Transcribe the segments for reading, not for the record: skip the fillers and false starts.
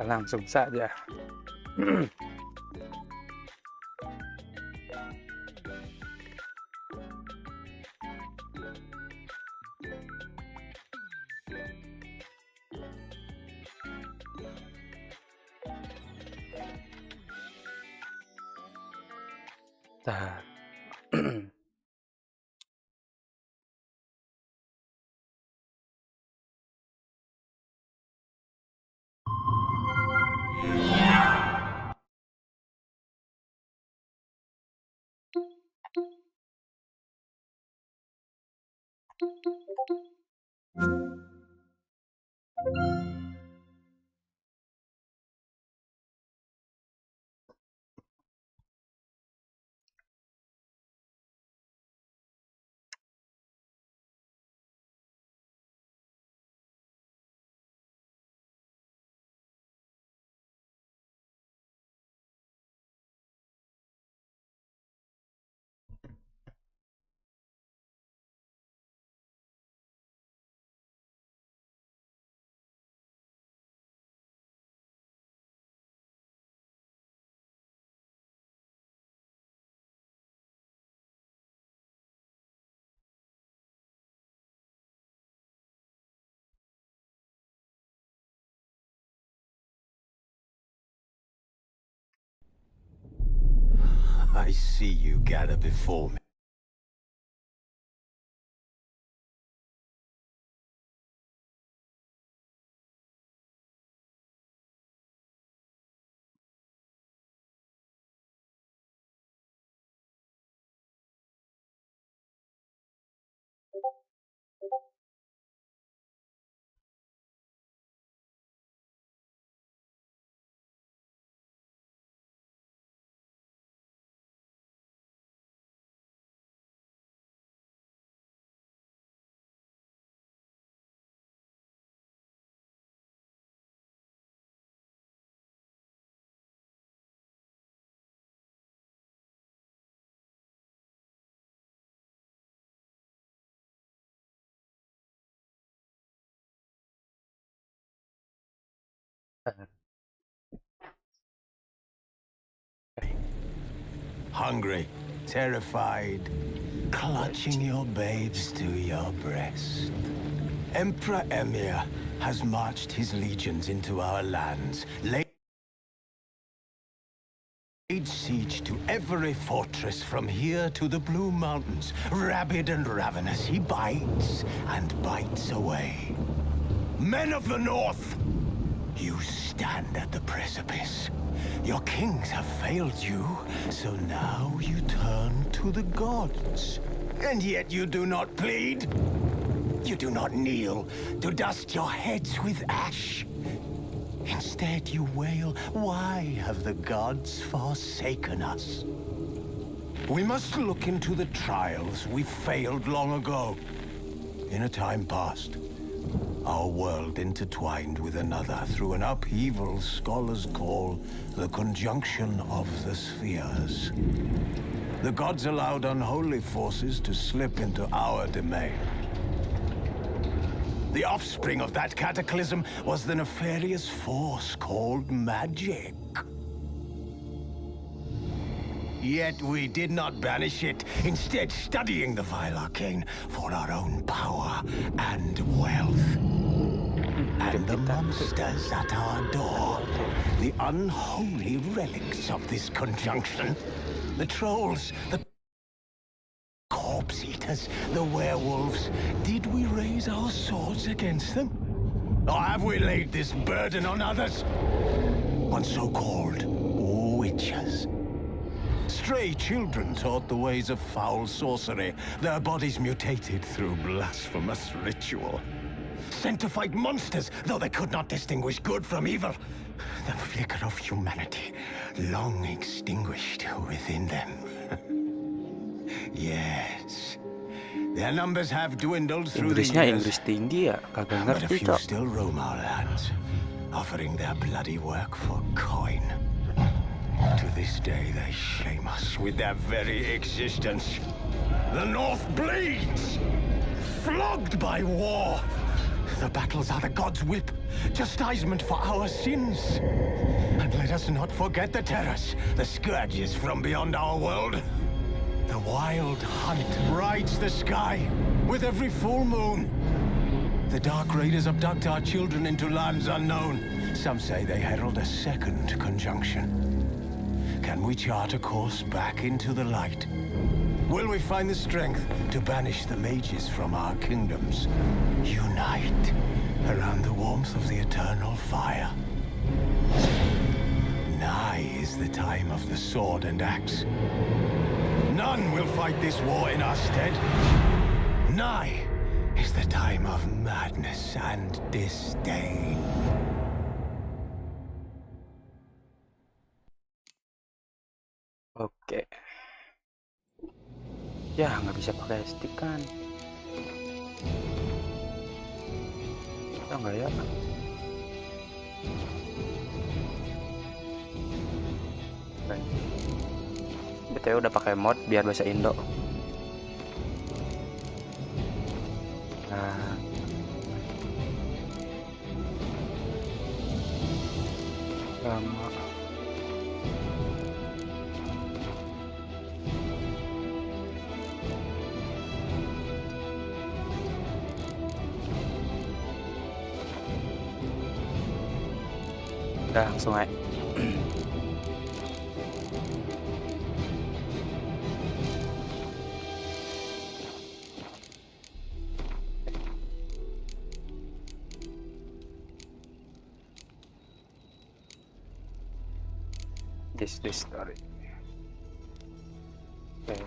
Langsung saja. Nah. I see you gather before me. Hungry, terrified, clutching your babes to your breast. Emperor Emir has marched his legions into our lands, laid siege to every fortress from here to the Blue Mountains. Rabid and ravenous, he bites and bites away. Men of the North, you stand at the precipice. Your kings have failed you, so now you turn to the gods. And yet you do not plead. You do not kneel to dust your heads with ash. Instead, you wail, why have the gods forsaken us? We must look into the trials we failed long ago. In a time past, our world intertwined with another through an upheaval scholars call the conjunction of the spheres. The gods allowed unholy forces to slip into our domain. The offspring of that cataclysm was the nefarious force called magic. Yet we did not banish it, instead studying the vile arcane for our own power and wealth. And the monsters at our door, the unholy relics of this conjunction, the trolls, the corpse eaters, the werewolves, did we raise our swords against them? Or have we laid this burden on others? On so-called witches. Stray children taught the ways of foul sorcery, their bodies mutated through blasphemous ritual. Sent to fight monsters, though they could not distinguish good from evil. The flicker of humanity, long extinguished within them. Yes. Their numbers have dwindled through the Inggrisnya years. Inggris tinggi ya, kagak But a ngerti few cok. still roam our lands, offering their bloody work for coin. To this day, they shame us with their very existence. The North bleeds, flogged by war. The battles are the gods' whip, chastisement for our sins. And let us not forget the terrors, the scourges from beyond our world. The wild hunt rides the sky with every full moon. The Dark Raiders abduct our children into lands unknown. Some say they herald a second conjunction. Can we chart a course back into the light? Will we find the strength to banish the mages from our kingdoms? Unite around the warmth of the eternal fire. Nigh is the time of the sword and axe. None will fight this war in our stead. Nigh is the time of madness and disdain. Oke. Ya nggak bisa pakai stick kan? Bisa nggak ya? Baik. BTW udah pakai mod biar bahasa Indo. Nah. Lama. Udah langsung aja. This story. Okay.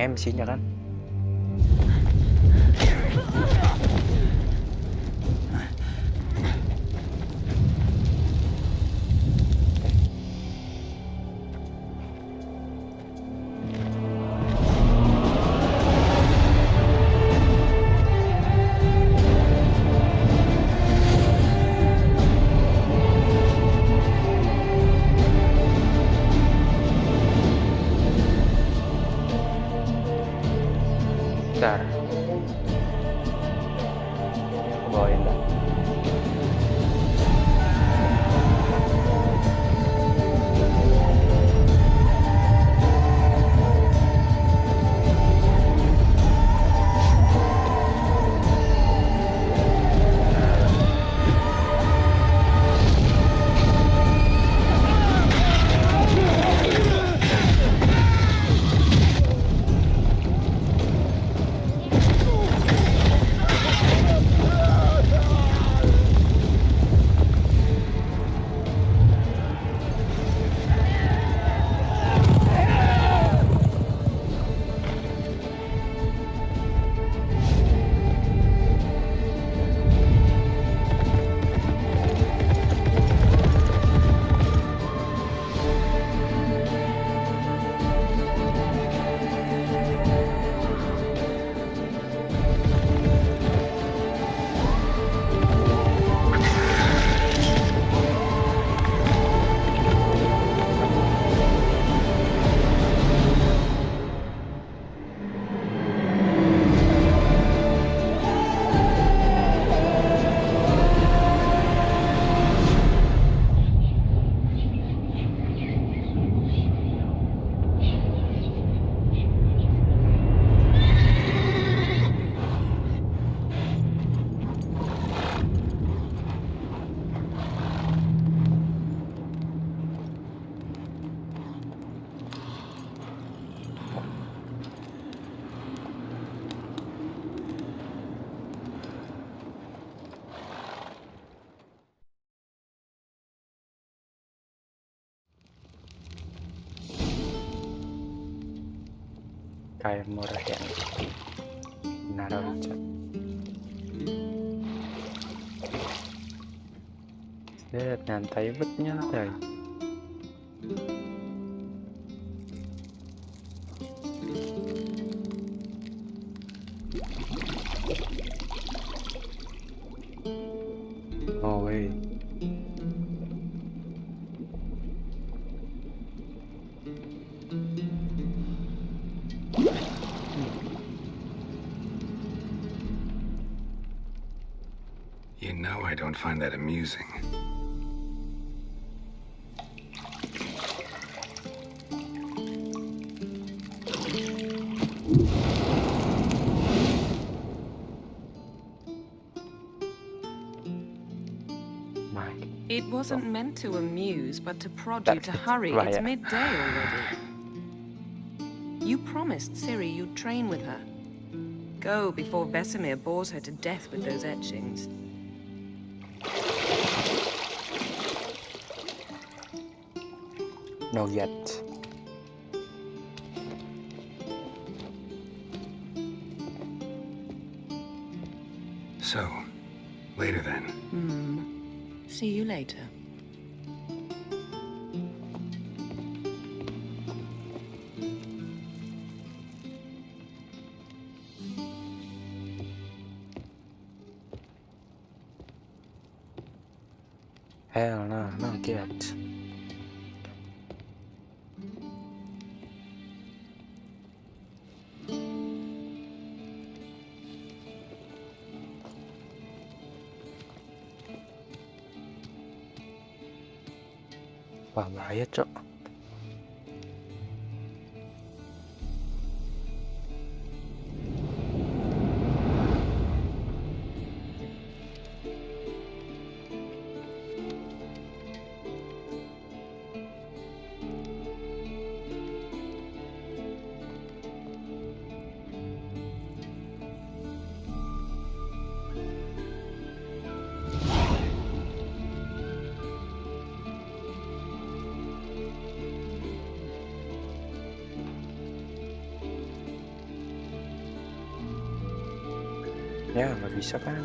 MC-nya kan. Bentar. Aku bawain dah. Kayak murah ya. Naruh cat. Set, nyantai bet nyantai. Oh wait. You know I don't find that amusing. Mike. It wasn't meant to amuse, but to prod you to hurry. Right, It's yeah. midday already. You promised Ciri you'd train with her. Go before Vesemir bores her to death with those etchings. No yet. So, later then. See you later. Hell no, not yet. Wah, bahaya, Cok. Ya nggak bisa kan,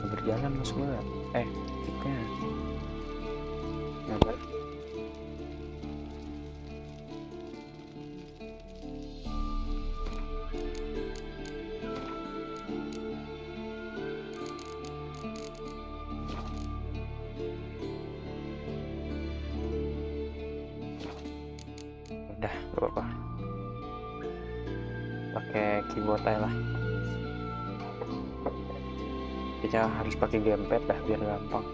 nggak berjalan mas gue. Tiknya nggak. Udah gak apa-apa, pakai keyboard aja lah. Kita harus pakai gamepad dah biar gampang.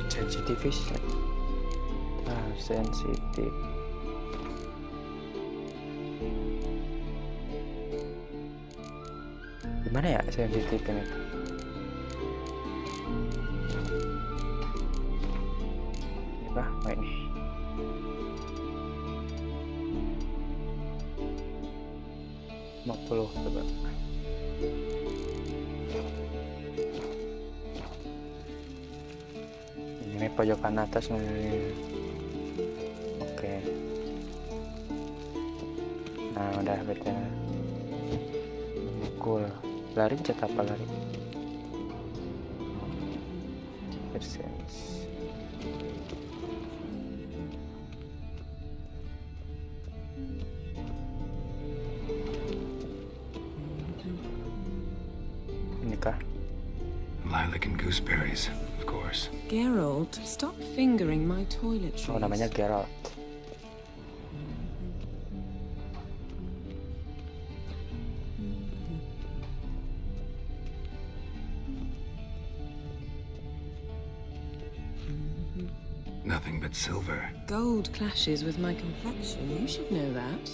Sensitivis. Sensitif. Gimana ya sensitif ini? Apa ini? Coba. Ini pojokan atas nih. Oke. Nah udah betul. Cool. Lari cat apa lari? Persense. Lilac and gooseberries, of course. Geralt, stop fingering my toiletries. Oh, namanya Geralt. Nothing but silver. Gold clashes with my complexion. You should know that.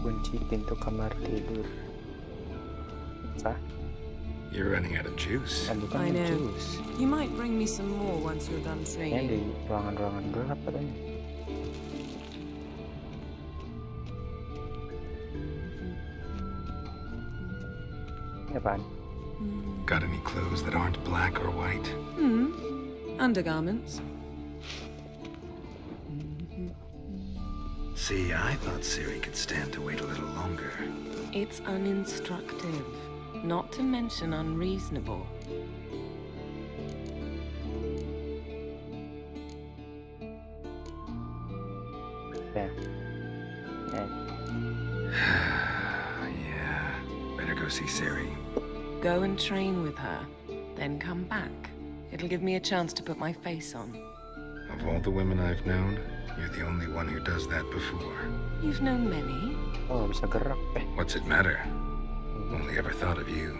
Kunci pintu kamar tidur. You're running out of juice. Bukan I know. jus. You might bring me some more once you're done Kayaknya di training. ruangan-ruangan gelap katanya. Apaan? Got any clothes that aren't black or white? Undergarments. See, I thought Ciri could stand to wait a little longer. It's uninstructive, not to mention unreasonable. Ya. Yeah, better go see Ciri. Go and train with her, then come back. It'll give me a chance to put my face on. Of all the women I've known, you're the only one who does that before. You've known many. Oh, bisa gerak. What's it matter? Only ever thought of you.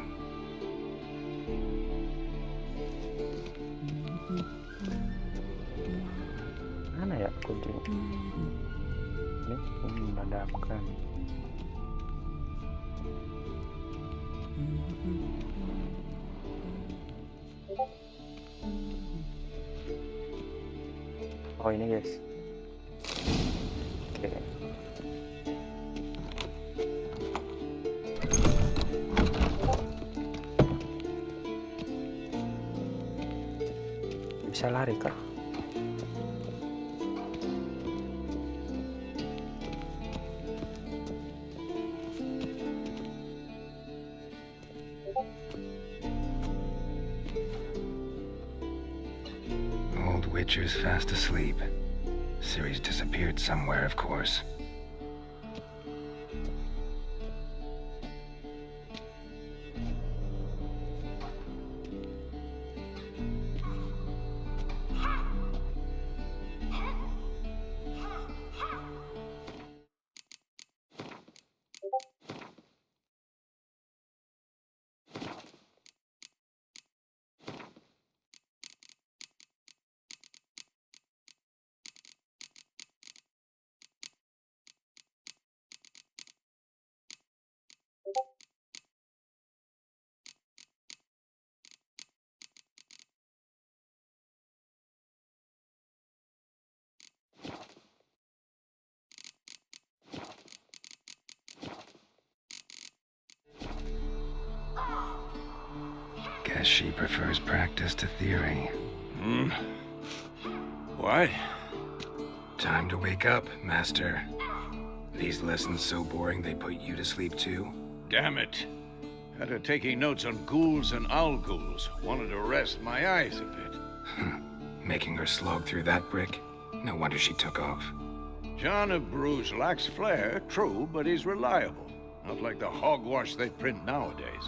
Mana ya kuncinya? Ini memadamkan. Oh ini guys. Oke. Bisa lari kah? Old Witcher's fast asleep. Ciri's disappeared somewhere, of course. Guess she prefers practice to theory. What? Time to wake up, Master. These lessons so boring they put you to sleep too? Damn it. After taking notes on ghouls and owl ghouls, wanted to rest my eyes a bit. Making her slog through that brick? No wonder she took off. John of Bruges lacks flair, true, but he's reliable. Not like the hogwash they print nowadays.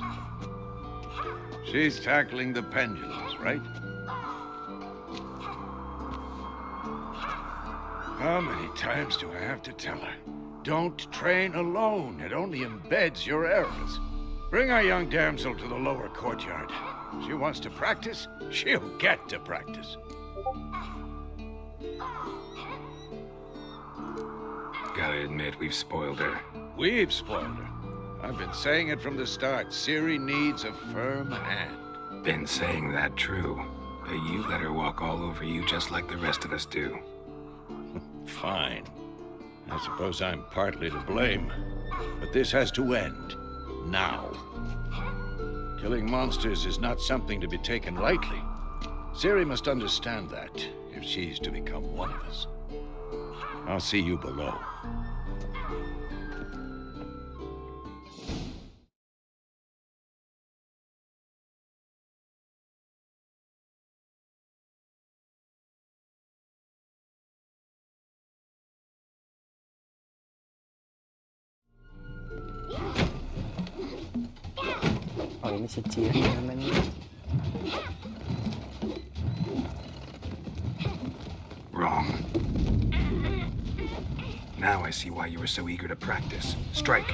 She's tackling the pendulums, right? How many times do I have to tell her? Don't train alone. It only embeds your errors. Bring our young damsel to the lower courtyard. She wants to practice, she'll get to practice. Gotta admit, we've spoiled her. We've spoiled her. I've been saying it from the start. Ciri needs a firm hand. Been saying that true, but you let her walk all over you just like the rest of us do. Fine. I suppose I'm partly to blame. But this has to end. Now. Killing monsters is not something to be taken lightly. Ciri must understand that, if she's to become one of us. I'll see you below. Oh, ini si Ciri namanya. Wrong. Now I see why you were so eager to practice. Strike.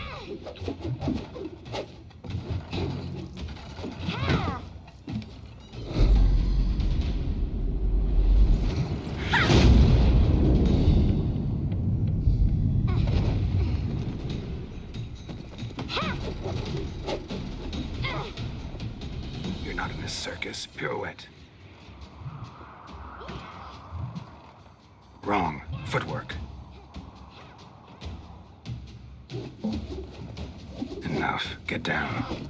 You're not in a circus. Pirouette. Wrong. Footwork. Enough. Get down.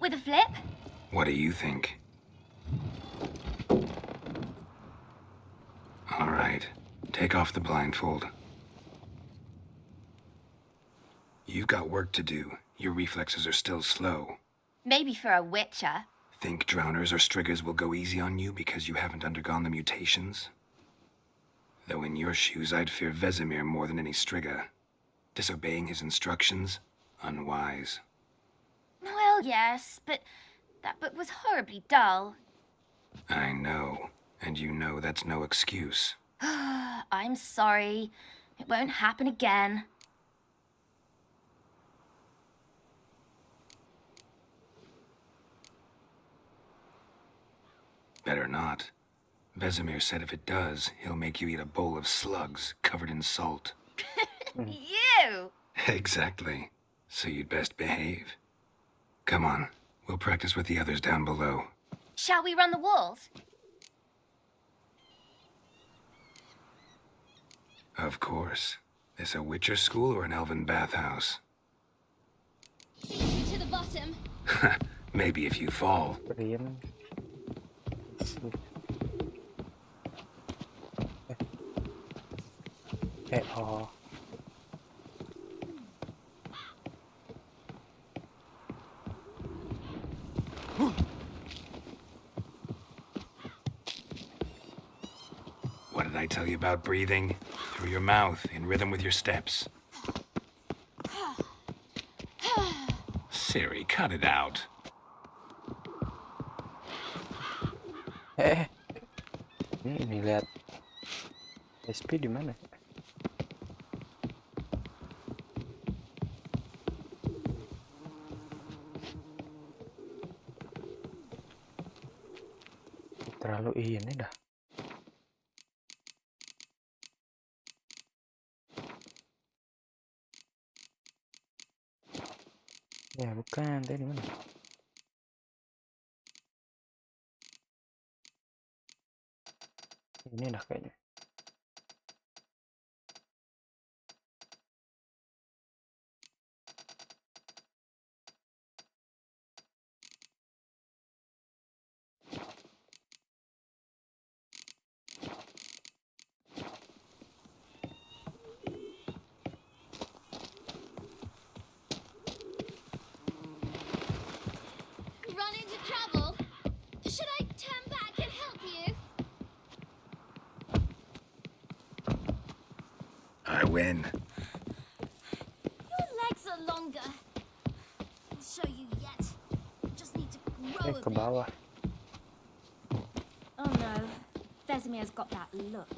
With a flip? What do you think? All right. Take off the blindfold. You've got work to do. Your reflexes are still slow. Maybe for a witcher. Think drowners or striggers will go easy on you because you haven't undergone the mutations? Though in your shoes, I'd fear Vesemir more than any strigger. Disobeying his instructions? Unwise. Well, yes, but that book was horribly dull. I know. And you know that's no excuse. I'm sorry. It won't happen again. Better not. Vesemir said if it does, he'll make you eat a bowl of slugs covered in salt. You! Exactly. So you'd best behave. Come on. We'll practice with the others down below. Shall we run the walls? Of course. This a Witcher school or an elven bathhouse? To the bottom. Maybe if you fall. Korean. Oh. What did I tell you about breathing? Through your mouth, in rhythm with your steps. Ciri, cut it out. Ini lihat SP di mana? Terlalu ini dah. Ya bukan, tadi di mana? Ini dah kayaknya. win. Your legs are longer. I'll show you yet. Just need to grow a Ke bit. bawah. Oh no, Vesemir's got that look.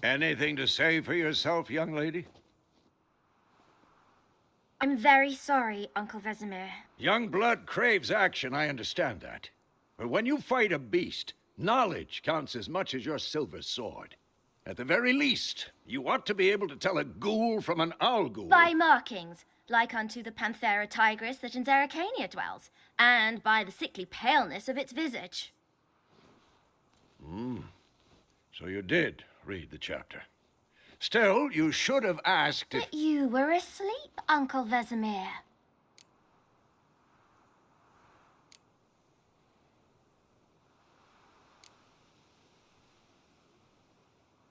Anything to say for yourself, young lady? I'm very sorry, Uncle Vesemir. Young blood craves action, I understand that. But when you fight a beast, knowledge counts as much as your silver sword. At the very least, you ought to be able to tell a ghoul from an owl ghoul. By markings, like unto the Panthera tigris that in Zeracania dwells, and by the sickly paleness of its visage. So you did read the chapter. Still, you should have asked if... But you were asleep, Uncle Vesemir.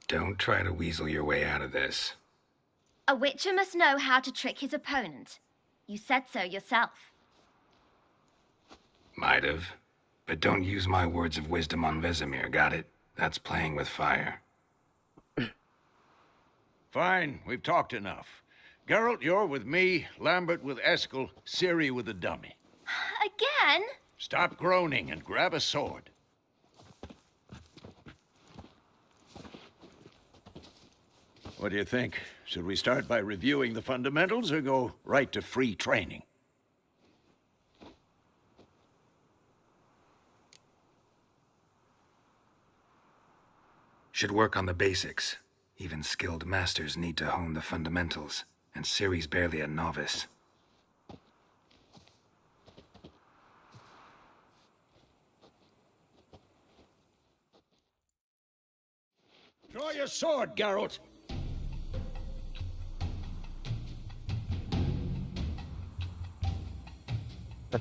Don't try to weasel your way out of this. A witcher must know how to trick his opponent. You said so yourself. Might have. But don't use my words of wisdom on Vesemir, got it? That's playing with fire. Fine, we've talked enough. Geralt, you're with me, Lambert with Eskel, Ciri with the dummy. Again? Stop groaning and grab a sword. What do you think? Should we start by reviewing the fundamentals or go right to free training? Should work on the basics. Even skilled masters need to hone the fundamentals, and Ciri's barely a novice. Draw your sword, Geralt!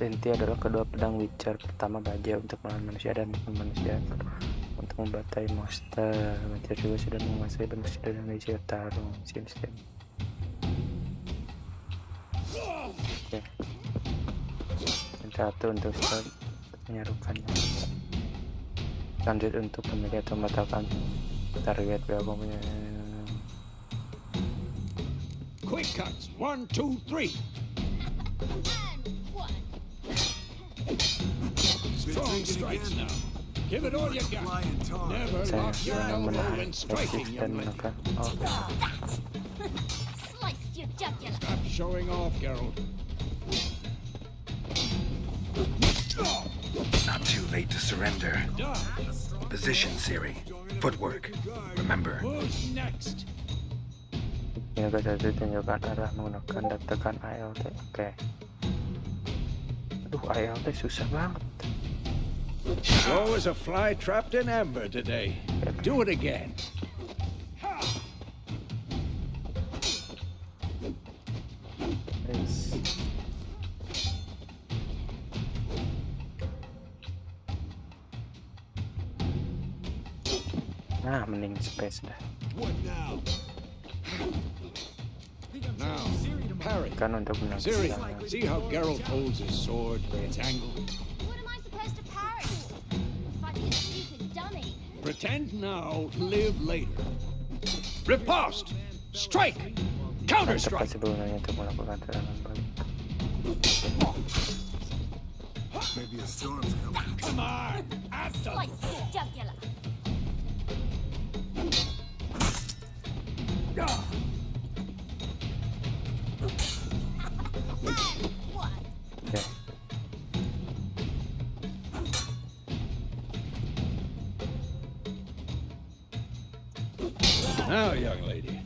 Inti adalah kedua pedang Witcher. Pertama baja untuk melawan manusia dan manusia untuk membantai monster. Witcher juga sudah menguasai manusia dan manusia tarung sistem. Oke. Yang satu untuk start menyarukannya. Lanjut untuk memilih atau membatalkan target punya. Quick cuts! 1, 2, 3! Strong strikes now. Give it all you got. Never Saya lock your hanya elbow menahan when pasif striking, dan young lady. menekan. Sliced your jugular. Stop showing off, Geralt. Not too late to surrender. Done. Position, Ciri. Footwork. Remember, Who's next? Yang satu tunjukkan arah menggunakan dan tekan ALT. Oke. Aduh, ALT susah banget. Slow as a fly trapped in amber today. Do it again. Yes. Nah, mending space dah. Now, parry. Kan untuk menang. Ciri, see how Geralt holds his sword when it's angled? What am I supposed to parry? Fighting a stupid dummy. Pretend now, live later. Riposte! Strike! Counter Tepat strike! sebelumnya untuk melakukan serangan balik. Maybe a storm's coming. Come on! At the... Sliced your jugular. Oke. Now, young lady,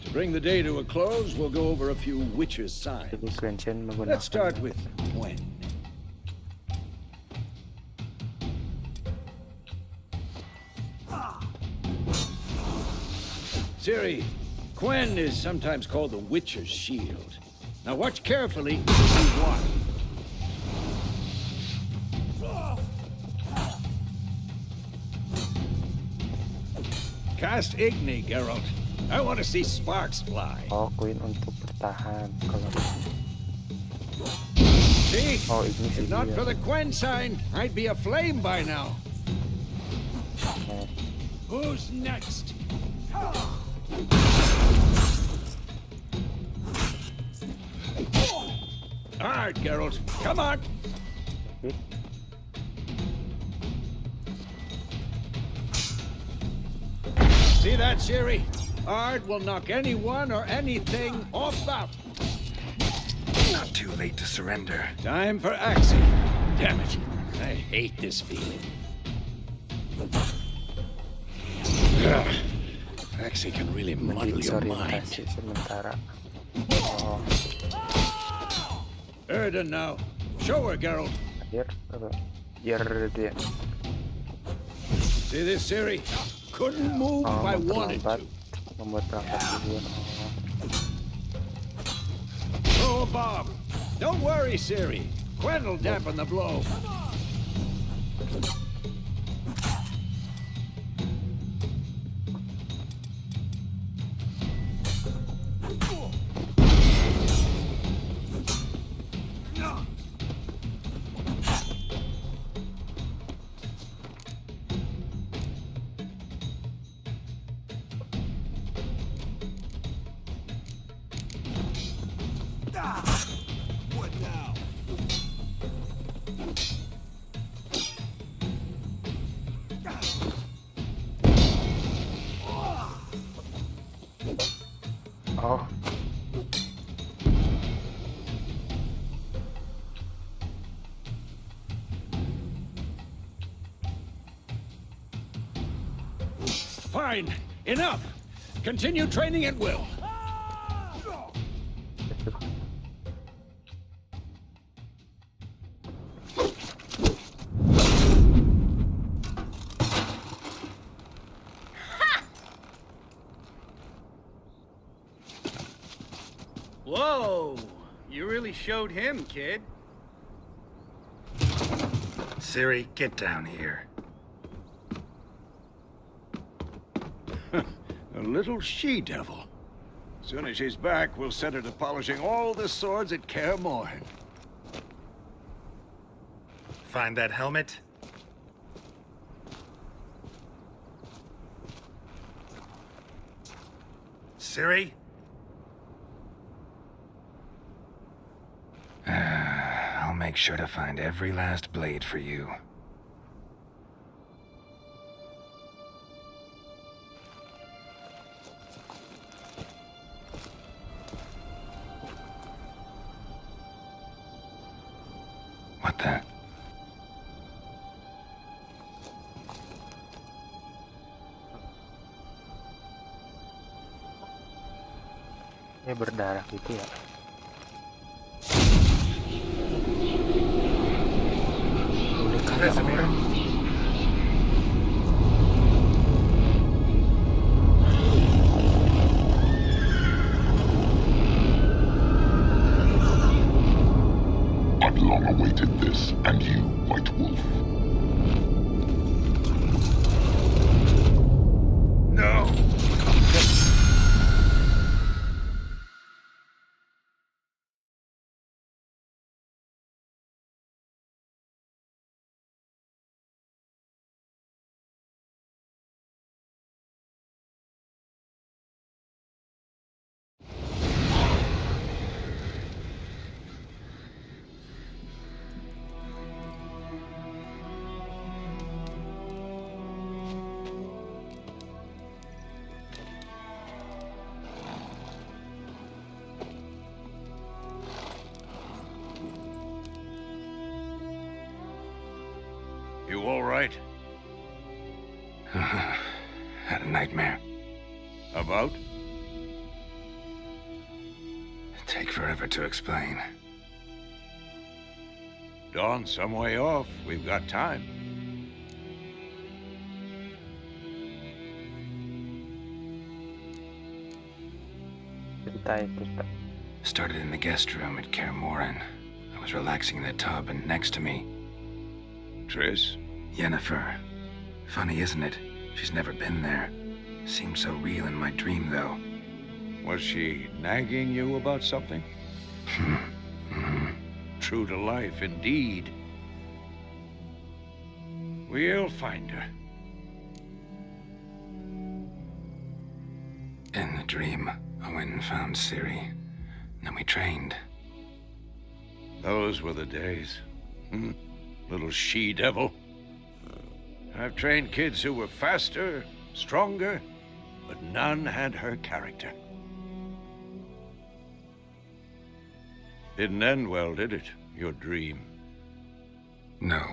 to bring the day to a close, we'll go over a few witches' signs. Jadi Quentin menggunakan. Let's start with Gwen. Ciri, Gwen is sometimes called the Witcher's Shield. Now watch carefully to see why. Cast Igni, Geralt. I want to see sparks fly. Oh, Queen untuk bertahan. Kalau See? oh ini sih If not dia. for the Quen sign, I'd be aflame by now. Eh, Who's next? All right, Geralt. Come on. Hit. See that, Ciri? Ard will knock anyone or anything off that. Not too late to surrender. Time for Axie. Damn it. I hate this feeling. Ugh. Axie can really muddle your mind. Disorientasi sementara. Oh, Erden now. Show her, Geralt. biar dia See this, Ciri? Couldn't move if I wanted memperlambat, to. membuat perangkat duluan. Throw a bomb. Don't worry, Ciri. Quen will dampen the blow. What now? Oh, Fine. Enough. Continue training at will. Whoa! You really showed him, kid. Ciri, get down here. A little she-devil. Soon as she's back, we'll set her to polishing all the swords at Kaer Morhen. Find that helmet? Ciri? I'll make sure to find every last blade for you. What the? ini berdarah gitu ya. Udah kagak Vesemir. orang. I've long awaited this, and you, White Wolf. No! You all right? Had a nightmare. About? Take forever to explain. Dawn's some way off. We've got time. Cerita. Started in the guest room at Kaer Morhen. I was relaxing in the tub, and next to me, Triss? Yennefer. Funny, isn't it? She's never been there. Seemed so real in my dream, though. Was she nagging you about something? True to life, indeed. We'll find her. In the dream, I went and found Ciri. Then we trained. Those were the days. Little she-devil. I've trained kids who were faster, stronger, but none had her character. Didn't end well, did it? Your dream? No.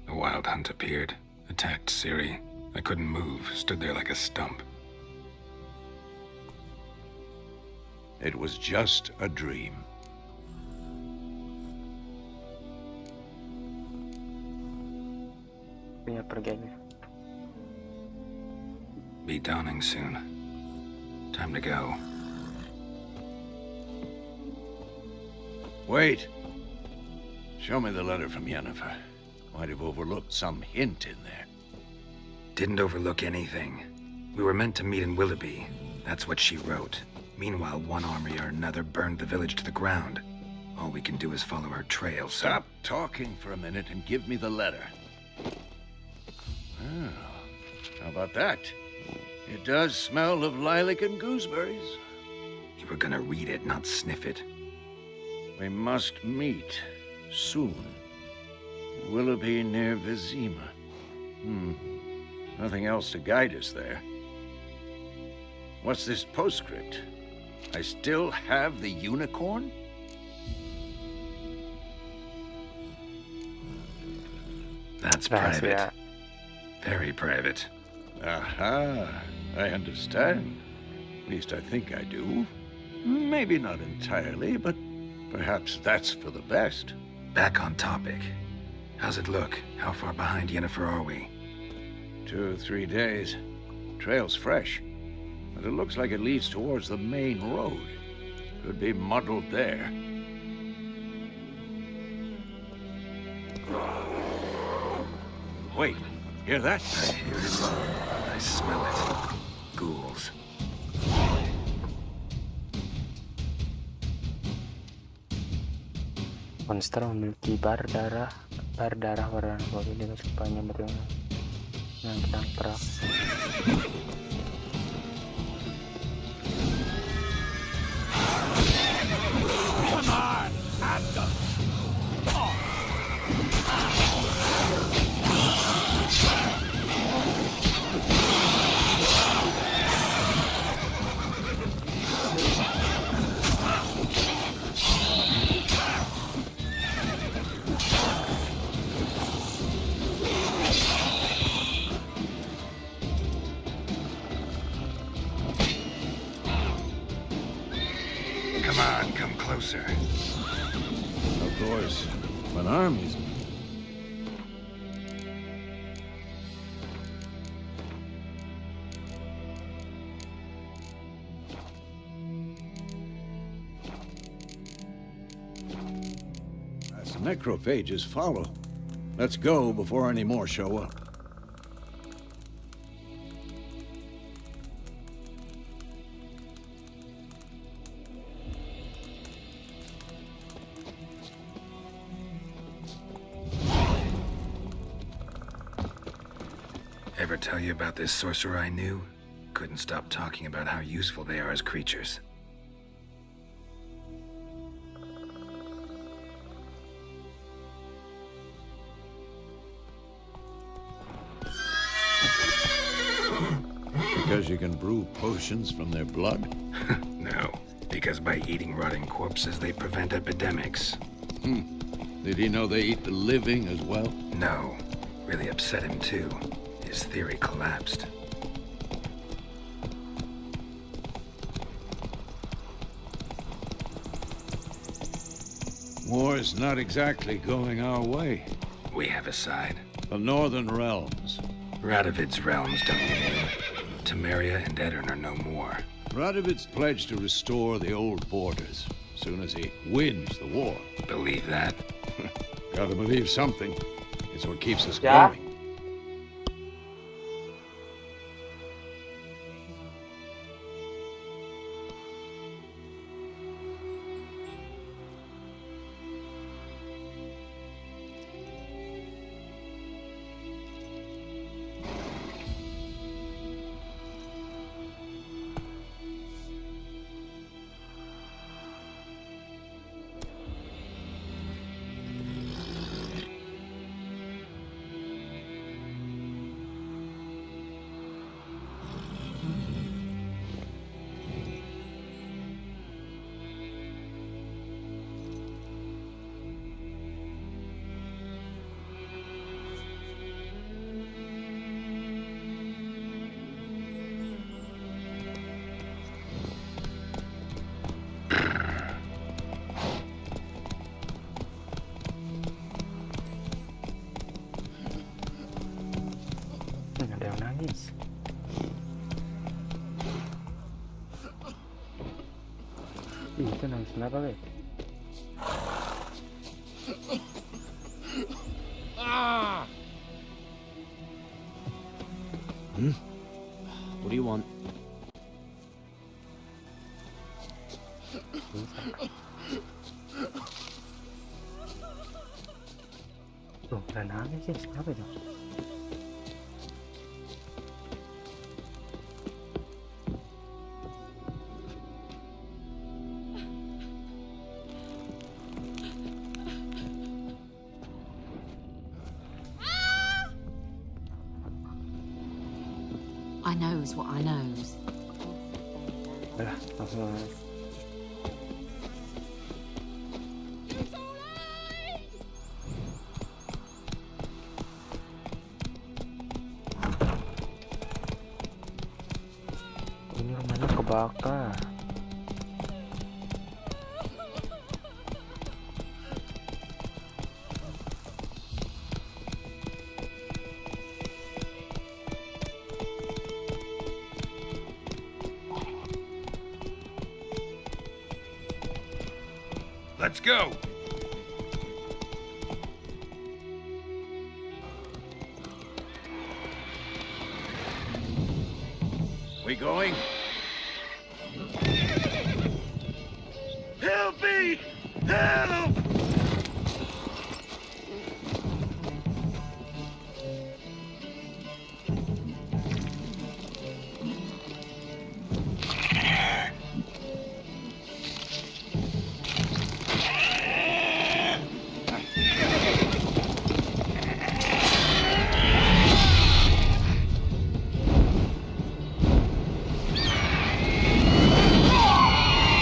A wild hunt appeared, attacked Ciri. I couldn't move, stood there like a stump. It was just a dream. Punya pergi aja. Be dawning soon. Time to go. Wait. Show me the letter from Yennefer. Might have overlooked some hint in there. Didn't overlook anything. We were meant to meet in Willoughby. That's what she wrote. Meanwhile, one army or another burned the village to the ground. All we can do is follow her trail, so... Stop talking for a minute and give me the letter. Oh, how about that? It does smell of lilac and gooseberries. You were gonna read it, not sniff it. We must meet soon. Willoughby near Vizima. Nothing else to guide us there. What's this postscript? I still have the unicorn? That's Rahasia. private. Very private. Aha, I understand. At least I think I do. Maybe not entirely, but perhaps that's for the best. Back on topic. How's it look? How far behind Yennefer are we? 2 or 3 days. Trail's fresh, but it looks like it leads towards the main road. Could be muddled there. Wait, hear that? I hear it. I smell it. Ghouls. Monster memiliki bar darah warna gold dengan sepanjang berlengah dengan pedang perak. Come on, come closer. Of course, when armies... As the necrophages follow. Let's go before any more show up. Ever tell you about this sorcerer I knew? Couldn't stop talking about how useful they are as creatures. Because you can brew potions from their blood? No, because by eating rotting corpses, they prevent epidemics. Did he know they eat the living as well? No, really upset him too. His theory collapsed. War's not exactly going our way. We have a side. The Northern Realms. Radovid's realms, don't you mean? Temeria and Edirn are no more. Radovid's pledged to restore the old borders as soon as he wins the war. Believe that? Gotta believe something. It's what keeps us Yeah. going. Ada yang nangis. Ih, itu nangis kenapa, guys? What do you want? Tuh, udah nangis, guys. Kenapa itu? I knows what I knows. Udah, langsung nangis. Ini rumahnya kebakar. Let's go! We going? Help me! Help!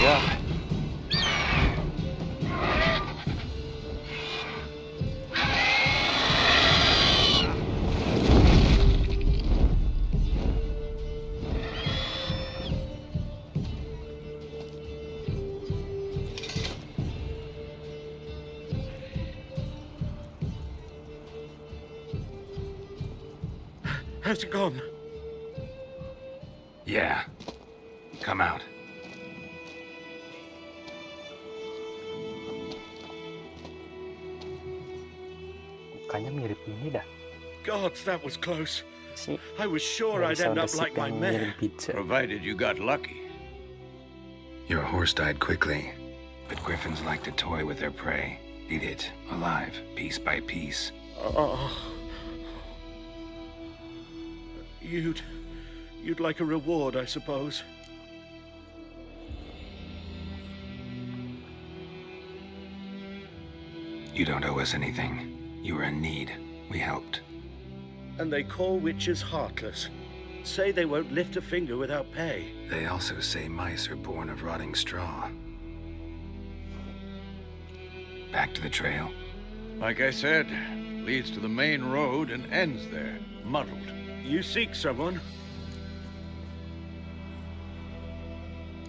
Ya. How's it gone? Yeah. Come out. Mukanya mirip ini dah. Gods, that was close. Si I was sure I'd end up like my ngirim mare. pizza. Provided you got lucky. Your horse died quickly, but griffins like to toy with their prey. Eat it, alive, piece by piece. Oh. You'd like a reward, I suppose. You don't owe us anything. You were in need. We helped. And they call witches heartless. Say they won't lift a finger without pay. They also say mice are born of rotting straw. Back to the trail. Like I said, leads to the main road and ends there, muddled. You seek someone?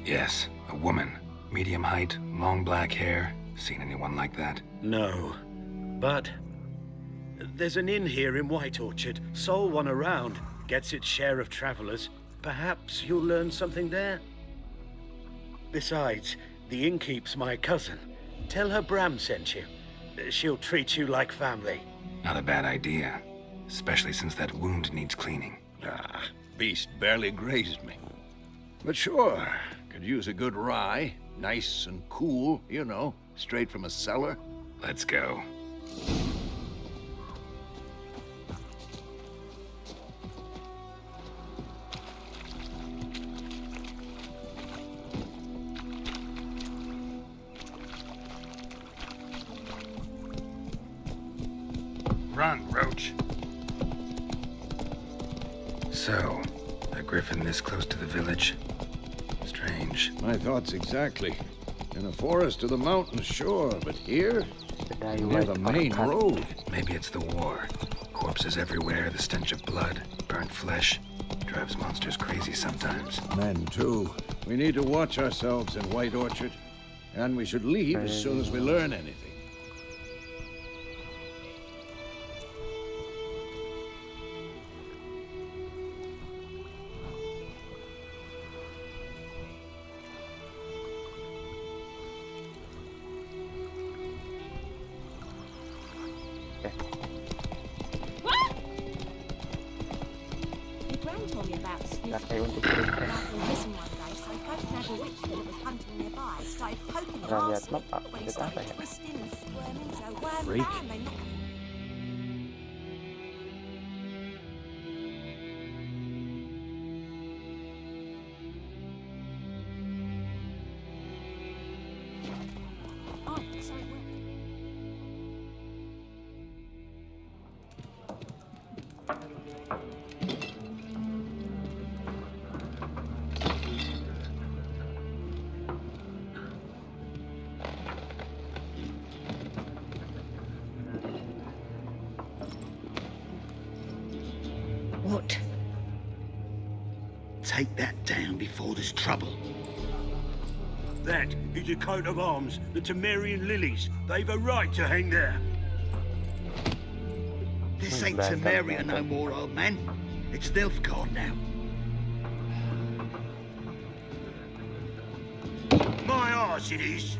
Yes, a woman. Medium height, long black hair. Seen anyone like that? No. But there's an inn here in White Orchard. Sole one around. Gets its share of travelers. Perhaps you'll learn something there. Besides, the innkeep's my cousin. Tell her Bram sent you. She'll treat you like family. Not a bad idea. Especially since that wound needs cleaning. Ah, beast barely grazed me. But sure, could use a good rye. Nice and cool, you know, straight from a cellar. Let's go. Run, Roach. So, a griffin this close to the village? Strange. My thoughts exactly. In a forest to the mountains, sure, but here? Kedai Near White the main Orchard. road. Maybe it's the war. Corpses everywhere, the stench of blood, burnt flesh. Drives monsters crazy sometimes. Men, too. We need to watch ourselves in White Orchard. And we should leave as soon as we learn anything. Your gran told me about Snoop. Pakai untuk berita. Back in prison one day, so folk naval witchman that was hunting nearby started poking at Pernah lihat Arsenic, map, Pak? but he Lihat apa started ya? twisting and squirming, so wham Freak. bam, they knocked Oh, sorry, what? What? Take that down before there's trouble. That is a coat of arms, the Temerian lilies. They've a right to hang there. This ain't Temeria no more, old man. It's Nilfgaard now. My arse it is.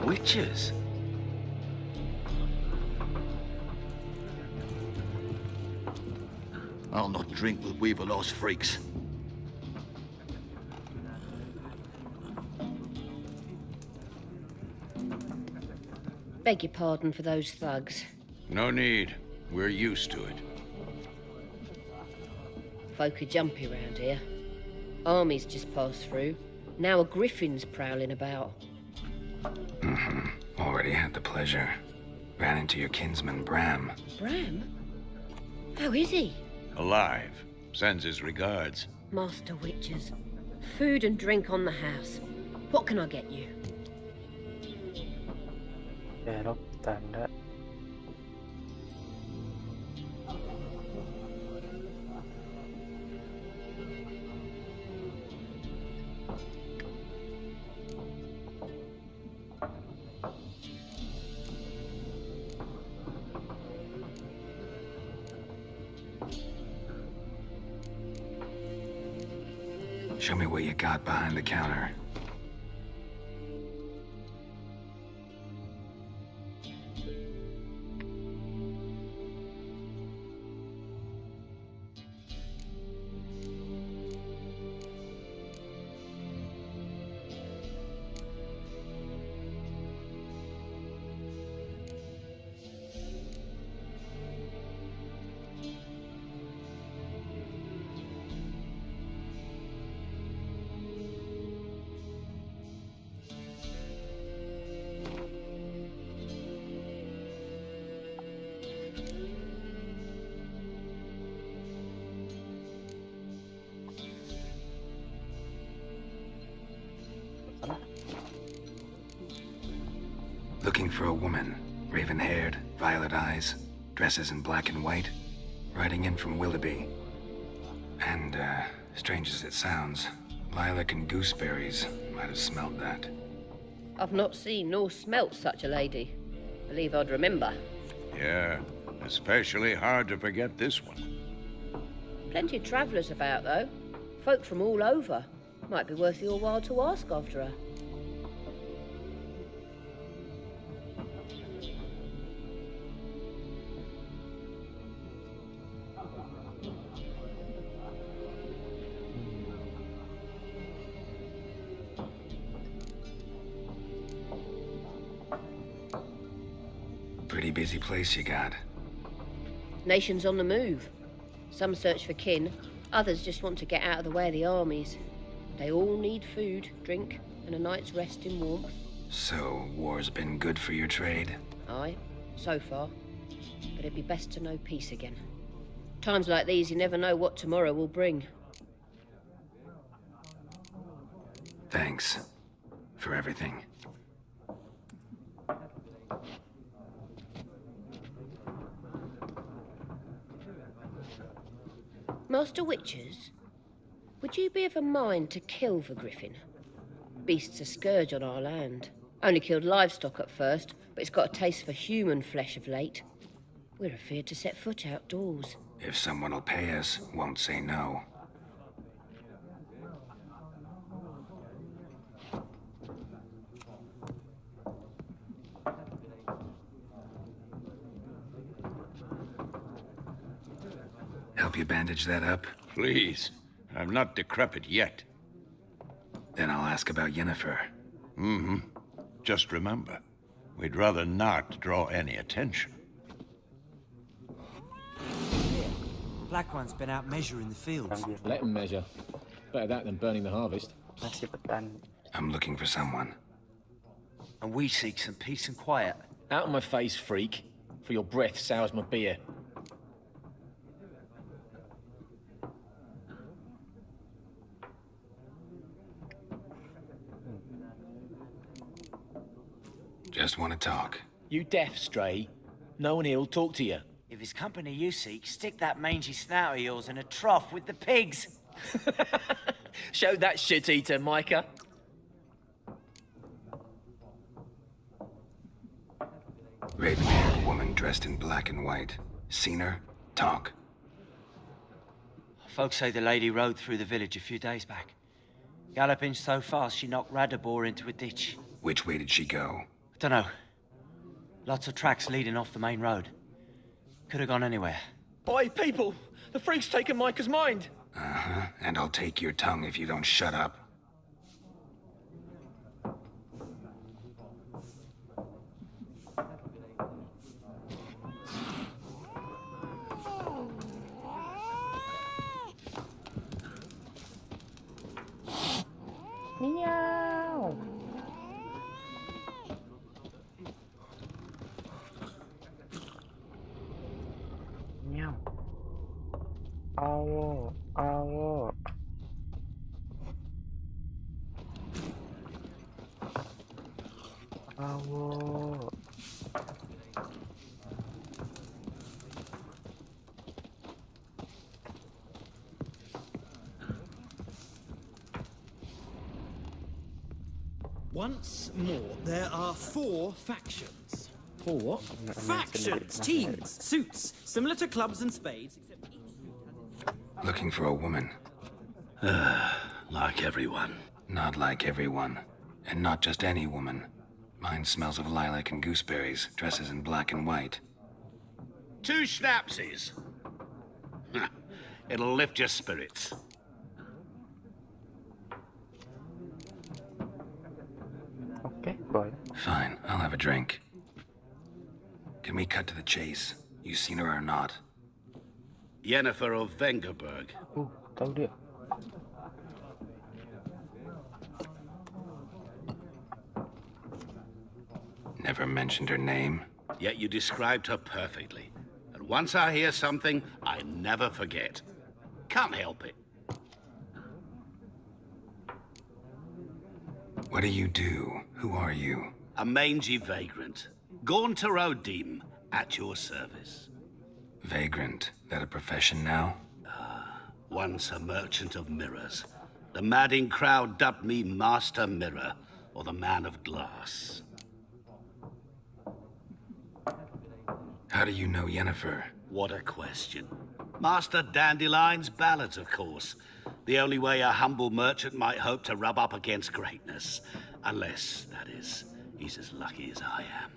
Witches? I'll not drink with Weaverlost freaks. Beg your pardon for those thugs. No need. We're used to it. Folk are jumpy round here. Armies just passed through. Now a griffin's prowling about. Already had the pleasure. Ran into your kinsman, Bram. Bram? How is he? Alive. Sends his regards. Master Witches. Food and drink on the house. What can I get you? Belok tanda. Show me what you got behind the counter. Looking for a woman, raven-haired, violet eyes, dresses in black and white, riding in from Willoughby. And, strange as it sounds, lilac and gooseberries might have smelled that. I've not seen nor smelt such a lady. Believe I'd remember. Yeah, especially hard to forget this one. Plenty of travellers about, though. Folk from all over. Might be worth your while to ask after her. Pretty busy place you got. Nations on the move. Some search for kin, others just want to get out of the way of the armies. They all need food, drink, and a night's rest in warmth. So, war's been good for your trade? Aye, so far. But it'd be best to know peace again. Times like these, you never know what tomorrow will bring. Thanks for everything. Master Witchers, would you be of a mind to kill the griffin? Beast's a scourge on our land. Only killed livestock at first, but it's got a taste for human flesh of late. We're afeard to set foot outdoors. If someone will pay us, won't say no. Help you bandage that up? Please. I'm not decrepit yet. Then I'll ask about Yennefer. Mm-hmm. Just remember, we'd rather not draw any attention. Black One's been out measuring the fields. Let him measure. Better that than burning the harvest. Masih petani. I'm looking for someone. And we seek some peace and quiet. Out of my face, freak. For your breath sours my beer. Just want to talk. You deaf, Stray? No one here'll talk to you. If it's company you seek, stick that mangy snout of yours in a trough with the pigs. Show that shit-eater, Micah. Raven-haired woman dressed in black and white. Seen her? Talk. Folks say the lady rode through the village a few days back. Galloping so fast she knocked Radabor into a ditch. Which way did she go? Dunno. Lots of tracks leading off the main road. Could have gone anywhere. Oi, people! The freak's taken Micah's mind! Uh-huh. And I'll take your tongue if you don't shut up. Meow. Meow. Awo, awo. Awo. Once more, there are 4 factions. 4 what? Factions, teams, suits, similar to clubs and spades, except each suit has... Looking for a woman. Like everyone. Not like everyone. And not just any woman. Mine smells of lilac and gooseberries, dresses in black and white. 2 schnapsies. It'll lift your spirits. Okay, boy. Fine, I'll have a drink. Can we cut to the chase? You seen her or not? Yennefer of Vengerberg. Tahu dia. Never mentioned her name. Yet you described her perfectly. And once I hear something, I never forget. Can't help it. What do you do? Who are you? A mangy vagrant. Gone to Rodim, at your service. Vagrant. That a profession now? Once a merchant of mirrors. The madding crowd dubbed me Master Mirror, or the Man of Glass. How do you know Yennefer? What a question. Master Dandelion's ballads, of course. The only way a humble merchant might hope to rub up against greatness. Unless, that is, he's as lucky as I am.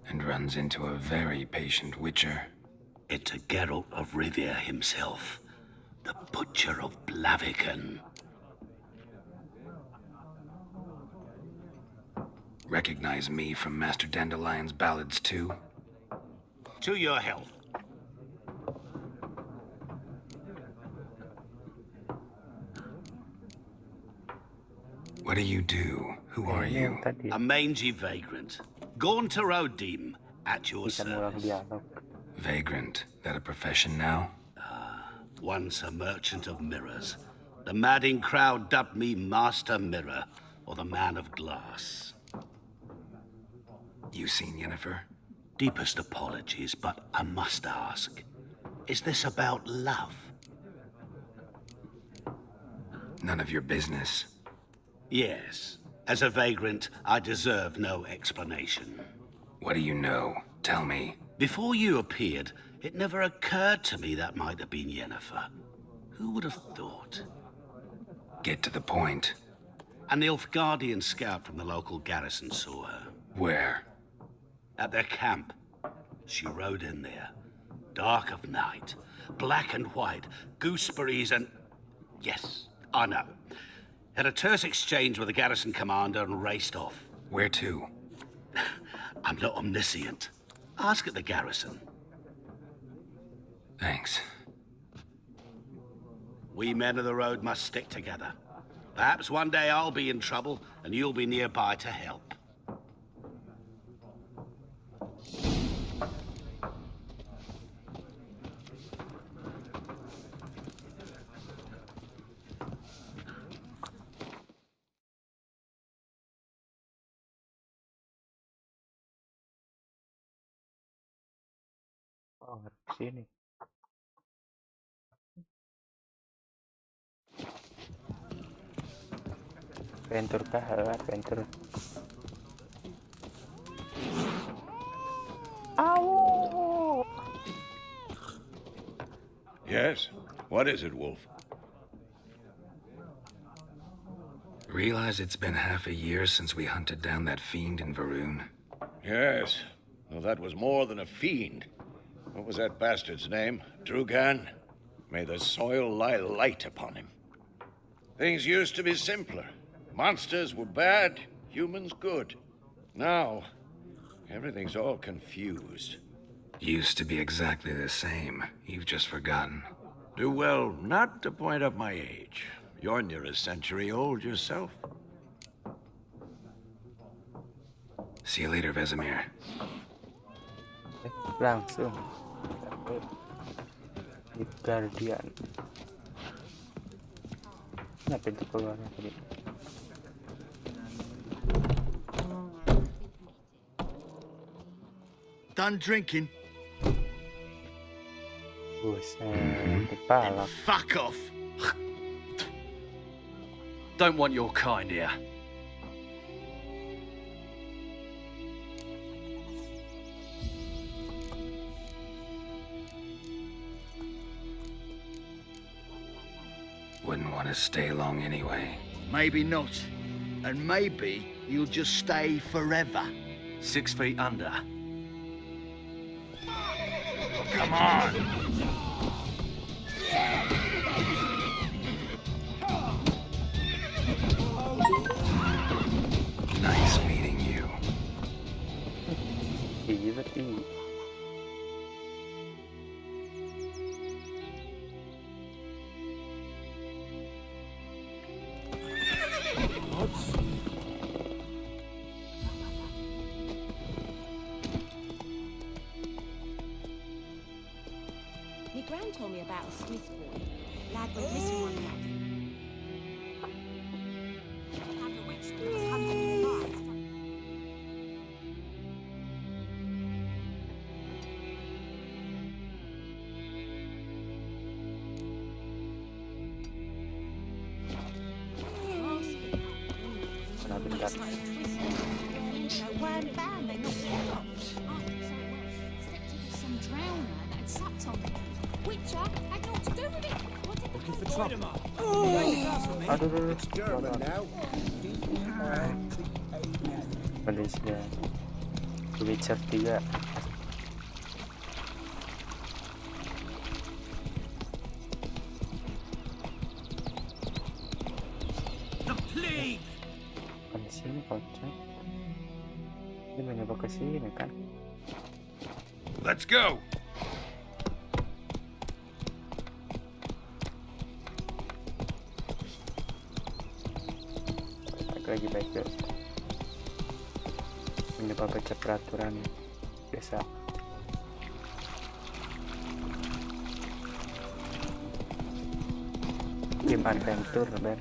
And runs into a very patient witcher. Into Geralt of Rivia himself. The Butcher of Blaviken. Recognize me from Master Dandelion's ballads, too? To your health. What do you do? Who are you? A mangy vagrant. Gone to Rodim, At your bisa mengulang service. dialog. Vagrant, that a profession now? Once a merchant of mirrors. The madding crowd dubbed me Master Mirror, or the Man of Glass. You seen Yennefer? Deepest apologies, but I must ask, is this about love? None of your business. Yes. As a vagrant, I deserve no explanation. What do you know? Tell me. Before you appeared, it never occurred to me that might have been Yennefer. Who would have thought? Get to the point. An Nilfgaardian scout from the local garrison saw her. Where? At their camp. She rode in there. Dark of night. Black and white. Gooseberries and... Yes, I know. Had a terse exchange with the garrison commander and raced off. Where to? I'm not omniscient. Ask at the garrison. Thanks. We men of the road must stick together. Perhaps one day I'll be in trouble and you'll be nearby to help. Oh, harus sini. Adventure kah? Adventure. Ow! Yes? What is it, Wolf? Realize it's been half a year since we hunted down that fiend in Varun? Yes. Well, that was more than a fiend. What was that bastard's name? Drugan? May the soil lie light upon him. Things used to be simpler. Monsters were bad, humans good. Now, everything's all confused. Used to be exactly the same. You've just forgotten. Do well not to point up my age. You're near a century old yourself. See you later, Vesemir. Langsung di Guardian. Nah, pintu keluarnya tadi. Done drinking? Buset, dipalak. Fuck off! Don't want your kind here. Wouldn't want to stay long anyway. Maybe not. And maybe you'll just stay forever. 6 feet under. Come on! Nice meeting you. Iya. My gran told me about a Smith boy. Lad went missing one night. Had a witch that was hunting him alive. Bentar. No wham bam, they knocked it off. Oh, so it was. Suspected of some drowner that had sucked on them. Witcher had naught to do with it. What did Looking for trouble. Aduh, It's German now. Malaysia. Witcher 3. Di sini kocak. Dia mencoba ke sini kan? Let's go! Lagi baik mencoba baca peraturan. biasa. Game adventure, Ben.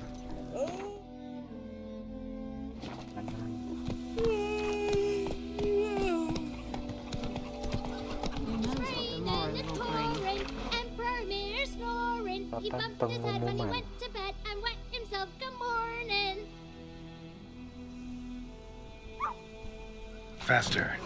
He bumped his head when he went to bed and wet himself. Good morning. Faster.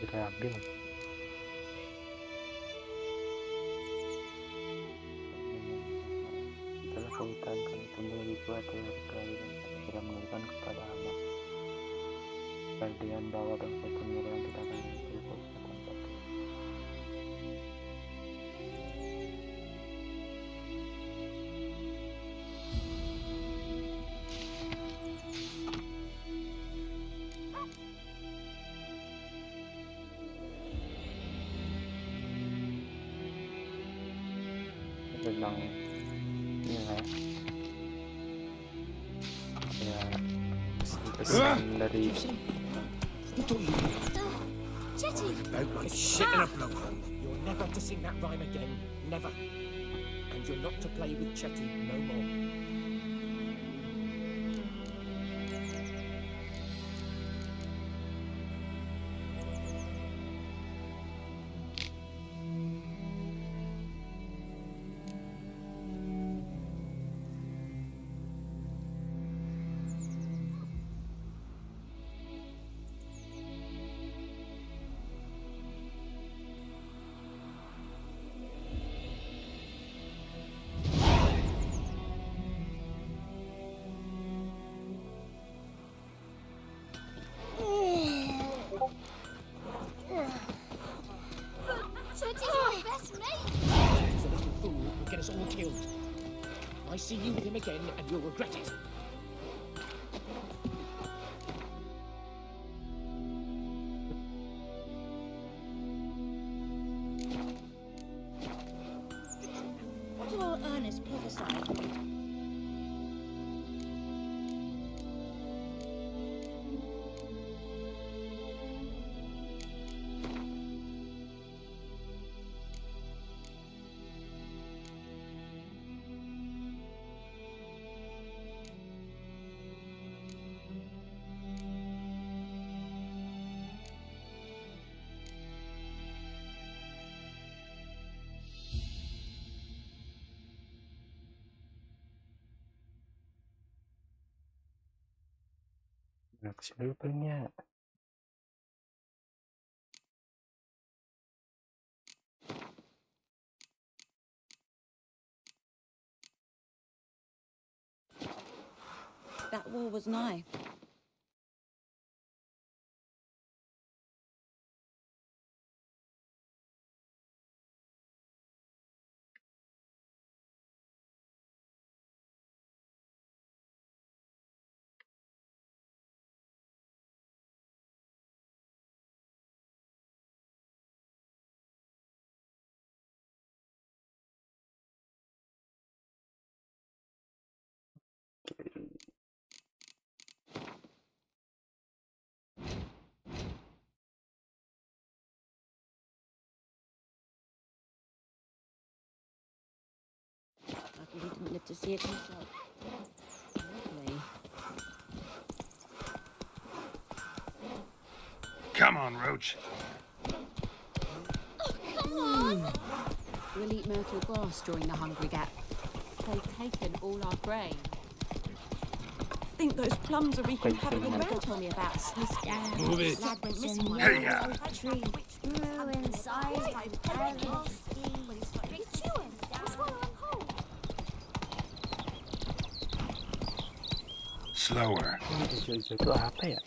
Bisa ambil. Setelah kehutan kami tumbuh lebih kuat dari sekali dan segera menurunkan kepada Allah. Kalian bawa bangsa penyerang kita akan menuju kekuatan batu. Tentang ini lah ya, pesan dari Chetty! Don't like shit in a blowhole. You're never to sing that rhyme again. Never. And you're not to play with Chetty no more. Chetty's my best mate! Chetty's a little fool who'll get us all killed. I see you with him again and you'll regret it. What do our earners prophesy? kesini palingnya. That war was nigh. He didn't live to see it himself. Lovely. Come on, Roach. Oh, come on! We'll eat myrtle grass during the hungry gap. They've taken all our grain. I think those plums are wreaking havoc in the Uncle meadow. told me about a Move it. lad went missing one. Hey, yeah. Tree grew inside every steam. They chew him, swallow him whole. Slower. Itu apa ya?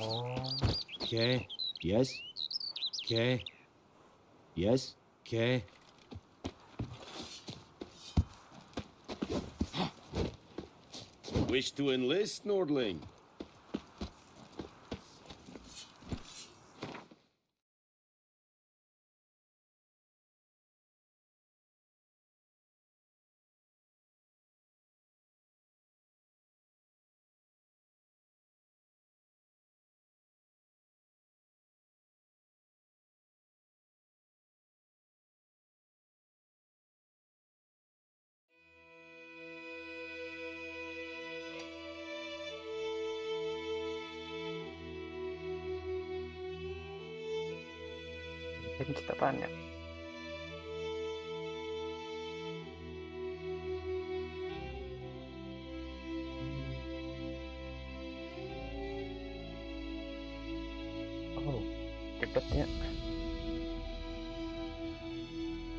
Okay. Yes. Okay. Yes. Okay. Wish to enlist, Nordling? Ini kita apaan ya? Oh, cepetnya.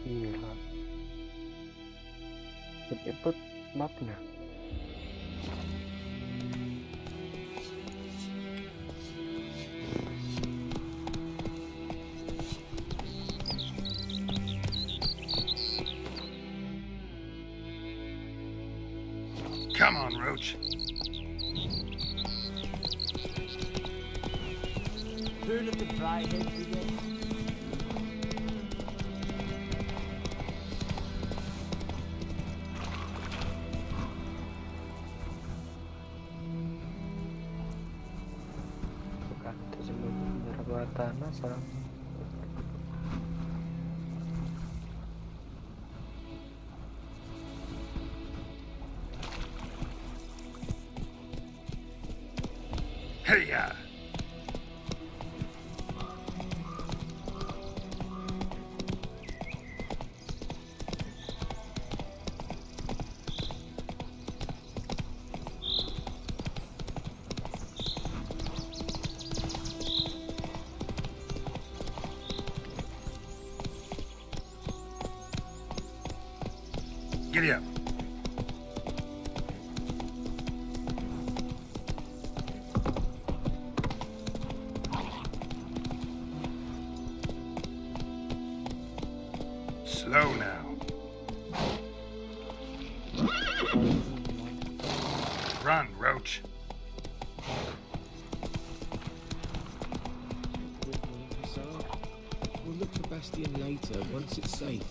Gila. Cepet mapnya. Come on, Roach. Heard of the Fryhead Brigade? Bukan itu sebelum menyerah bawah tanah serang. Hey, ya. Giddy up. Slow now. Run, Roach. So, we'll look for Bastion later, once it's safe.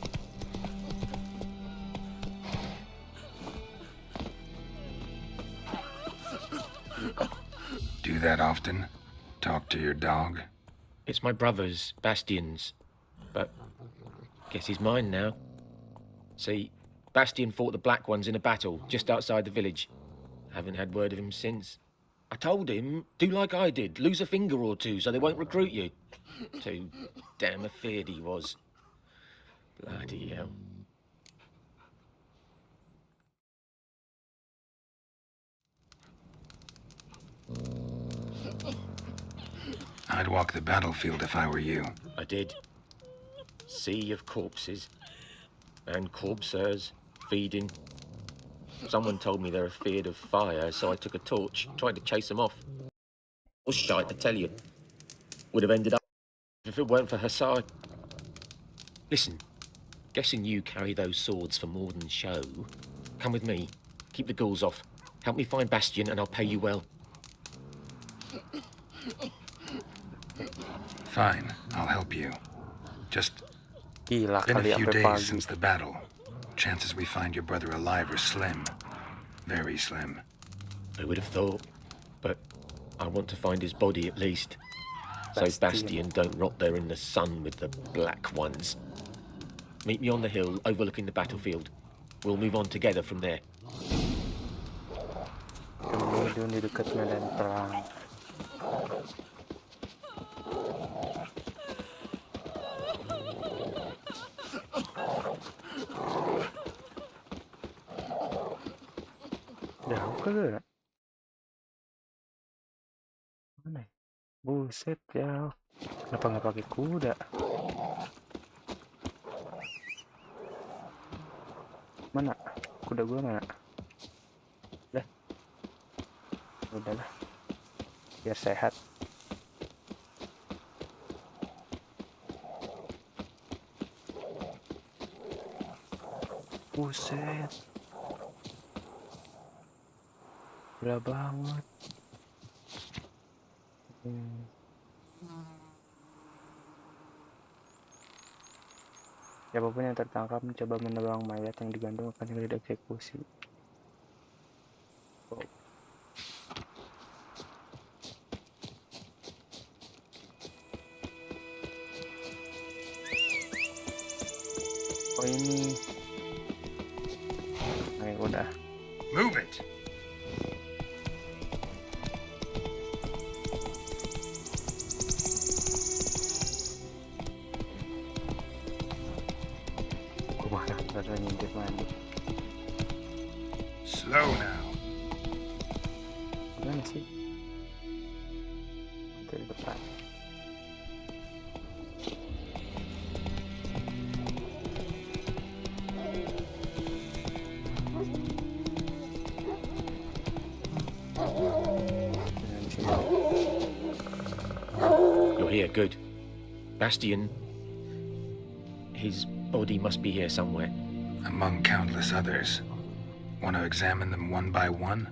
Do that often? Talk to your dog? It's my brother's, Bastion's. But guess he's mine now. See, Bastion fought the Black Ones in a battle just outside the village. Haven't had word of him since. I told him, do like I did, lose a finger or two so they won't recruit you. Too damn afeard he was. Bloody hell. I'd walk the battlefield if I were you. I did. Sea of corpses. And corpsers, feeding. Someone told me they're afeard of fire, so I took a torch, tried to chase them off. Was shite, I tell you. Would have ended up if it weren't for her side. Listen, guessing you carry those swords for more than show. Come with me. Keep the ghouls off. Help me find Bastion and I'll pay you well. Fine, I'll help you. Just Gila been a kali few sampai days pagi. since the battle. Chances we find your brother alive are slim. Very slim. I would have thought, but I want to find his body at least. So Bastion don't rot there in the sun with the Black Ones. Meet me on the hill overlooking the battlefield. We'll move on together from there. Kemudian di dekat medan perang. Jauh kagak? Mana? Buset jauh. Kenapa nggak pakai kuda? Mana? Kuda gua mana? Udahlah, biar sehat. Buset. Gila banget. Siapapun yang tertangkap mencoba menebang mayat yang digantung akan segera dieksekusi. Oh. Oh ini. Oke, udah. Move it. Kemana cara nyindir mandi? Slow now. Gimana sih? Dari depan. You're here, good. Bastian, his body must be here somewhere. Among countless others. Want to examine them one by one?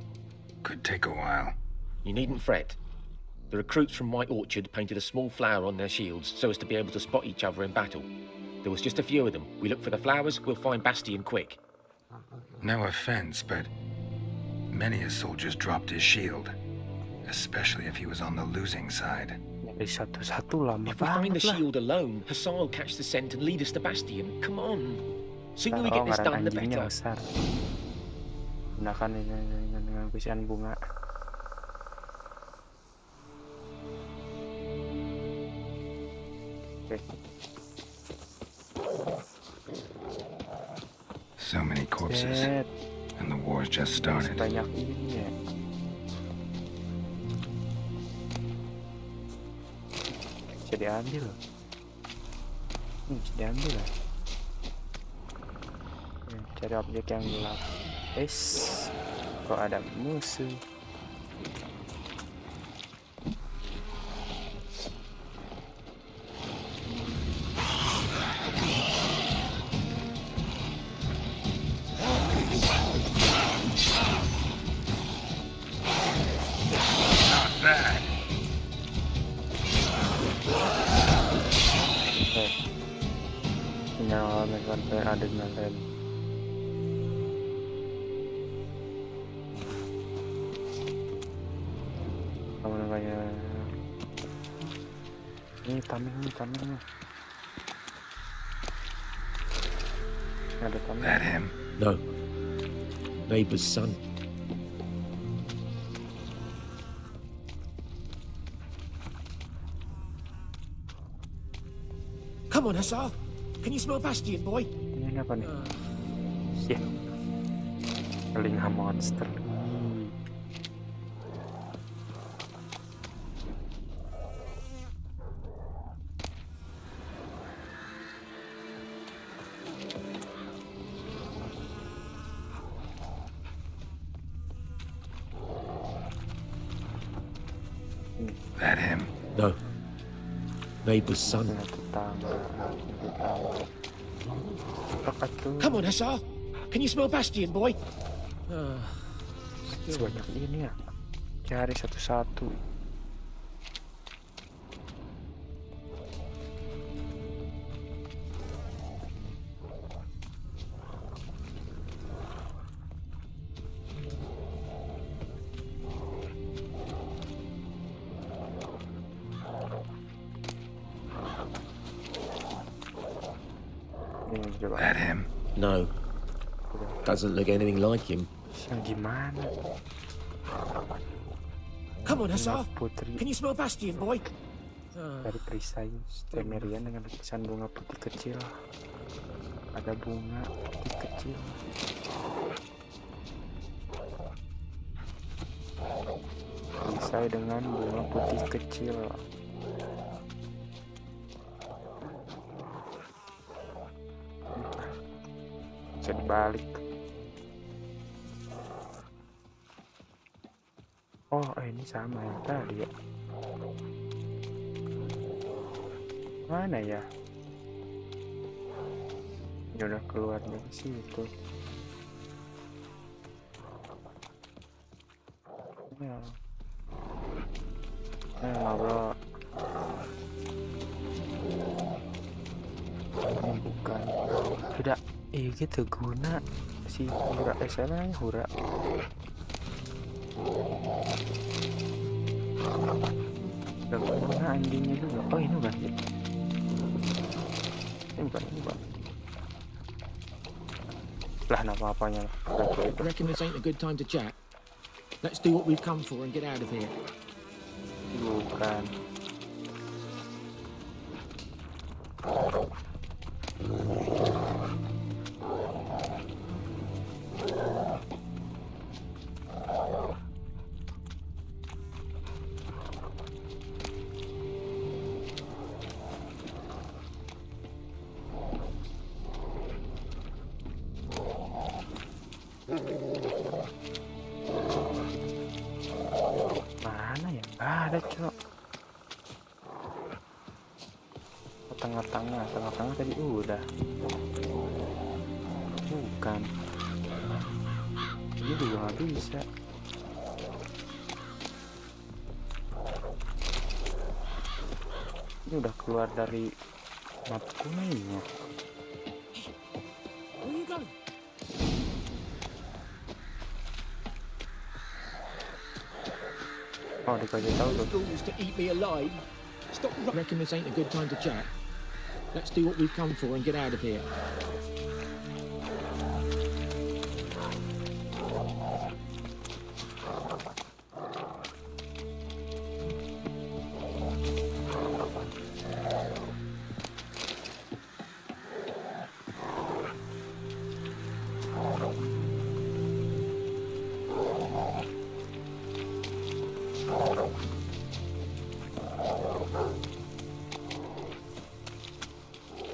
Could take a while. You needn't fret. The recruits from White Orchard painted a small flower on their shields so as to be able to spot each other in battle. There was just a few of them. We look for the flowers, we'll find Bastian quick. No offense, but many a soldier's dropped his shield. Especially if he was on the losing side. Satu-satu lama If we find the banget lah. shield alone, Hassan will catch the scent and lead us to Bastian. Come on. Sooner we Oh, get this ngaran done, the anjingnya better. besar. Gunakan ini dengan pisian bunga. Oke. So many corpses. Set. And the war's just started. Banyak ini ya. Bisa diambil. Bisa diambil lah. Cari objek yang gelap. Kok ada musuh? Not bad. Menyalakan adrenalin. Kamu namanya ini tameng. Ada tameng. That him? No. Neighbour's son. Come on, Hassan. Can you smell Bastian, boy? Ini apa nih? Ya. Telinga monster. That him? No. Neighbour's son. Come on, Hassan. Can you smell Bastian, boy? Sebanyak ini ya. Cari satu-satu. That him? No. Doesn't look anything like him. Yang gimana? Come on, Hassan. Can you smell Bastian, boy? Dari perisai Temerian dengan lukisan bunga putih kecil. Ada bunga putih kecil. Perisai dengan bunga putih kecil. Bisa dibalik. Oh, ini sama yang tadi ya. Mana ya? Ini udah keluar dari situ. Ngobrol. Ini bukan. Tidak. Gitu guna si hura sana hura. Gak guna anjingnya juga. Oh ini bukan sih. Ini bukan. Lah apa-apanya lah. Reckon this ain't a good time to chat. Let's do what we've come for and get out of here. Bukan. Mana ya? Ada cok. Tengah-tengah tadi udah. Bukan. Ini juga nggak bisa. Ini udah keluar dari map kuningnya. Where you going? Oh, dikasih tahu tuh. Schools to eat me alive. Stop. Reckon this ain't a good time to chat. Let's do what we've come for and get out of here.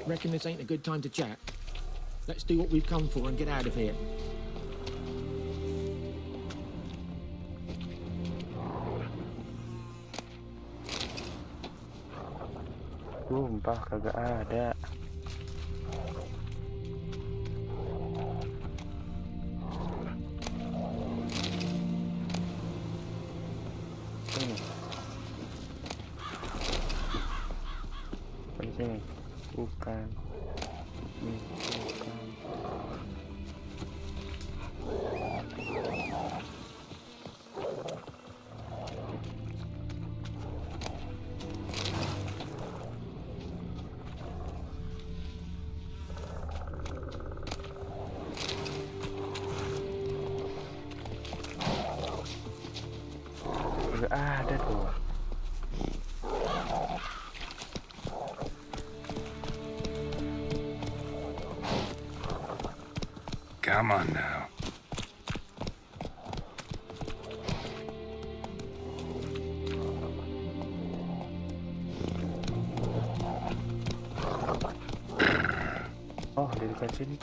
Reckon this ain't a good time to chat. Let's do what we've come for and get out of here. Sumpah kagak ada. Sini. Bukan. Ini bukan. Gak ada tuh. Come on now. Oh, di dekat sini.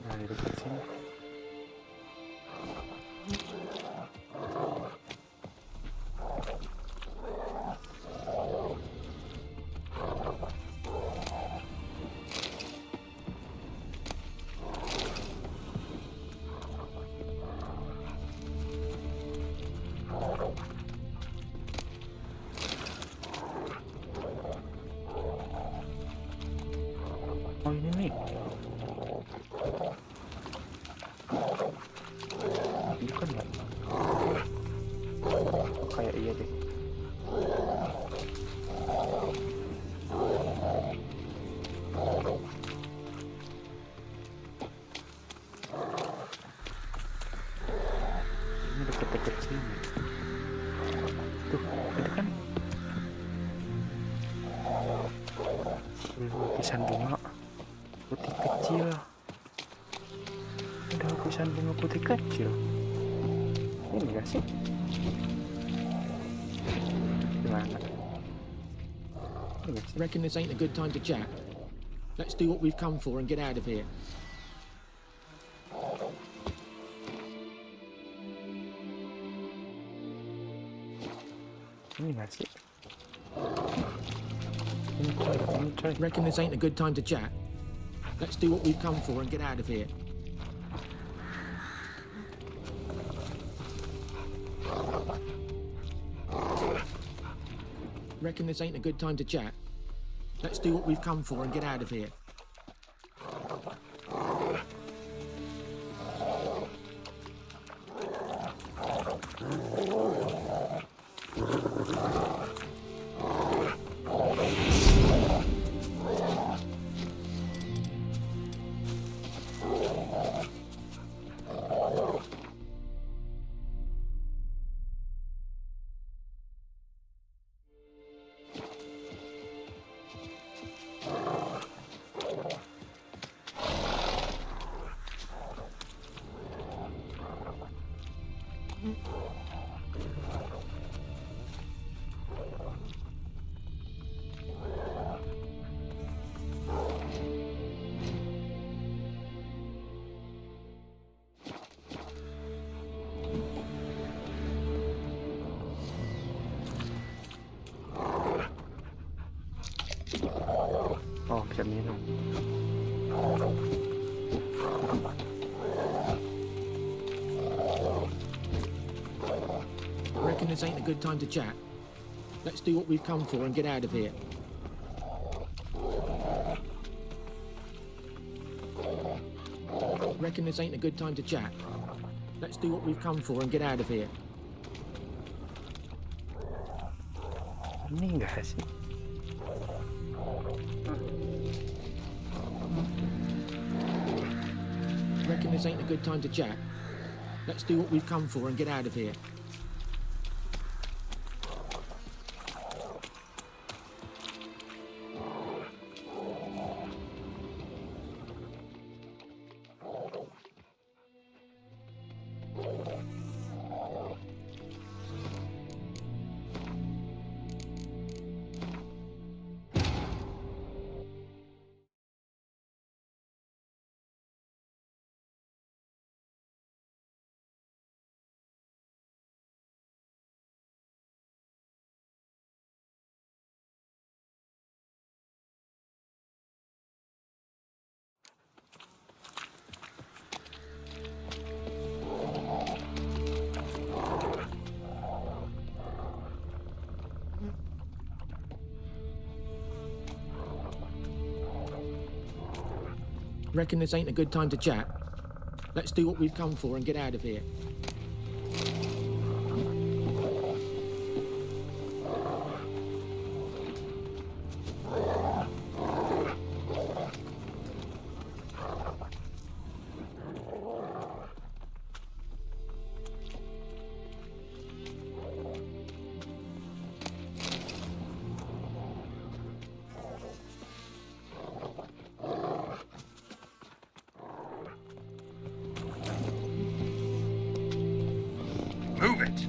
Nah, di dekat sini. Oh ini nih. Bukan nggak? Kayak iya deh. Ini deket-deket sini. Tuh, itu kan. Lukisan bunga putih kecil. Ada lukisan bunga putih kecil. Ini gak sih? Gimana? Reckon this ain't a good time to chat. Let's do what we've come for and get out of here. Ini gak sih? Reckon this ain't a good time to chat. Let's do what we've come for and get out of here. Reckon this ain't a good time to chat? Let's do what we've come for and get out of here. Oh, bisa minum. Reckon this ain't a good time to chat? Let's do what we've come for and get out of here. Reckon this ain't a good time to chat? Let's do what we've come for and get out of here. Ini enggak sih? Reckon this ain't a good time to chat? Let's do what we've come for and get out of here. Reckon this ain't a good time to chat? Let's do what we've come for and get out of here. Move it!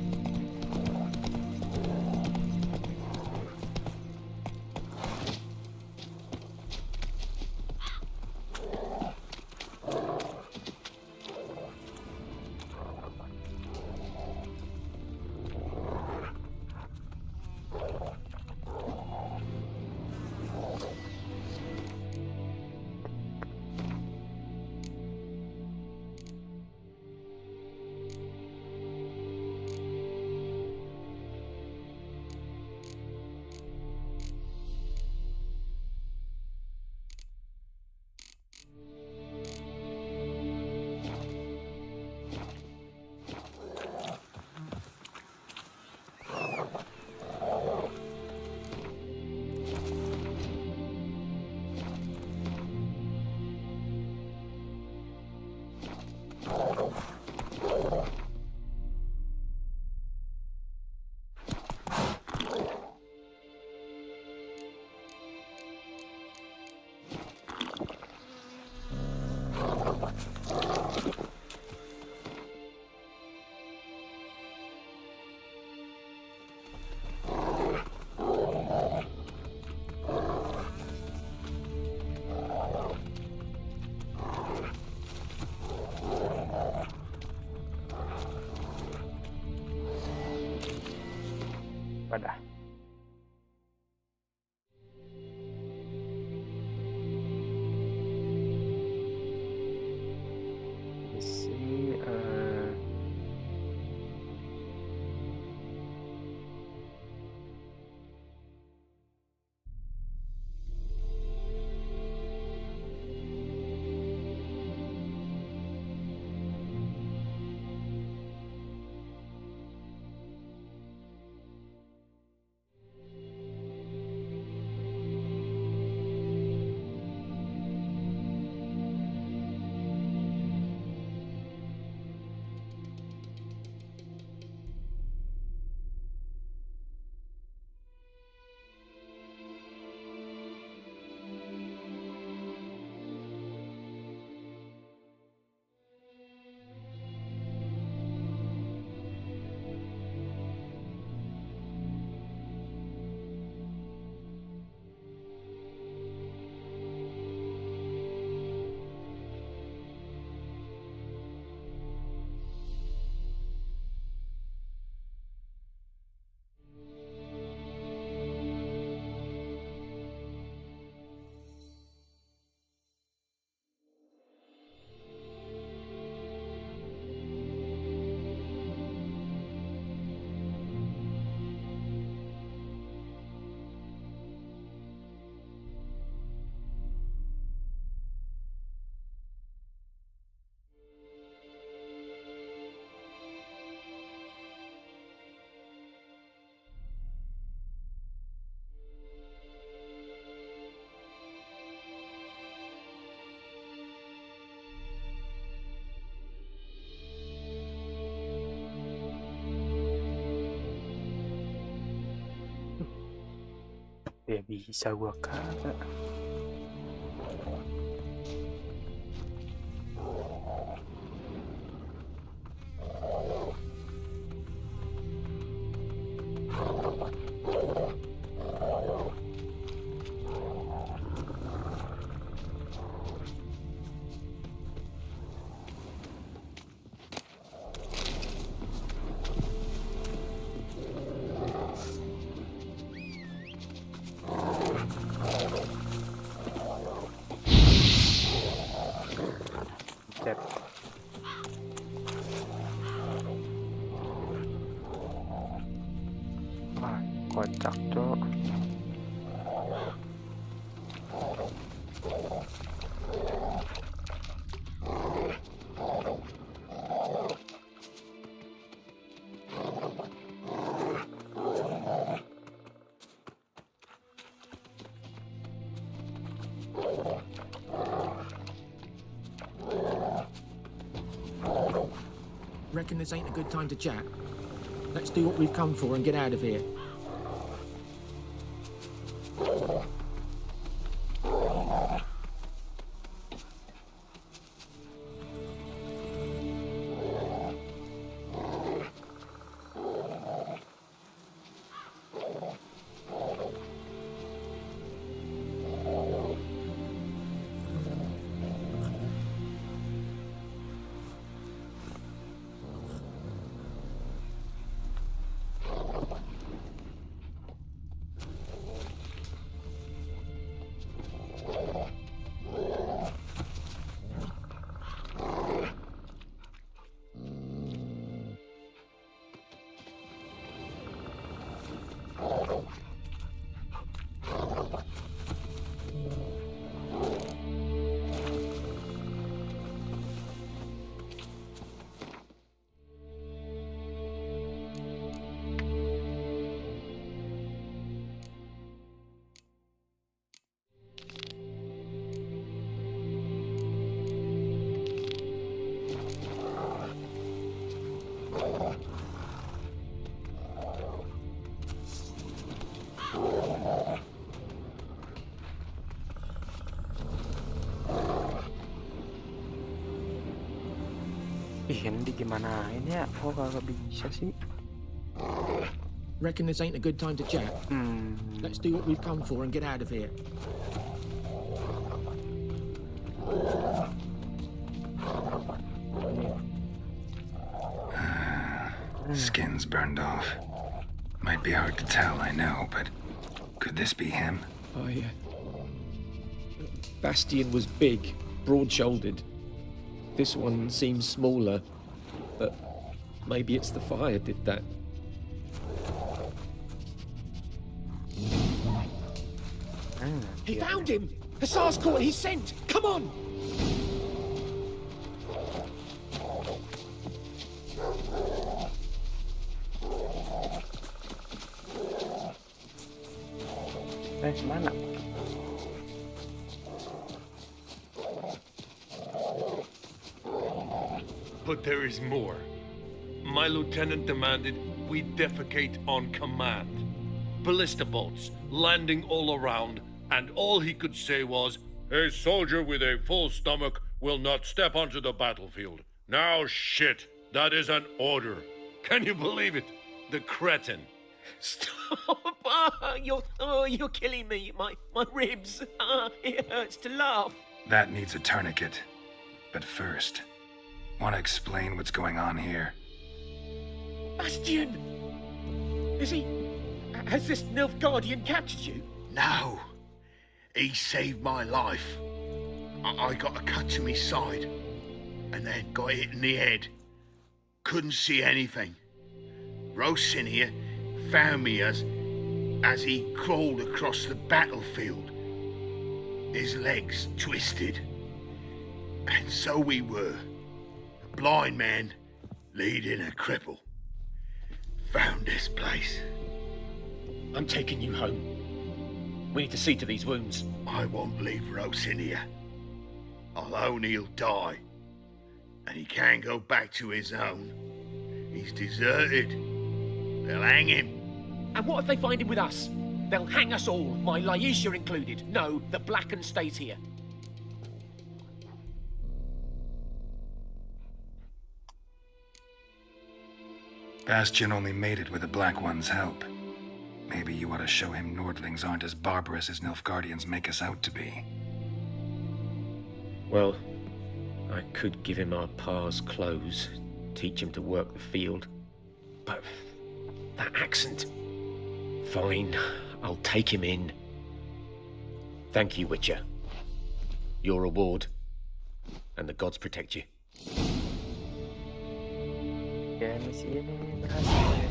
Pada. Misi Ya bisa gua kagak. Cep. Wah, kocak cok. Reckon this ain't a good time to chat. Let's do what we've come for and get out of here. Ih, ini digimanain ya? Kok kagak bisa sih? Reckon this ain't a good time to chat. Let's do what we've come for and get out of here. Skin's burned off. Might be hard to tell, I know, but could this be him? Bastian was big, broad-shouldered. This one seems smaller, but maybe it's the fire did that. He found him! Hussar's caught his scent! Come on! Mana? But there is more. My lieutenant demanded we defecate on command. Ballista bolts landing all around, and all he could say was, "A soldier with a full stomach will not step onto the battlefield." Now shit, that is an order. Can you believe it? The cretin. Stop! You're killing me. My ribs. It hurts to laugh. That needs a tourniquet. But first, want to explain what's going on here? Bastian! Has this Nilfgaardian captured you? No. He saved my life. I got a cut to my side, and then got hit in the head. Couldn't see anything. Rosinia found me as he crawled across the battlefield. His legs twisted. And so we were. A blind man leading a cripple. Found this place. I'm taking you home. We need to see to these wounds. I won't leave Rosinia. Alone he'll die. And he can't go back to his own. He's deserted. They'll hang him. And what if they find him with us? They'll hang us all, my Laisha included. No, the Blacken stays here. Bastion only made it with the Black One's help. Maybe you ought to show him Nordlings aren't as barbarous as Nilfgaardians make us out to be. Well, I could give him our pa's clothes, teach him to work the field. But that accent... Fine, I'll take him in. Thank you, Witcher. Your reward. And the gods protect you. Ya, misi ini berhasil.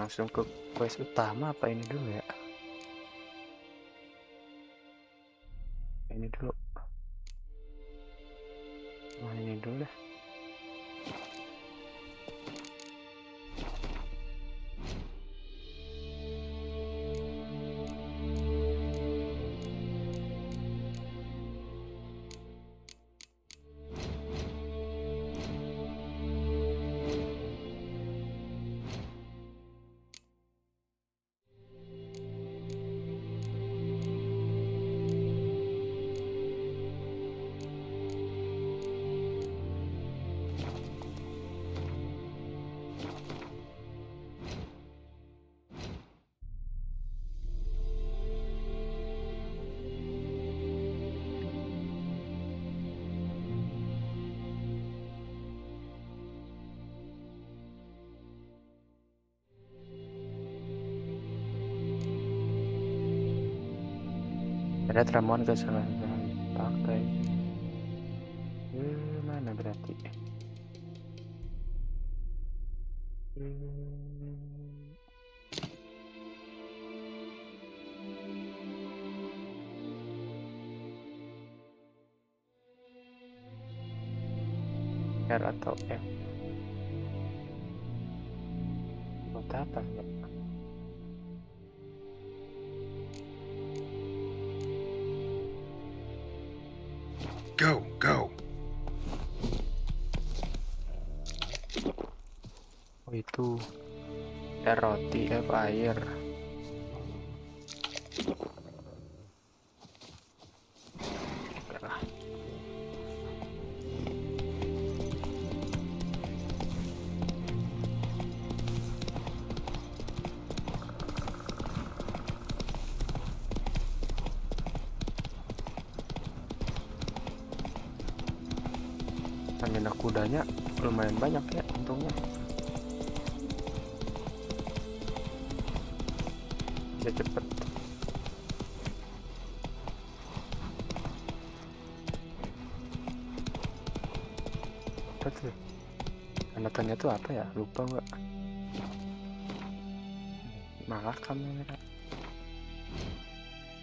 Langsung ke quest utama apa ini dulu ya? Ini dulu. Ini dulu deh. Ada ramuan kesalahan pakai. Mana berarti? R atau F? Buat apa ya? Go, go. Oh itu R roti, F air. Stamina kudanya lumayan banyak ya untungnya. Bisa cepet. Apa tuh? Tanda-tanda tuh apa ya? Lupa gua. Malah kamera.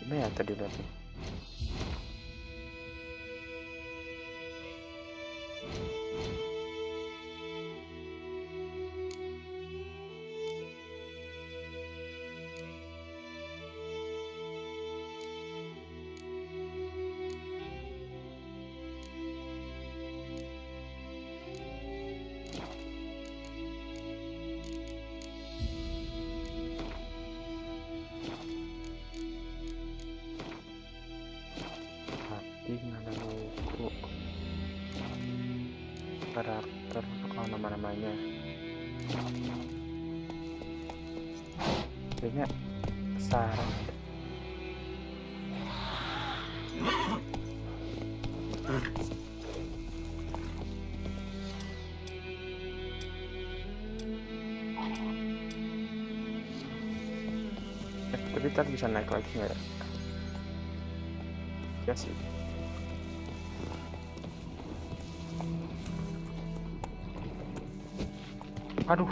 Gimana ya tadi lihat? Lenovo Loq karakter nama-namanya kayaknya sarang tapi ntar bisa naik lagi nggak ya? Ya sih. Aduh.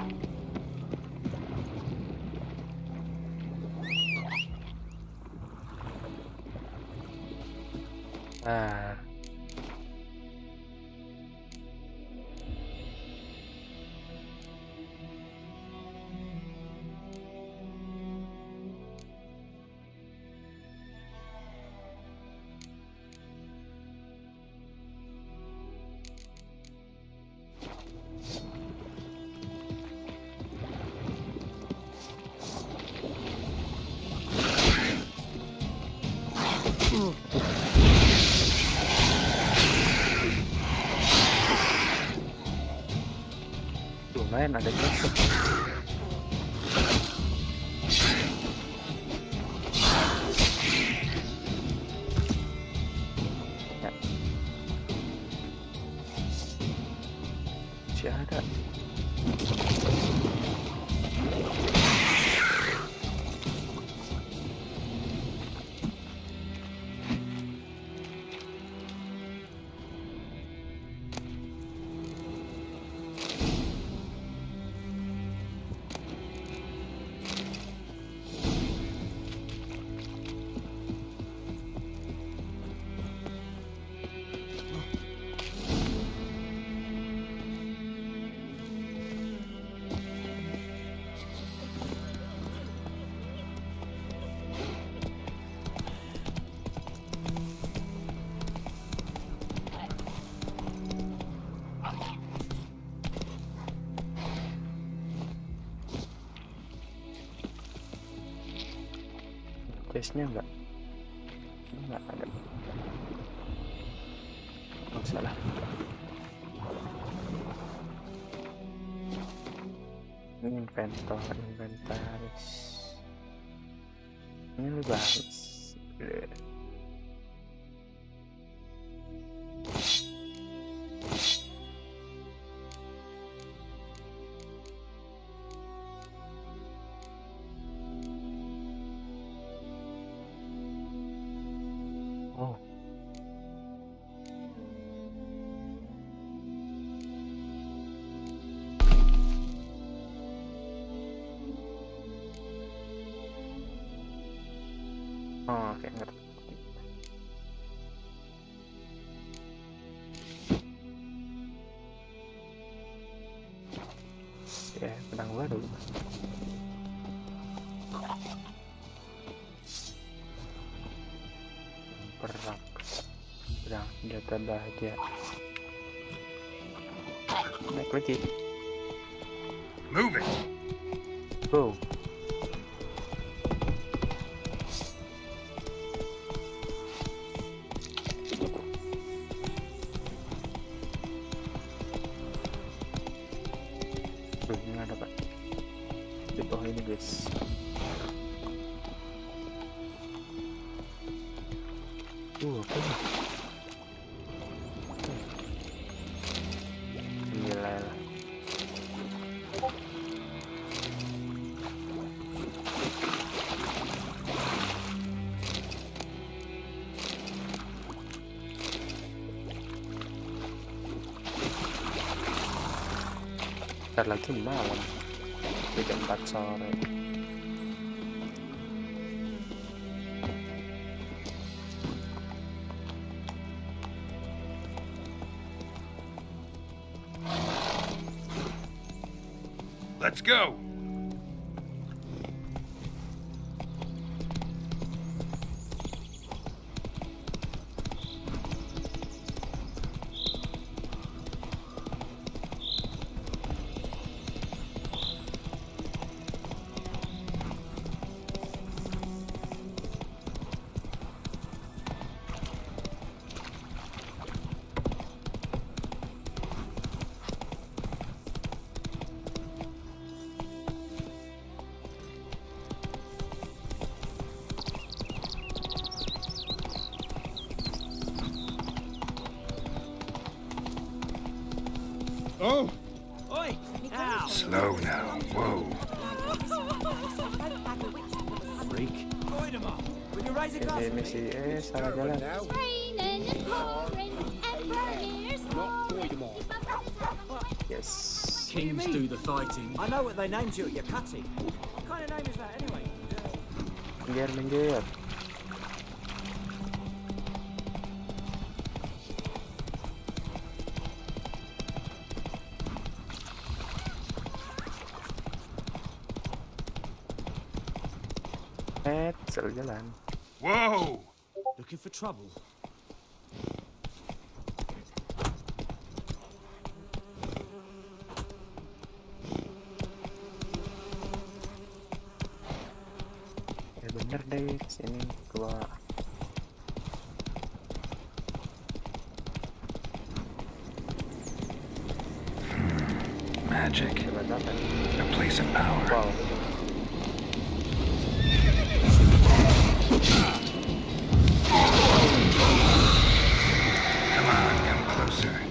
lumayan ada chest. Ya. Masih ada. Chestnya enggak ada. Oh, salah. Ini inventaris. Ini bagus. Oh. Oh, oke, ngerti. Ya, pedang baru. Perak. Pedang senjata bahagia. Naik lagi. Move it. Go. Ini ada Pak di bawah ini guys. Apa ini? Gila lah. Ntar lagi malam jam 4 sore. Let's go. Oh! Oi! Ow! Slow now. Whoa. Freak. Avoid him off. Will you raise a glass? Misi salah jalan. Raining and pouring, and Yes. Kings do the fighting. I know what they named you at your cutting. What kind of name is that anyway? Minggir. Selalu jalan. Whoa! Looking for trouble? Ya bener deh, sini gua. magic. A place of power. Wow. Come on, come closer.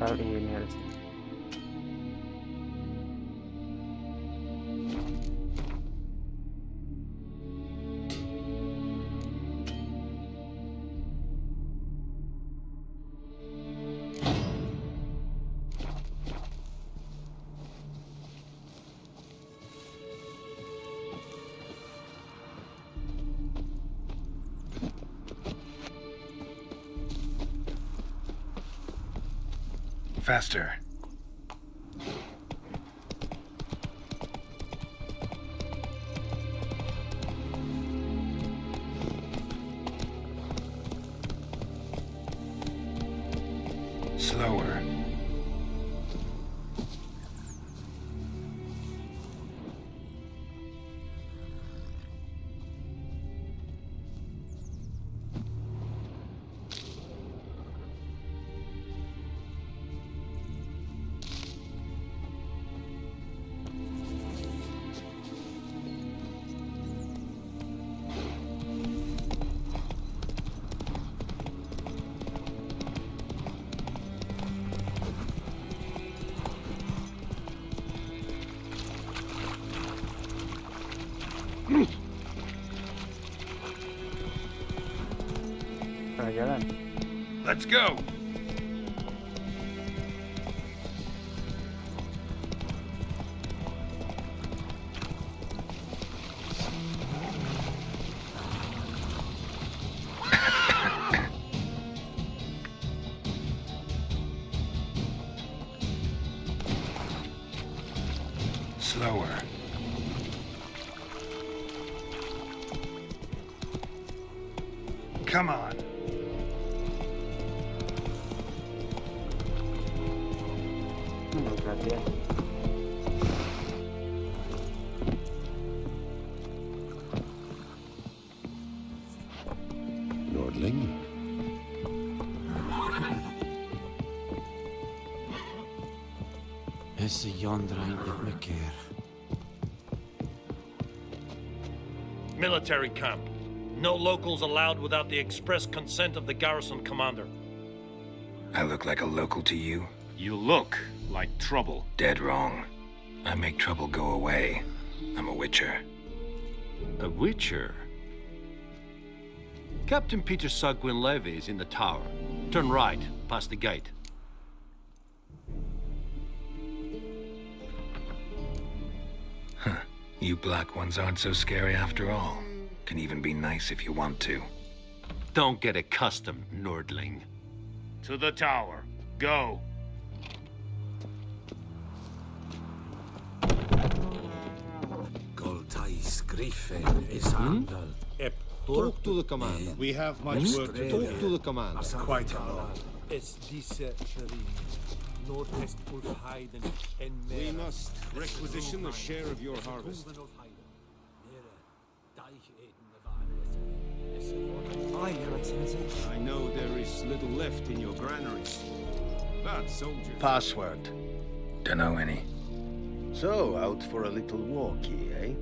Kali ini harus Faster. Slower. jalan. Let's go. Slower. Come on. Perhatian. Nordling? Esse yonder ain't got me care. Military camp. No locals allowed without the express consent of the garrison commander. I look like a local to you? You look like trouble. Dead wrong. I make trouble go away. I'm a witcher. A witcher? Captain Peter Sagwin Levy is in the tower. Turn right, past the gate. Huh. You black ones aren't so scary after all. Can even be nice if you want to. Don't get accustomed, Nordling. To the tower. Go. Goltais Griffin is handle. Talk to the commander. We have much work to do. Talk to the commander. Quite a lot. Es diese Nordwest Ulfheiden and We must requisition a share of your harvest. Aye, Your Excellency. I know there is little left in your granaries. Bad soldiers. Password. Dunno any. So, out for a little walkie, eh?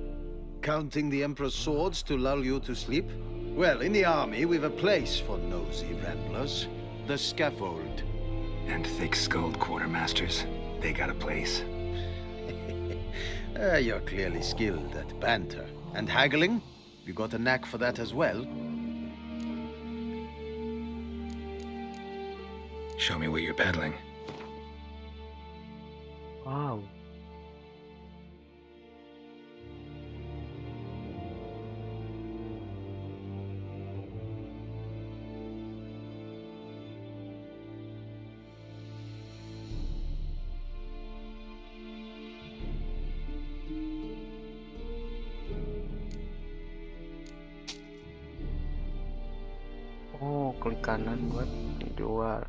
Counting the Emperor's swords to lull you to sleep? Well, in the army, we've a place for nosy ramblers. The scaffold. And thick-skulled quartermasters. They got a place. You're clearly skilled at banter. And haggling? You got a knack for that as well? Show me what you're peddling. Wow. Oh, klik kanan buat dijual.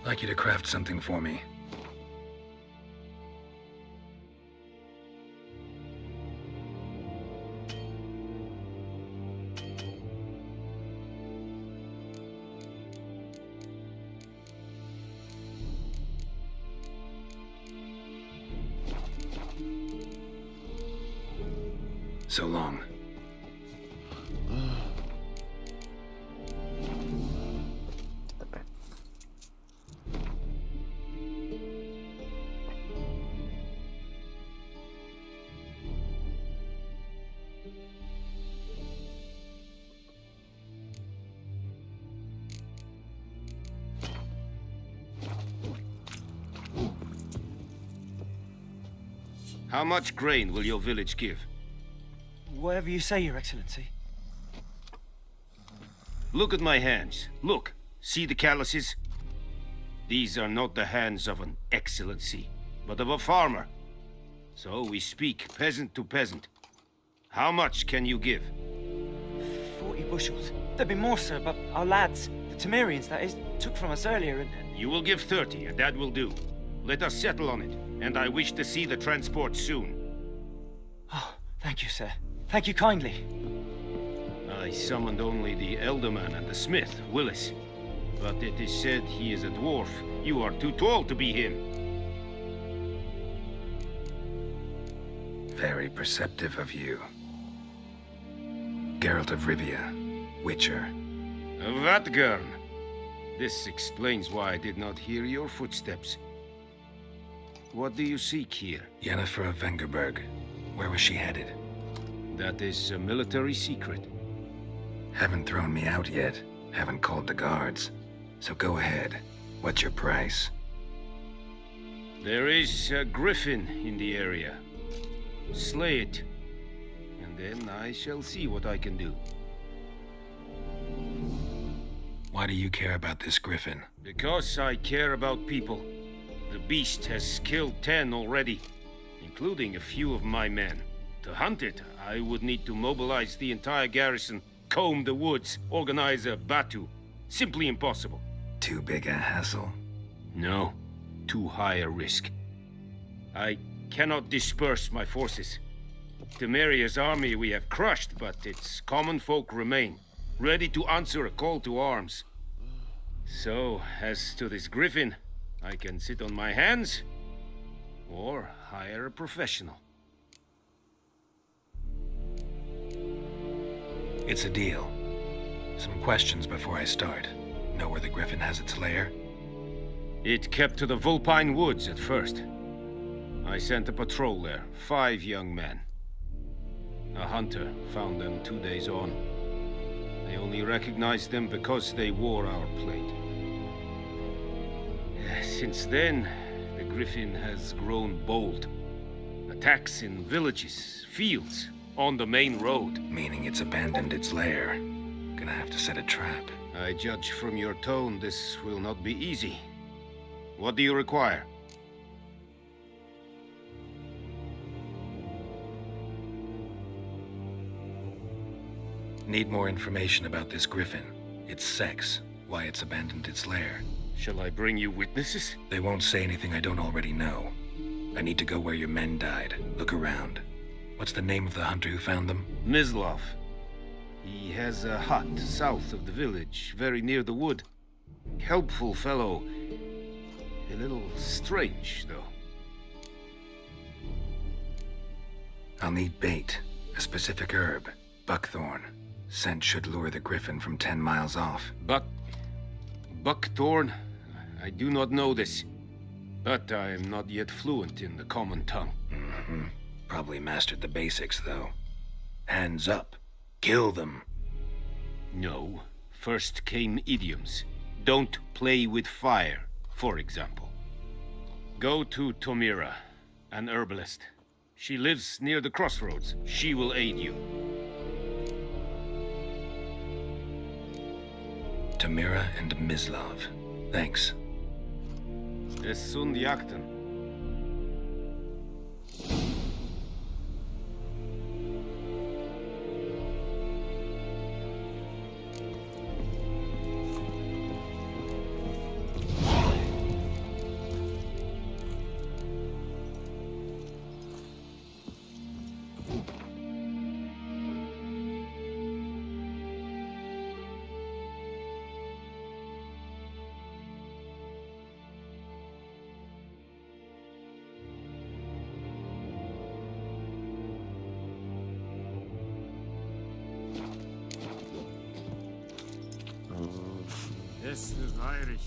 I'd like you to craft something for me. So long. How much grain will your village give? Whatever you say, Your Excellency. Look at my hands. Look. See the calluses? These are not the hands of an excellency, but of a farmer. So we speak peasant to peasant. How much can you give? 40 bushels. There'd be more, sir, but our lads, the Temerians, that is, took from us earlier and... You will give 30, and that will do. Let us settle on it, and I wish to see the transport soon. Oh, thank you, sir. Thank you kindly. I summoned only the Elderman and the smith, Willis. But it is said he is a dwarf. You are too tall to be him. Very perceptive of you. Geralt of Rivia, Witcher. Vatgern. This explains why I did not hear your footsteps. What do you seek here? Yennefer of Vengerberg. Where was she headed? That is a military secret. Haven't thrown me out yet. Haven't called the guards. So go ahead. What's your price? There is a griffin in the area. Slay it. And then I shall see what I can do. Why do you care about this griffin? Because I care about people. The beast has killed 10 already, including a few of my men. To hunt it, I would need to mobilize the entire garrison, comb the woods, organize a batu. Simply impossible. Too big a hassle? No, too high a risk. I cannot disperse my forces. Temeria's army we have crushed, but its common folk remain, ready to answer a call to arms. So, as to this griffin, I can sit on my hands or hire a professional. It's a deal. Some questions before I start. Know where the griffin has its lair? It kept to the Vulpine Woods at first. I sent a patrol there, 5 young men. A hunter found them 2 days on. I only recognized them because they wore our plate. Since then, the griffin has grown bold. Attacks in villages, fields, on the main road. Meaning it's abandoned its lair. Gonna have to set a trap. I judge from your tone this will not be easy. What do you require? Need more information about this griffin. Its sex, why it's abandoned its lair. Shall I bring you witnesses? They won't say anything I don't already know. I need to go where your men died. Look around. What's the name of the hunter who found them? Mislav. He has a hut south of the village, very near the wood. Helpful fellow. A little strange, though. I'll need bait. A specific herb. Buckthorn. Scent should lure the griffin from 10 miles off. Buckthorn? I do not know this. But I am not yet fluent in the common tongue. Mm-hmm. Probably mastered the basics, though. Hands up. Kill them. No. First came idioms. Don't play with fire, for example. Go to Tomira, an herbalist. She lives near the crossroads. She will aid you. Tomira and Mislav. Thanks. Es sunt jakten. Es reirig.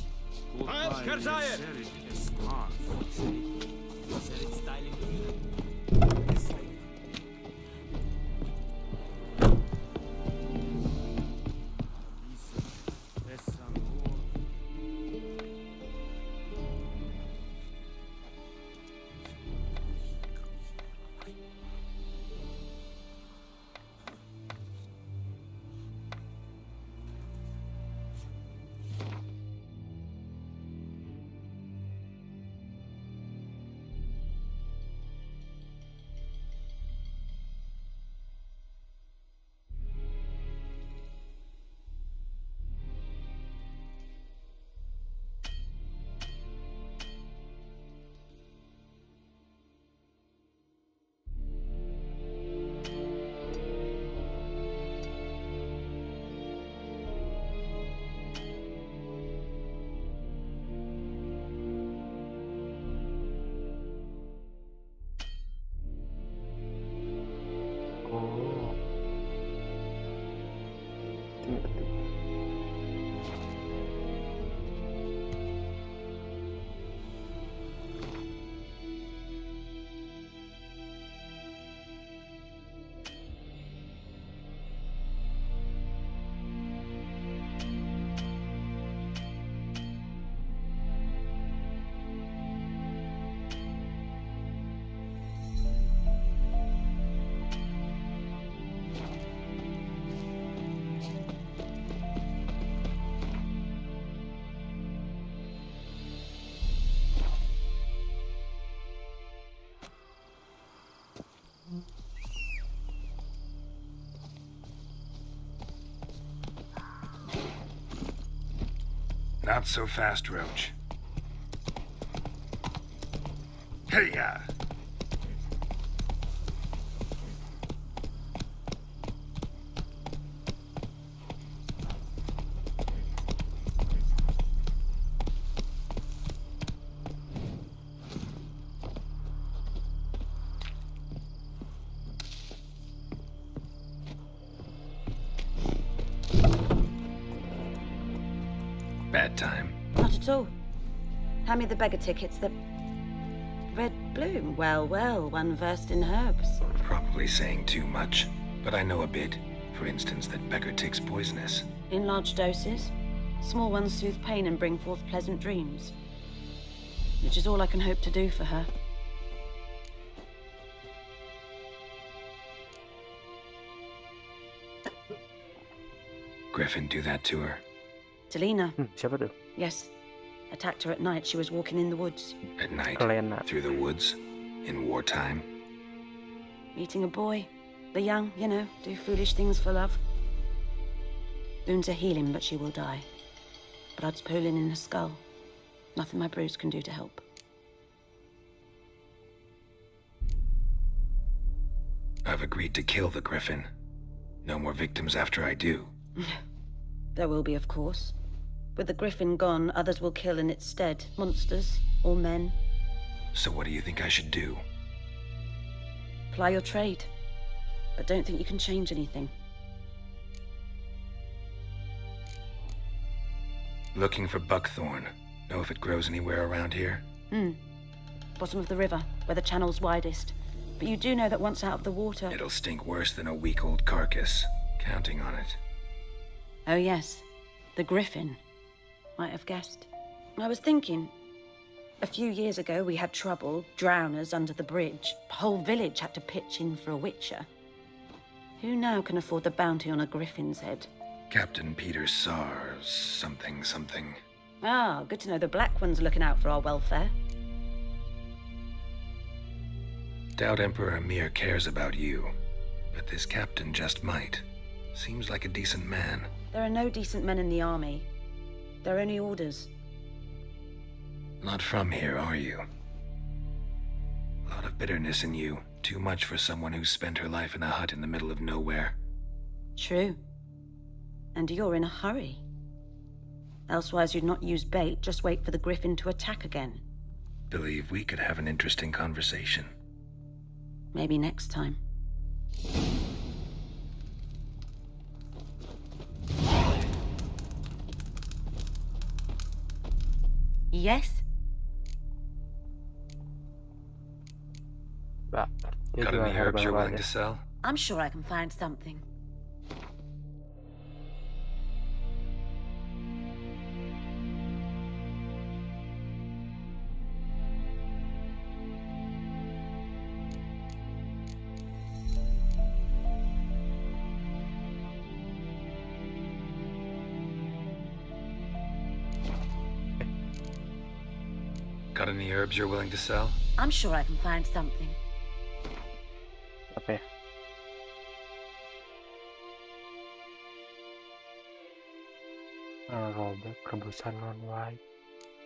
Not so fast, Roach. Hey-ya! at all. Hand me the beggar tickets, the red bloom. Well, well, one versed in herbs. Probably saying too much, but I know a bit. For instance, that beggar tick's poisonous. In large doses. Small ones soothe pain and bring forth pleasant dreams. Which is all I can hope to do for her. Griffin do that to her? To Lena. Siapa tuh? Yes. Attacked her at night. She was walking in the woods. At night? Lena. Through the woods? In wartime? Meeting a boy. The young, you know, do foolish things for love. Wounds are healing, but she will die. Blood's pooling in her skull. Nothing my bruise can do to help. I've agreed to kill the Griffin. No more victims after I do. There will be, of course. With the Griffin gone, others will kill in its stead. Monsters, or men. So what do you think I should do? Ply your trade. But don't think you can change anything. Looking for buckthorn. Know if it grows anywhere around here? Bottom of the river, where the channel's widest. But you do know that once out of the water... It'll stink worse than a week-old carcass. Counting on it. Oh yes, the Griffin. Might have guessed. I was thinking... A few years ago we had trouble, drowners under the bridge. Whole village had to pitch in for a witcher. Who now can afford the bounty on a Griffin's head? Captain Peter Sars, something. Ah, good to know the Black One's looking out for our welfare. Doubt Emperor Amir cares about you, but this captain just might. Seems like a decent man. There are no decent men in the army. They're only orders. Not from here, are you? A lot of bitterness in you. Too much for someone who spent her life in a hut in the middle of nowhere. True. And you're in a hurry. Elsewise you'd not use bait, just wait for the Griffin to attack again. Believe we could have an interesting conversation. Maybe next time. Yes? Got any herbs you're willing to sell? I'm sure I can find something. Got any herbs you're willing to sell? I'm sure I can find something. Apa ya? Robek, rebusan non white.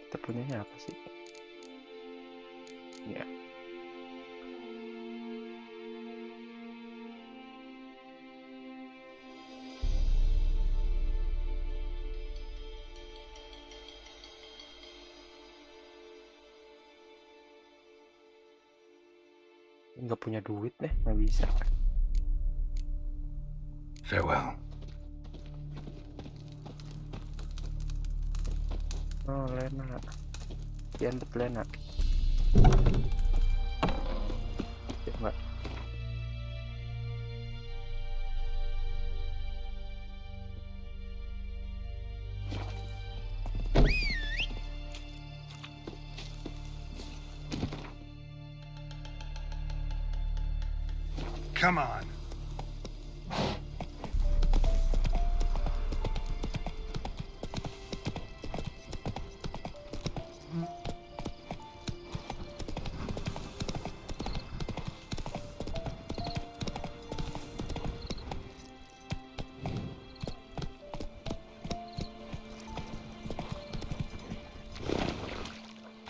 Kita punyanya apa sih? Ya. Nggak punya duit deh, nggak bisa. Farewell. Oh, Lena. Kian bet Lena. Ya, enggak. Come on.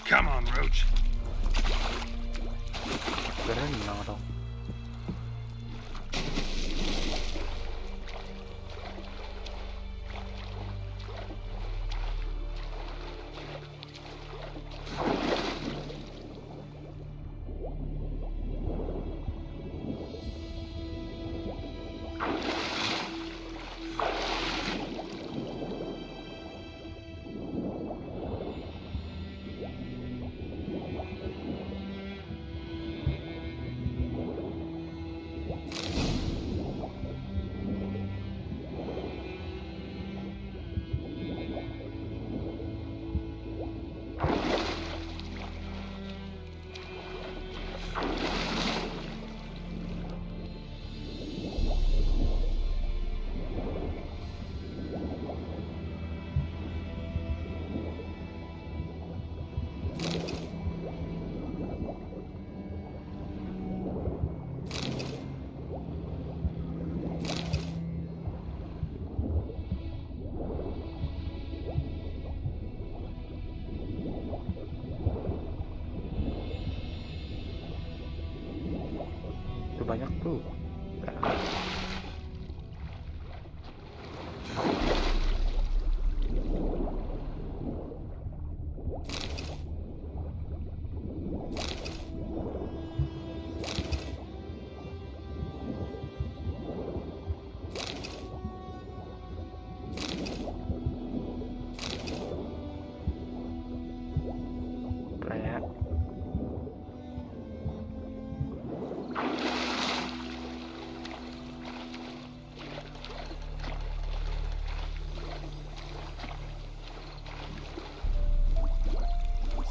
Come on, Roach. Berenang dong. banyak tuh. Nah.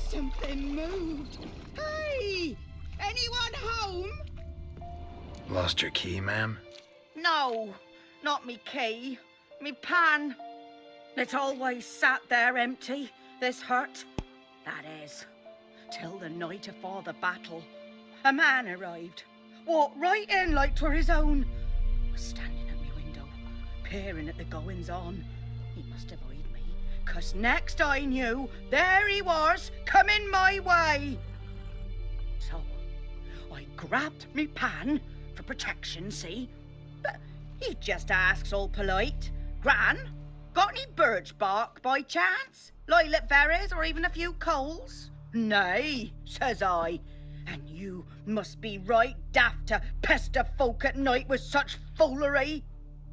Something moved. Hey! Anyone home? Lost your key, ma'am? No, not me key. Me pan. It's always sat there empty, this hut. That is, till the night afore the battle. A man arrived, walked right in like 'twere his own. Was standing at me window, peering at the goings-on. He must have eyed me, 'cause next I knew, there he was, coming my way. So, I grabbed me pan, for protection, see? But he just asks all polite, Gran, got any birch bark by chance? Lilac berries or even a few coals? Nay, says I, and you must be right daft to pester folk at night with such foolery.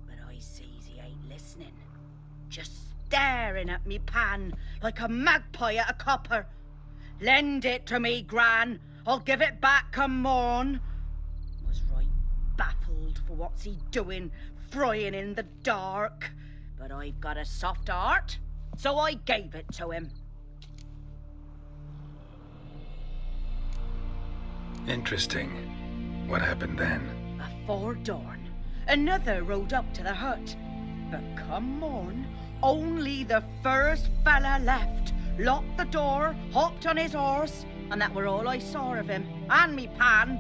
But I sees he ain't listening, just staring at me pan like a magpie at a copper. Lend it to me, Gran, I'll give it back come morn. Was right baffled for what's he doing, frying in the dark. But I've got a soft heart, so I gave it to him. Interesting. What happened then? Afore dawn, another rode up to the hut. But come morn, only the first fella left, locked the door, hopped on his horse, and that were all I saw of him, and me pan.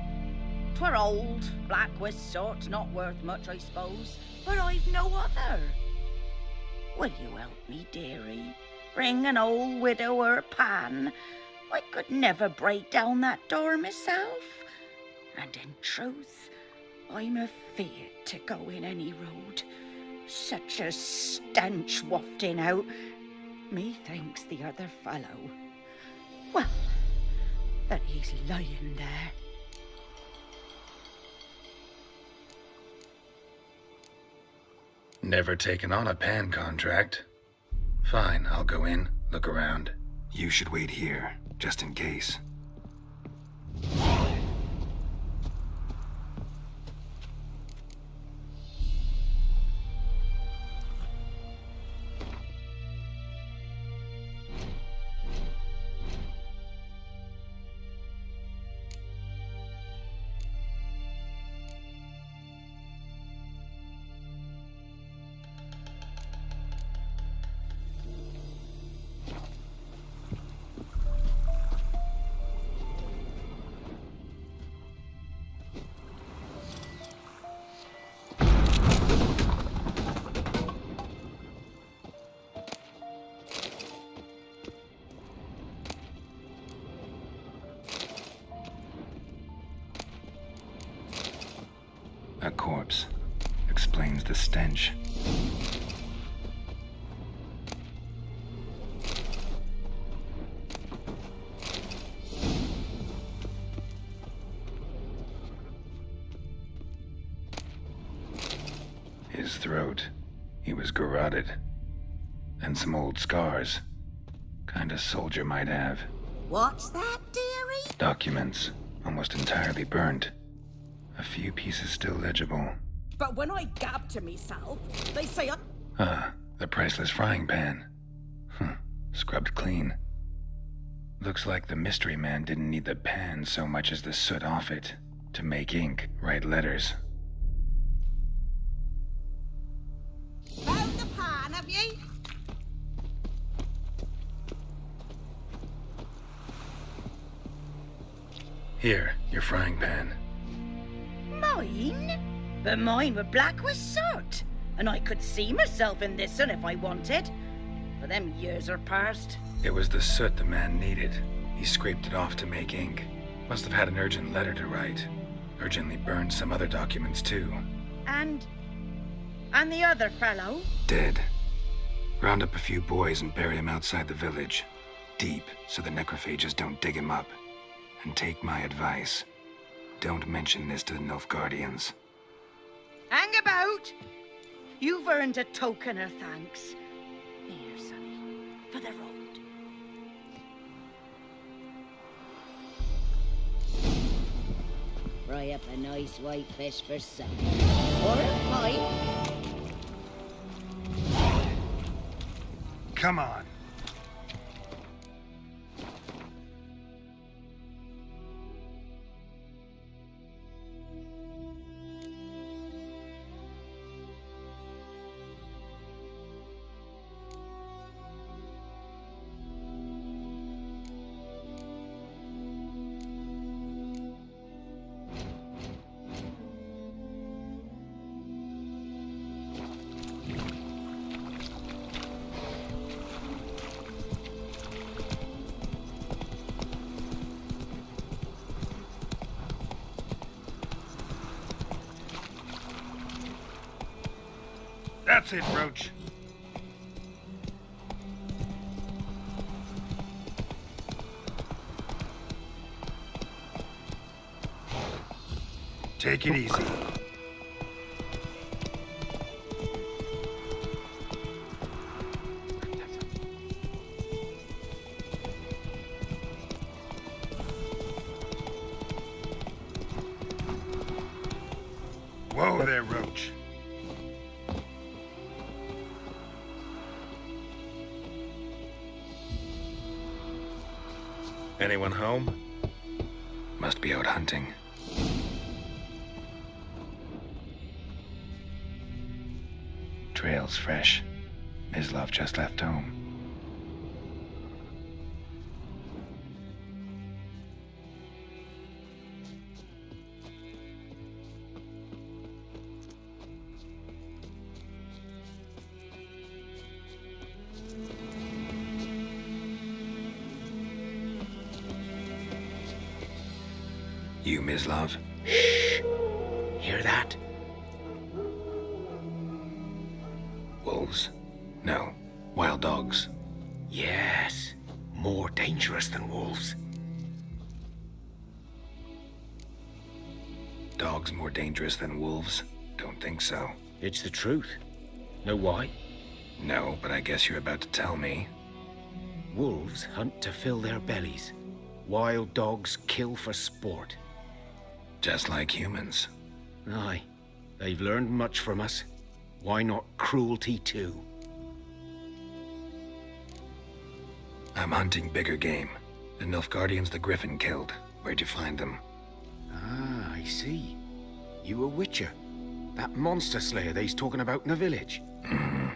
'Twere old, black with soot, not worth much, I suppose, but I've no other. Will you help me, dearie? Bring an old widower pan. I could never break down that door myself. And in truth, I'm afeard to go in any road. Such a stench wafting out. Methinks the other fellow, well, that he's lying there. Never taken on a pan contract. Fine, I'll go in, look around. You should wait here, just in case. A corpse. Explains the stench. His throat. He was garroted. And some old scars. Kind of soldier might have. What's that, dearie? Documents. Almost entirely burnt. A few pieces still legible. But when I gab to myself, they say The priceless frying pan. Scrubbed clean. Looks like the mystery man didn't need the pan so much as the soot off it to make ink, write letters. Found the pan, have you? Here, your frying pan. Mine? But mine were black with soot, and I could see myself in this one if I wanted. But them years are past. It was the soot the man needed. He scraped it off to make ink. Must have had an urgent letter to write. Urgently burned some other documents, too. And the other fellow? Dead. Round up a few boys and bury him outside the village. Deep, so the necrophages don't dig him up. And take my advice. Don't mention this to the Nilfgaardians. Hang about! You've earned a token of thanks. Here, sonny, for the road. Fry up a nice white fish for supper. Or a pie. Come on. That's it, Roach. Take it easy. Whoa there, Roach. Anyone home? Must be out hunting. Trail's fresh. Mislav just left home. You, Mislav? Shh! Hear that? Wolves? No. Wild dogs. Yes. More dangerous than wolves. Dogs more dangerous than wolves? Don't think so. It's the truth. Know why? No, but I guess you're about to tell me. Wolves hunt to fill their bellies. Wild dogs kill for sport. Just like humans. Aye. They've learned much from us. Why not cruelty too? I'm hunting bigger game. The Nilfgaardians the Griffin killed. Where'd you find them? Ah, I see. You a witcher. That monster slayer they's talking about in the village. Mm-hmm.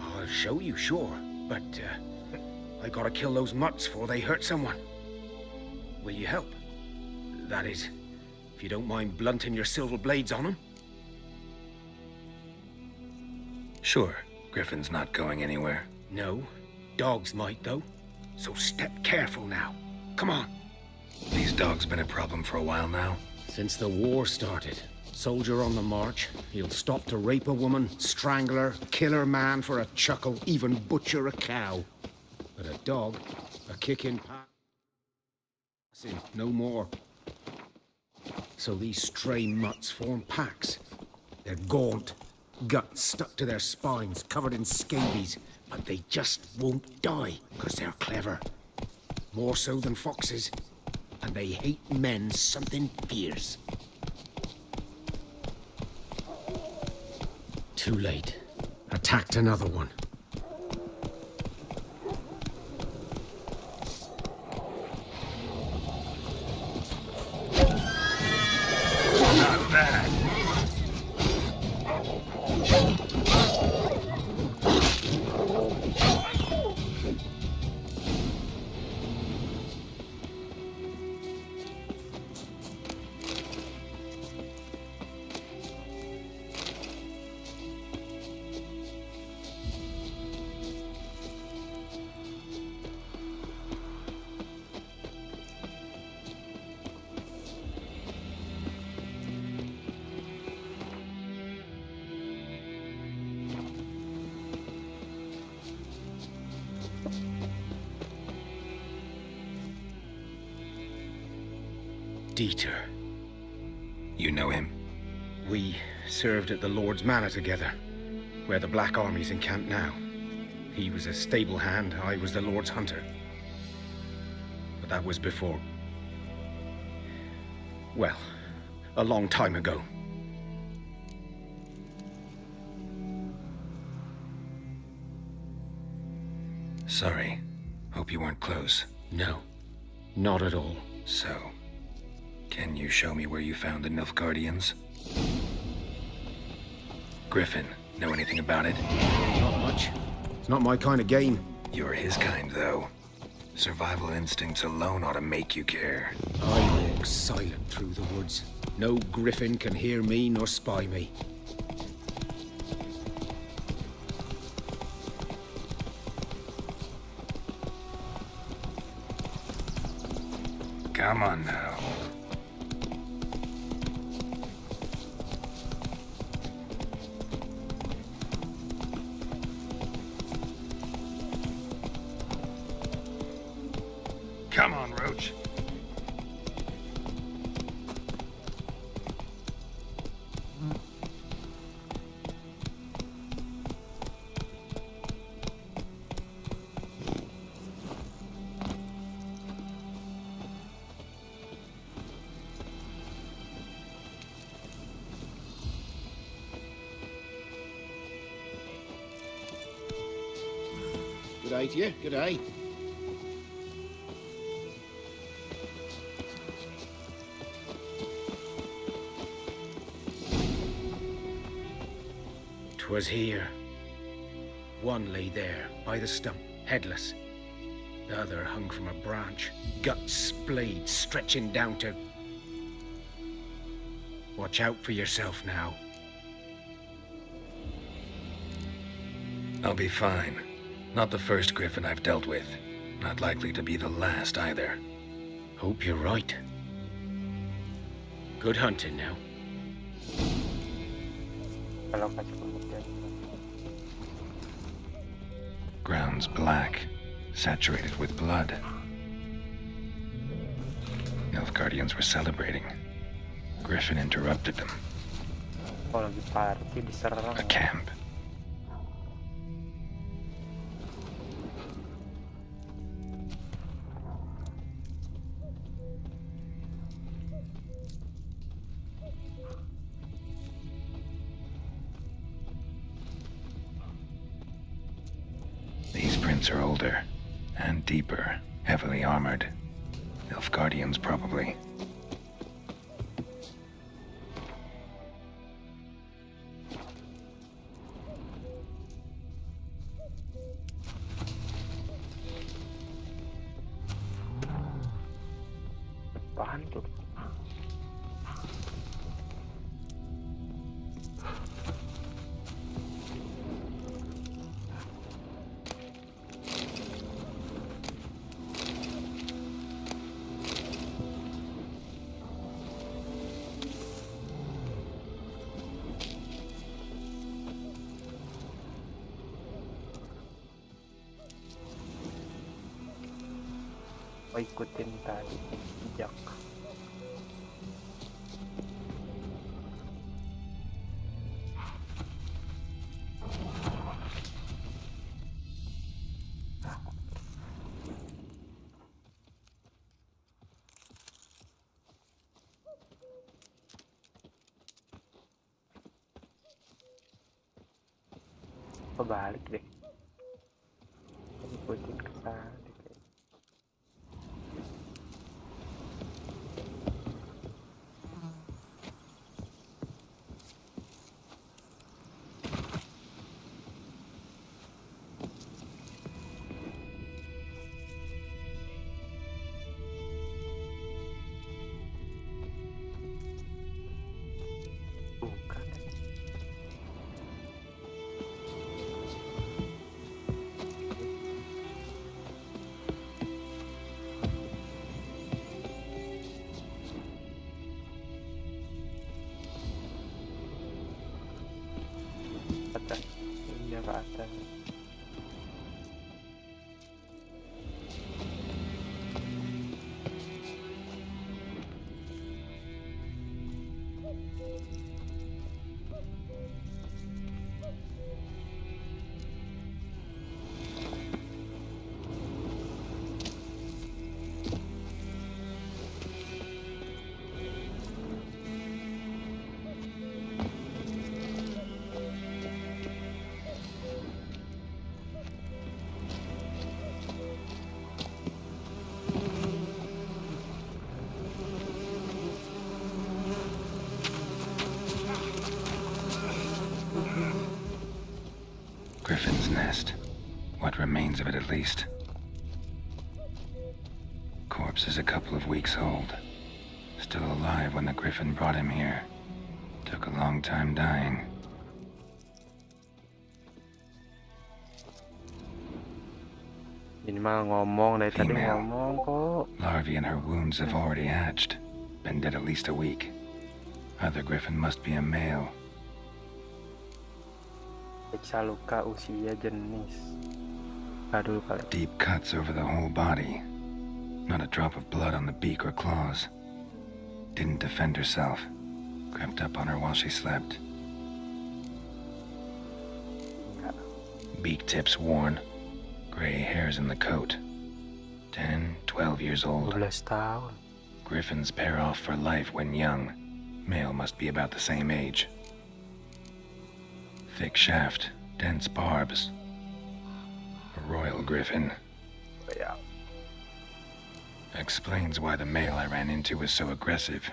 I'll show you, sure. But, I gotta kill those mutts before they hurt someone. Will you help? That is, if you don't mind blunting your silver blades on them. Sure. Griffin's not going anywhere. No. Dogs might, though. So step careful now. Come on. These dogs been a problem for a while now? Since the war started. Soldier on the march. He'll stop to rape a woman, strangle her, kill her man for a chuckle, even butcher a cow. But a dog, a kicking no more. So these stray mutts form packs. They're gaunt, guts stuck to their spines, covered in scabies, but they just won't die, because they're clever. More so than foxes. And they hate men something fierce. Too late. Attacked another one. Not bad. Dieter. You know him? We served at the Lord's Manor together, where the Black Army's encamped now. He was a stable hand, I was the Lord's hunter. But that was before... well, a long time ago. Sorry. Hope you weren't close. No, not at all. So, can you show me where you found the Nilfgaardians? Griffin, know anything about it? Not much. It's not my kind of game. You're his kind, though. Survival instincts alone ought to make you care. I walk silent through the woods. No griffin can hear me nor spy me. Come on now. Come on, Roach. Good day to you, good day. Was here. One lay there, by the stump, headless. The other hung from a branch, guts splayed, stretching down to... Watch out for yourself now. I'll be fine. Not the first griffin I've dealt with. Not likely to be the last either. Hope you're right. Good hunting now. Ground's black, saturated with blood. Nilfgaardians were celebrating. Griffin interrupted them. A camp. These prints are older and deeper, heavily armored. Nilfgaardians, probably. Apaan tuh? Oh, ikutin tadi jejak. Balik deh, ikutin ke sana. remains of it at least. Corpse is a couple of weeks old. Still alive when the Griffin brought him here. Took a long time dying. Ini mah ngomong dari tadi Female. ngomong kok. Larvae in her wounds have already hatched. Been dead at least a week. Other Griffin must be a male. Periksa luka, usia, jenis. Aduh kali. Deep cuts over the whole body. Not a drop of blood on the beak or claws. Didn't defend herself. Crept up on her while she slept. Beak tips worn. Gray hairs in the coat. 10, 12 years old. 12 tahun. Griffins pair off for life when young. Male must be about the same age. Thick shaft, dense barbs. A royal griffin. Yeah. Explains why the male I ran into was so aggressive.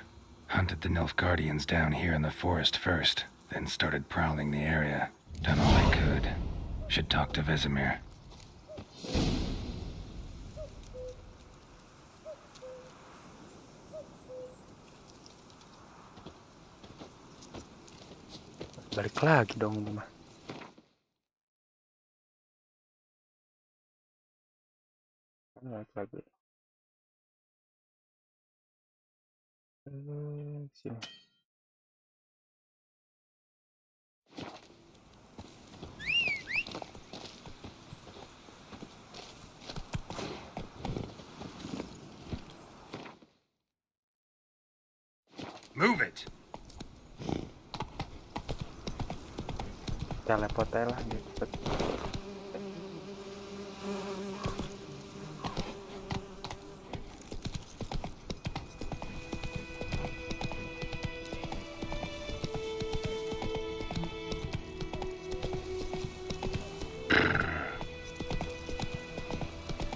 Hunted the Nilfgaardians down here in the forest first, then started prowling the area. Done all I could. Should talk to Vesemir. Balik lagi dong ini mah. Balik lagi. Sini. Move it! Teleport aja lah gitu.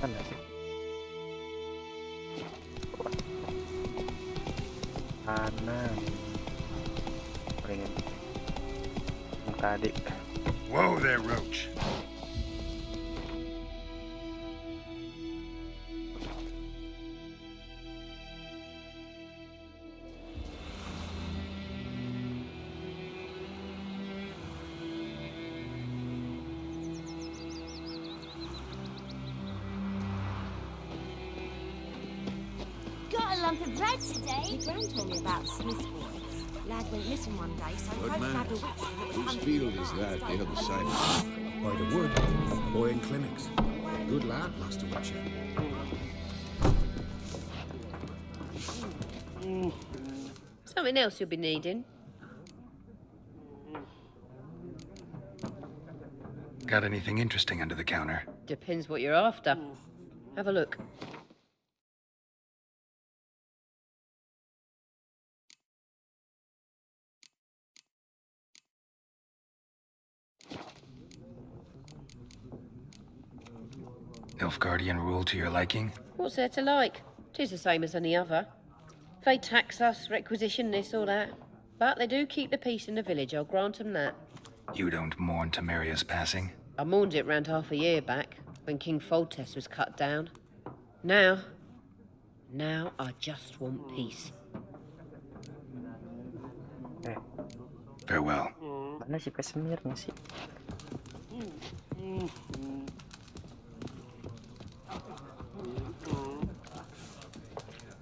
Mana sih? Kanan. Pengen tadi. Whoa there, Roach. Got a lump of bread today. My gran told me about the Smith boy. Lad went missing one day, so Good Fred man. grabbed a witch that was Whose hunting field him is out that, of the the other side? By the wood, boy in clinics. Good lad, Master Witcher. Something else you'll be needing? Got anything interesting under the counter? Depends what you're after. Have a look. Nilfgaardian rule to your liking? What's there to like? 'Tis the same as any other. They tax us, requisition this or that. But they do keep the peace in the village, I'll grant them that. You don't mourn Temeria's passing? I mourned it round half a year back, when King Foltest was cut down. Now I just want peace. Farewell. Mana si Vesemirnya sih?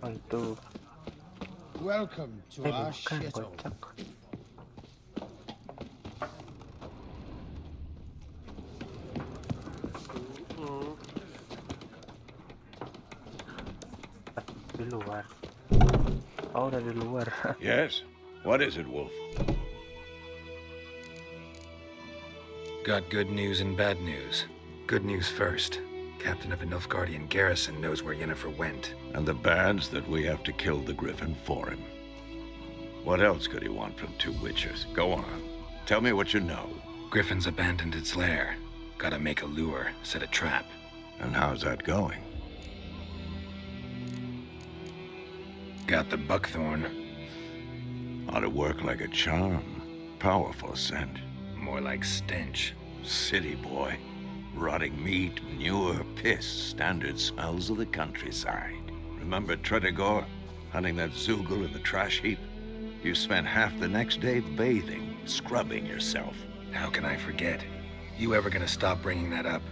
Oh itu. Welcome to our Bukan shithole. kocak. Di luar. Oh udah di luar. Yes? What is it, Wolf? Got good news and bad news. Good news first. Captain of a Nilfgaardian garrison knows where Yennefer went. And the bad's that we have to kill the Griffin for him. What else could he want from two witchers? Go on. Tell me what you know. Griffin's abandoned its lair. Gotta make a lure, set a trap. And how's that going? Got the buckthorn. Ought to work like a charm. Powerful scent. More like stench. City boy. Rotting meat, manure, piss, standard smells of the countryside. Remember Tredegar? Hunting that Zoogle in the trash heap? You spent half the next day bathing, scrubbing yourself. How can I forget? You ever gonna stop bringing that up?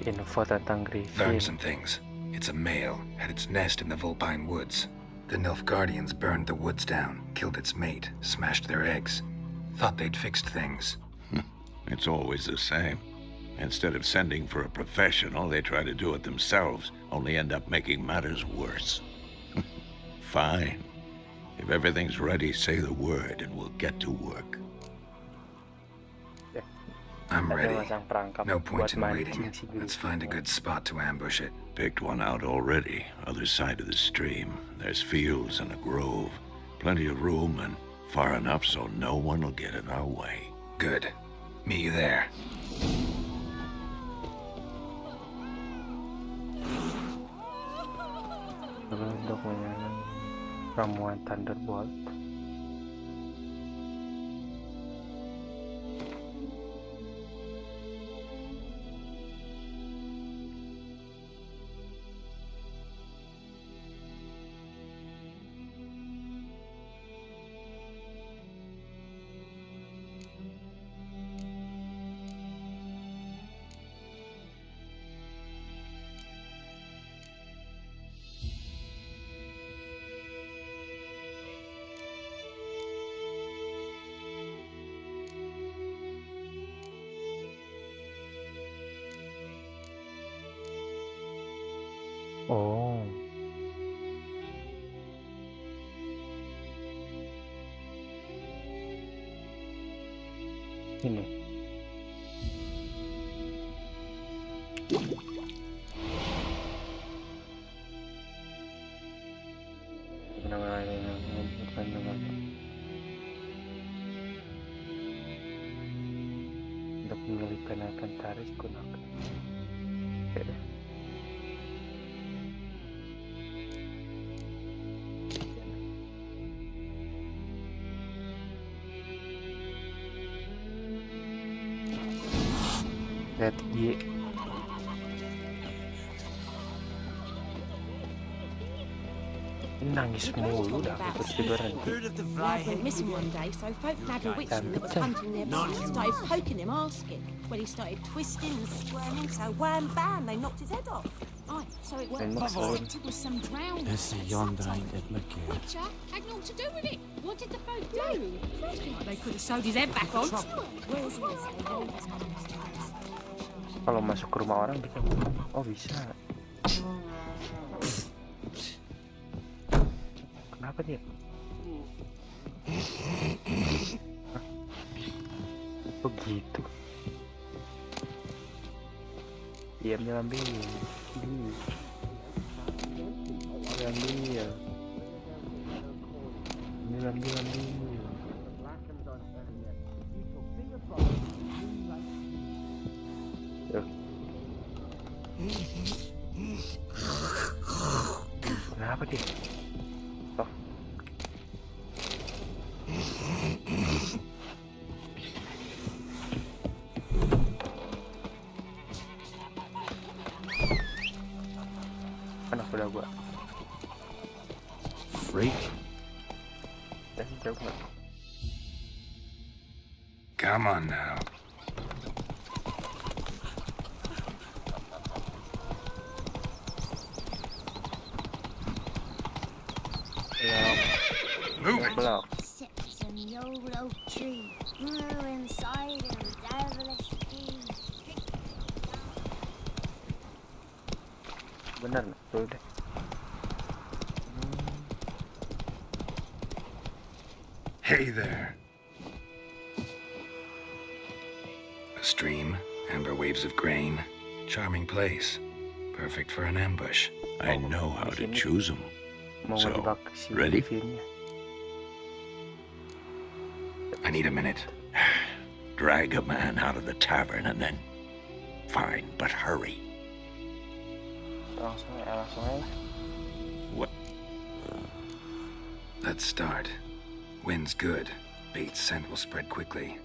Info tentang Griffin. Learned some things. It's a male, had its nest in the Vulpine Woods. The Nilfgaardians burned the woods down, killed its mate, smashed their eggs. Thought they'd fixed things. It's always the same. Instead of sending for a professional, they try to do it themselves, only end up making matters worse. Fine. If everything's ready, say the word and we'll get to work. I'm ready. No point in waiting. Let's find a good spot to ambush it. Picked one out already, other side of the stream. There's fields and a grove. Plenty of room and far enough so no one will get in our way. Good. Meet you there. Untuk menyerang ramuan Thunderbolt. Oh. Ini. Untuk mengalihkan akan tarik gunakan. Lihat dia. Nangis mulu dah aku tidur nanti. Lad went missing one day, so folk nabbed a witchman that was hunting nearby and started poking him, asking. Well, he started twisting and squirming, so wham bam, they knocked his head off. Aye, so it worked. It was some drowning. It's a yonder, ain't it, Mickey? Witcher had naught to do with it. What did the folk do? They could have sewed his head back on. Kalau masuk ke rumah orang bisa. Oh bisa. Kenapa dia? Begitu. Diam ambil. Ambil. Kenapa dia? Oh. Mana kuda gua? Freak. Jauh. Come on now. Move it. Sits in the old oak tree, grew inside a devilish key. Benar nggak? Tuh deh. Hey there. A stream, amber waves of grain, charming place. Perfect for an ambush. I know how to choose them. So, ready? I need a minute. Drag a man out of the tavern and then... Fine, but hurry. Langsung. What? Let's start. Wind's good. Bait's scent will spread quickly.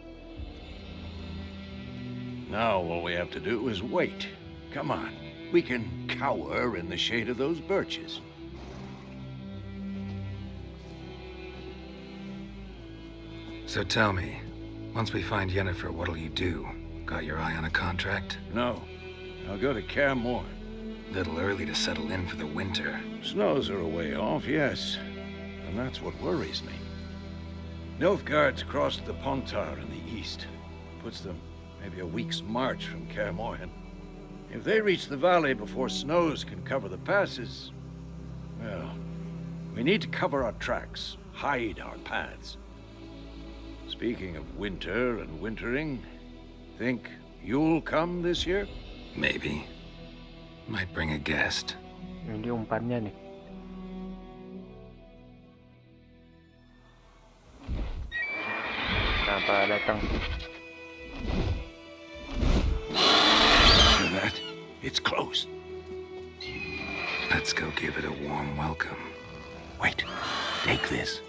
Now all we have to do is wait. Come on. We can cower in the shade of those birches. So tell me, once we find Yennefer, what'll you do? Got your eye on a contract? No. I'll go to Kaer Morhen. Little early to settle in for the winter. Snows are a way off, yes. And that's what worries me. Nilfgaard's crossed the Pontar in the east. Puts them maybe a week's march from Kaer Morhen. If they reach the valley before snows can cover the passes, well, we need to cover our tracks, hide our paths. Speaking of winter and wintering, think you'll come this year? Maybe. Might bring a guest. Ini umpannya nih. Kenapa datang? Look at that. It's close. Let's go give it a warm welcome. Wait. Take this.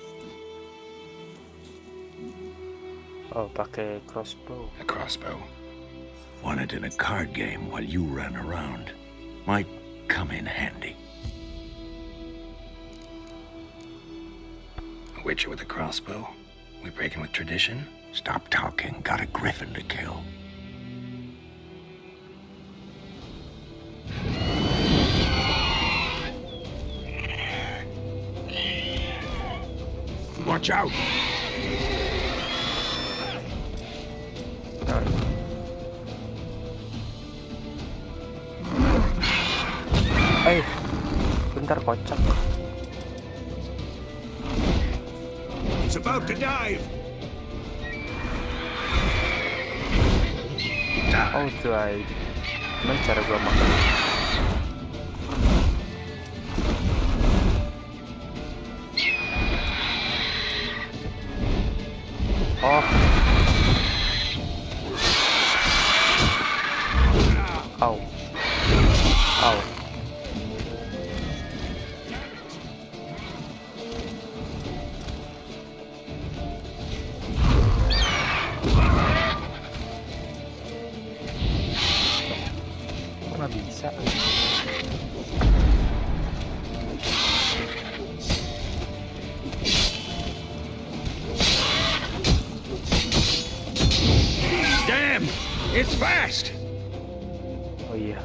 Oh, pakai crossbow. A crossbow. Won it in a card game while you ran around. Might come in handy. A witcher with a crossbow? We breaking with tradition? Stop talking. Got a griffin to kill. Watch out! Bentar kocak. It's about to dive. Oh, dive. Gimana cara gua makan? Oh. Au. Au. Nggak bisa. Damn! It's fast! Oh iya.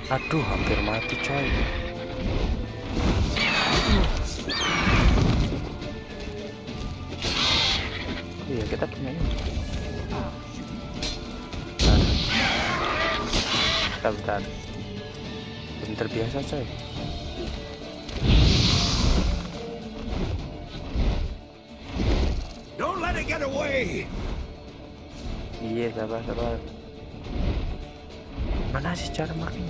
Aduh, hampir mati coy. Iya, kita punya ini. Bentar. Belum terbiasa coy. Don't let it get away. Iya, sabar. Mana sih cara makin?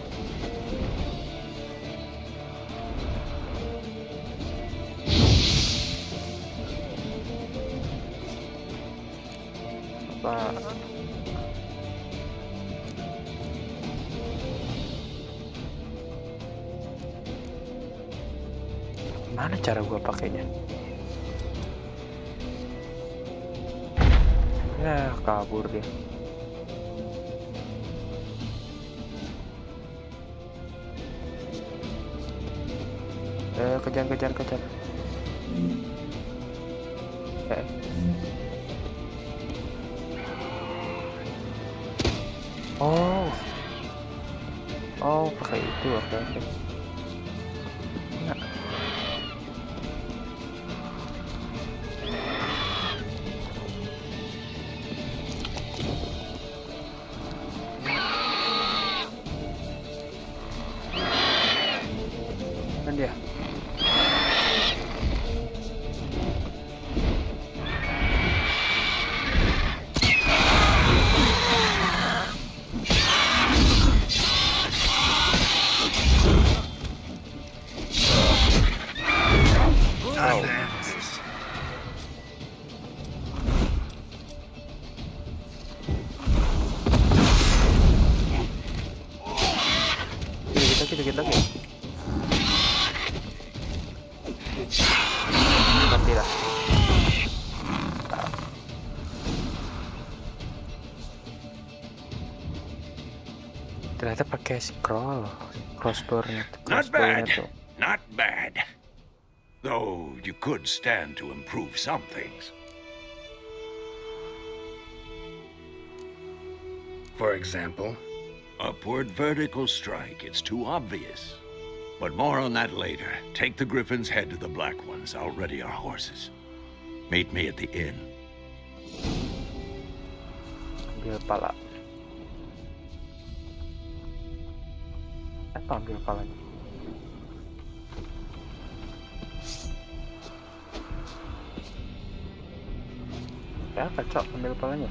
Apa? Mana cara gua pakainya? Ya, kabur dia. Kejar. Oh, pakai itu. Oke. Nah. Kan dia. lah. Ternyata pakai crossbow-nya Not bad. tuh. Not bad. Though you could stand to improve some things. For example? Upward vertical strike. It's too obvious. But more on that later. Take the Griffin's head to the Black Ones. I'll ready our horses. Meet me at the inn. Ambil pala. Ambil palanya. Ya, kacau ambil palanya.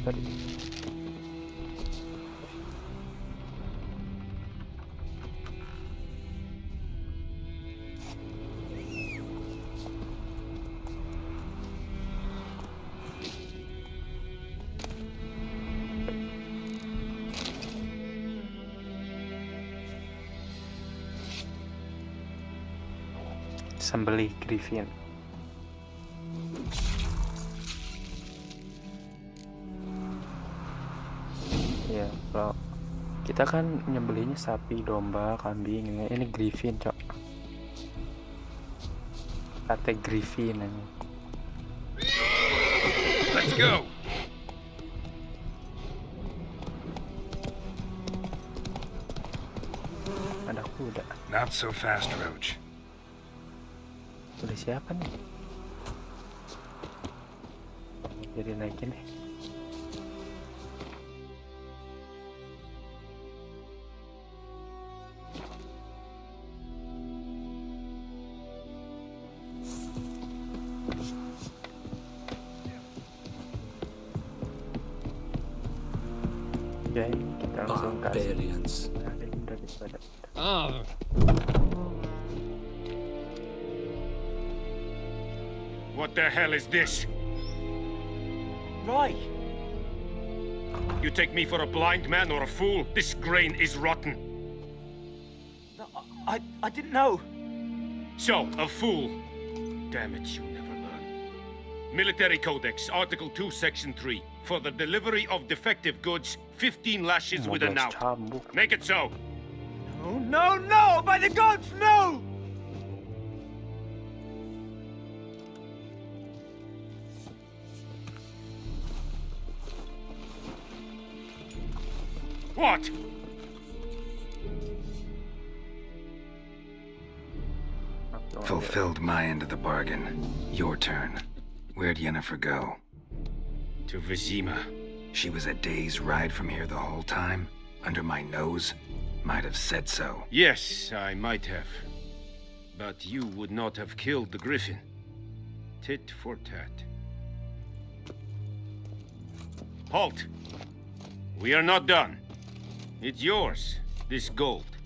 Tadi. Sembelih Griffin. Ya, kalau kita kan nyembelihnya sapi, domba, kambing, ini Griffin, cok. Sate Griffin ini. Let's go. Ada kuda. Not so fast, Roach. Udah siapa nih? Jadi naikin nih. Jadi kita langsung kasih. What the hell is this? Right. You take me for a blind man or a fool? This grain is rotten. No, I didn't know. So, a fool. Damn it, you never learn. Military Codex, Article 2, Section 3. For the delivery of defective goods, 15 lashes with a knout. Make it so. Oh, no, no! By the gods, no! What? Fulfilled my end of the bargain. Your turn. Where'd Yennefer go? To Vizima. She was a day's ride from here the whole time? Under my nose? Might have said so. Yes, I might have. But you would not have killed the Griffin. Tit for tat. Halt! We are not done. It's yours, this gold.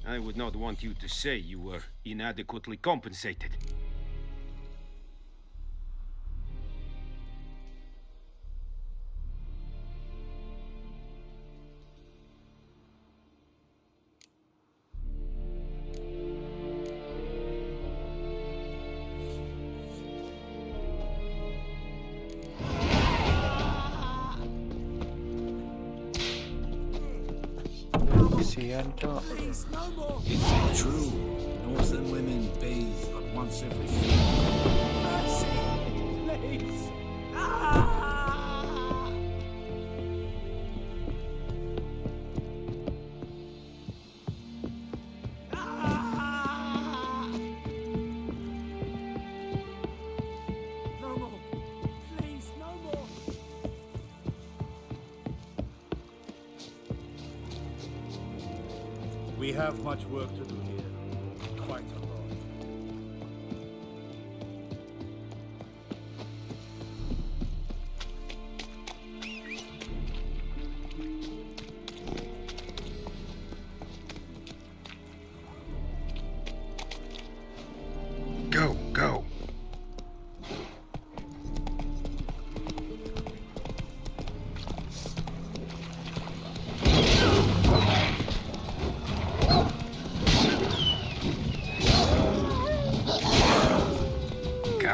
I would not want you to say you were inadequately compensated. Kasihan, cok. Is it true? Northern women bathe but once every few months. Please. No more. Please, no more. We have much work to do here. Quite a lot. Go, go.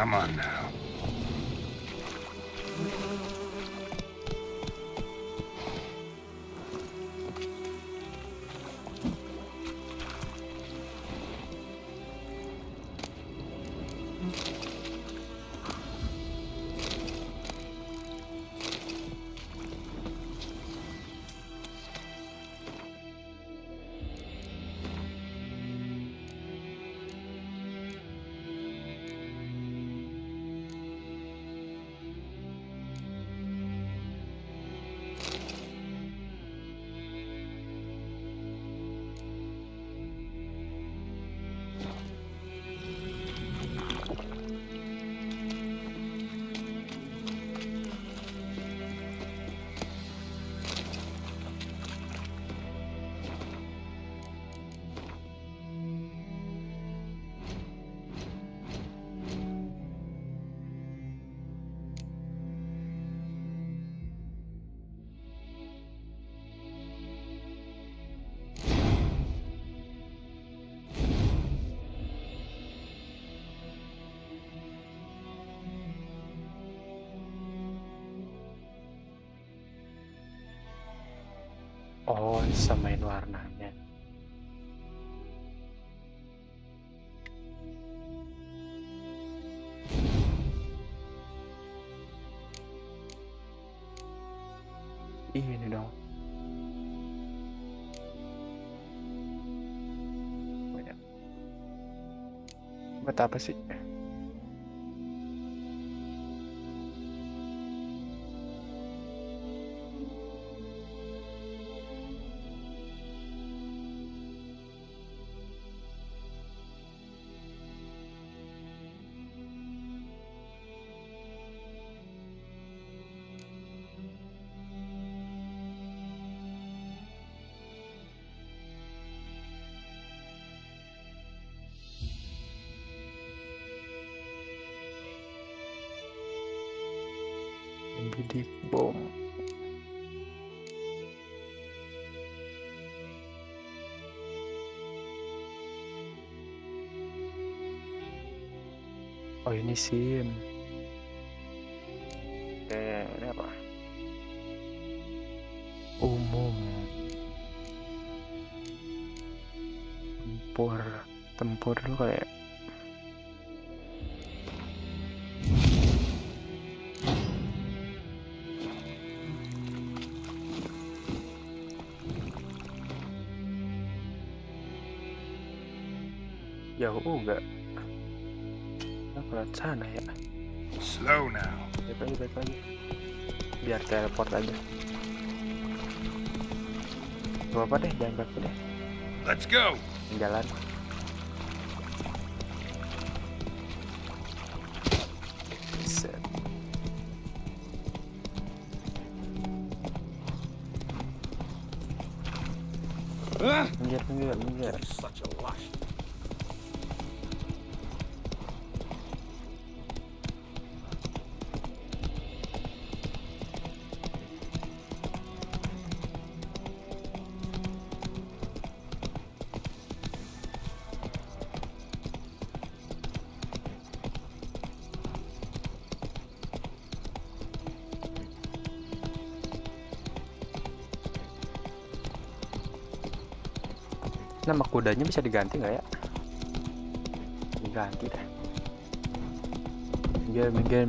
Come on now. Oh, bisa main warnanya. Ini dong. Buat apa sih? Bidik bom. Oh, ini SIM. Ini apa? Umum. Tempur dulu kayak. Jauh enggak? Lewat sana ya. Slow now. Baik lagi. Biar teleport aja. Gak apa deh, jangan baku deh. Let's go. Jalan. Set. Minggir. Such a lush. Nama kudanya bisa diganti nggak ya? Diganti deh. Minggir. Jangan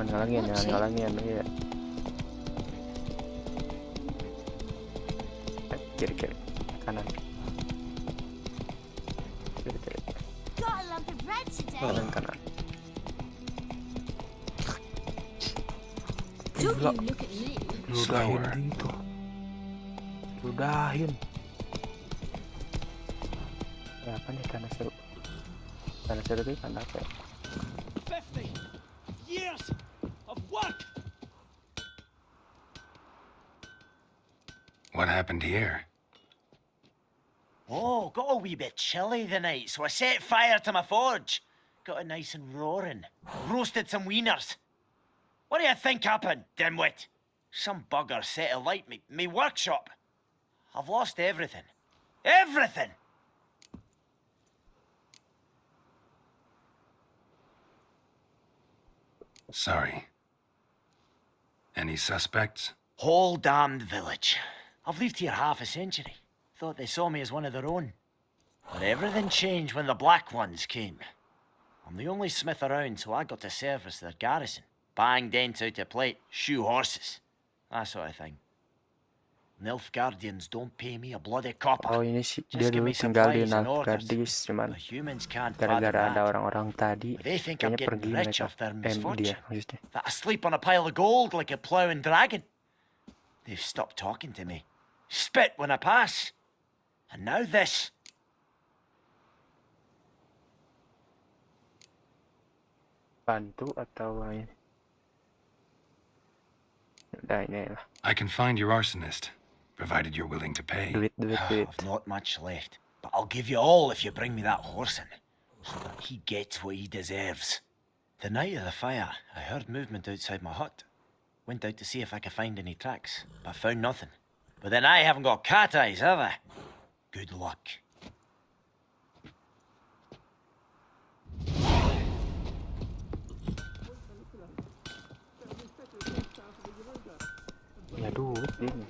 ngalangin, minggir. Kiri, kanan. Kiri. Got a lump of bread today. Kanan. Don't you look at me. Ludahin. Ya, apa nih tanah seru? Tanah seru itu kan apa ya? 50 years of work. What happened here? Oh, got a wee bit chilly the night, so I set fire to my forge. Got it nice and roaring. Roasted some wieners. What do you think happened, dimwit? Some bugger set alight me workshop. I've lost everything. Everything! Sorry. Any suspects? Whole damned village. I've lived here half a century. Thought they saw me as one of their own. But everything changed when the Black Ones came. I'm the only smith around, so I got to service their garrison. Bang dents out of plate, shoe horses. That sort of thing. Nilfgaardians don't pay me a bloody copper. Oh, ini sih dia Just give dulu me tinggal di supplies and orders. Nilfgaardis, cuman The humans can't gara-gara fathom ada that. orang-orang tadi They think I'm kayaknya getting pergi rich mereka. off their Dia misfortune. maksudnya. That I sleep on a pile of gold like a ploughing dragon. They've stopped talking to me. Spit when I pass. And now this. Bantu atau ini? Udah ini lah. I can find your arsonist, provided you're willing to pay. Duit. I've not much left, but I'll give you all if you bring me that horse in, so that he gets what he deserves. The night of the fire, I heard movement outside my hut. Went out to see if I could find any tracks, but found nothing. But then I haven't got cat eyes, have I? Good luck. Ya duit ini.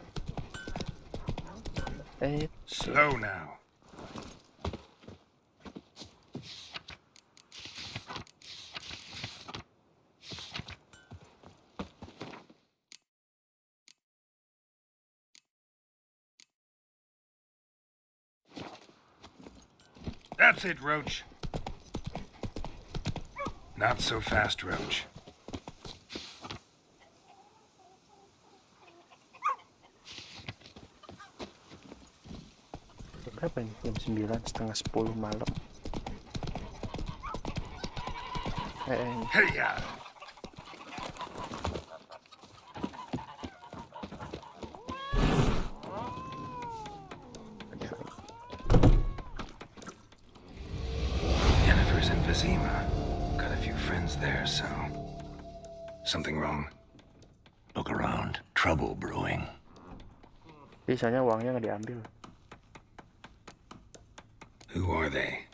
Slow now. That's it, Roach. Not so fast, Roach. Berapa nih? Jam 9, setengah 10 malam. Hey, yeah. Jennifer's in Vizima. Got a few friends there, so... Something wrong? Look around. Trouble brewing. Biasanya uangnya nggak diambil. Who are they?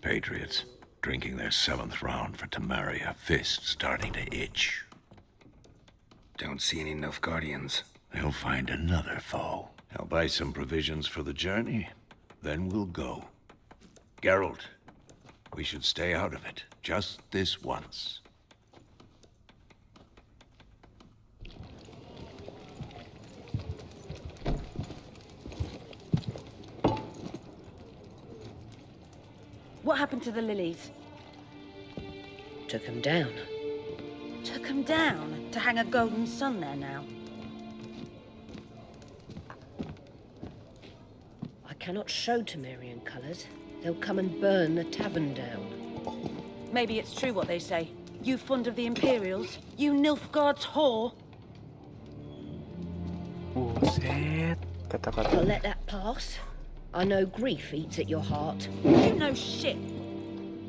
Patriots. Drinking their 7th round for Tamaria. Fist starting to itch. Don't see any Nilfgaardians. They'll find another foe. I'll buy some provisions for the journey. Then we'll go. Geralt, we should stay out of it. Just this once. What happened to the lilies? Took them down. Took them down to hang a golden sun there now. I cannot show Temerian colours. They'll come and burn the tavern down. Maybe it's true what they say. You fond of the Imperials? You Nilfgaard's whore? Buset, kata-kata. I'll let that pass. I know grief eats at your heart. You know shit.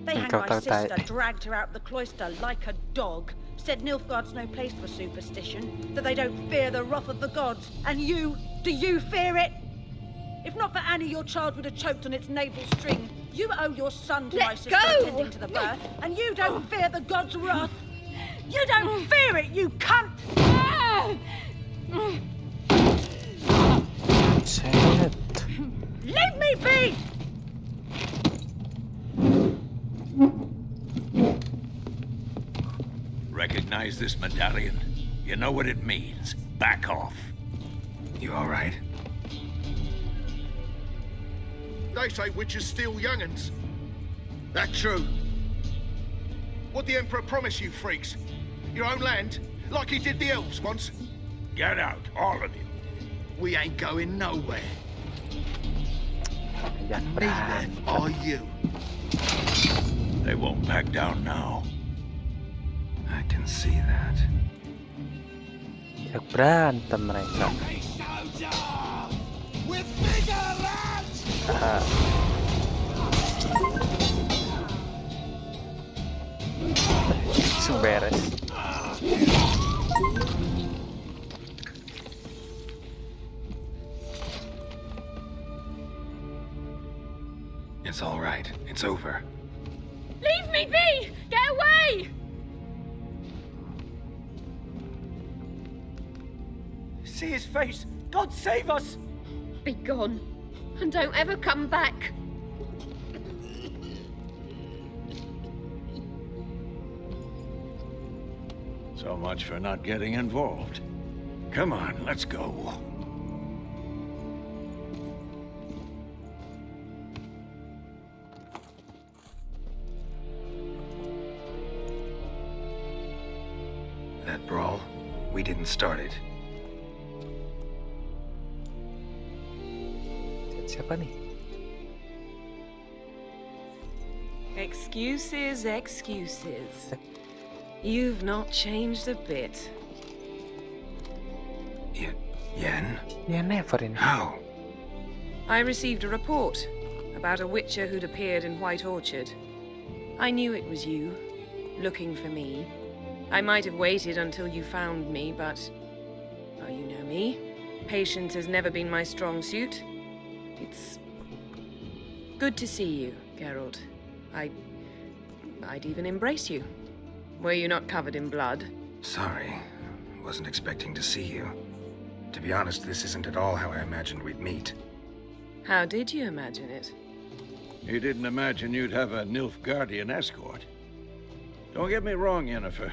They hanged my sister, dragged her out the cloister like a dog, said Nilfgaard's no place for superstition, that they don't fear the wrath of the gods. And you, do you fear it? If not for Annie, your child would have choked on its navel string. You owe your son to my sister attending to the birth, and you don't fear the gods' wrath. You don't fear it, you cunt! Set. Leave me be! Recognize this medallion? You know what it means. Back off. You all right? They say witches steal young'uns. That true. What the Emperor promise you, freaks? Your own land? Like he did the elves once? Get out, all of you. We ain't going nowhere. Neither are you. They won't back down now. I can see that. Jak berantem mereka. Beres. It's all right. It's over. Leave me be! Get away! see his face. God save us! Be gone, and don't ever come back. So much for not getting involved. Come on, let's go. That brawl, we didn't start it. Siapa nih? Excuses, excuses. You've not changed a bit. Yen? Yeah, never in. How? I received a report about a witcher who'd appeared in White Orchard. I knew it was you, looking for me. I might have waited until you found me, but... well, you know me. Patience has never been my strong suit. It's... good to see you, Geralt. I'd even embrace you. Were you not covered in blood? Sorry. Wasn't expecting to see you. To be honest, this isn't at all how I imagined we'd meet. How did you imagine it? You didn't imagine you'd have a Nilfgaardian escort. Don't get me wrong, Yennefer.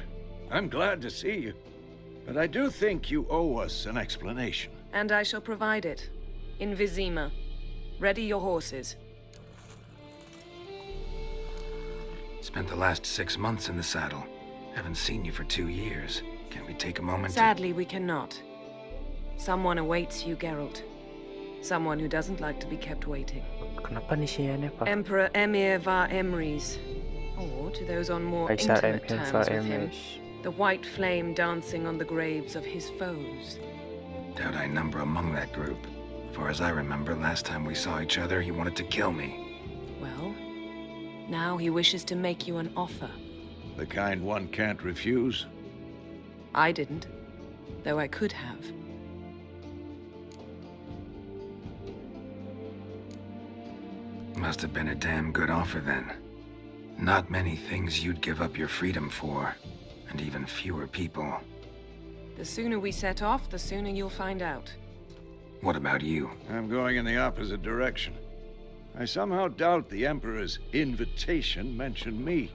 I'm glad to see you. But I do think you owe us an explanation. And I shall provide it. In Vizima. Ready your horses. Spent the last 6 months in the saddle. Haven't seen you for 2 years. Can we take a moment Sadly, we cannot. Someone awaits you, Geralt. Someone who doesn't like to be kept waiting. Kenapa nih si Yennefer? Emperor Emir var Emrys. Or, to those on more Kaisar intimate Emir terms var with him, Emrys. the white flame dancing on the graves of his foes. Doubt I number among that group. For as I remember, last time we saw each other, he wanted to kill me. Well, now he wishes to make you an offer. The kind one can't refuse. I didn't, though I could have. Must have been a damn good offer then. Not many things you'd give up your freedom for, and even fewer people. The sooner we set off, the sooner you'll find out. What about you? I'm going in the opposite direction. I somehow doubt the Emperor's invitation mentioned me.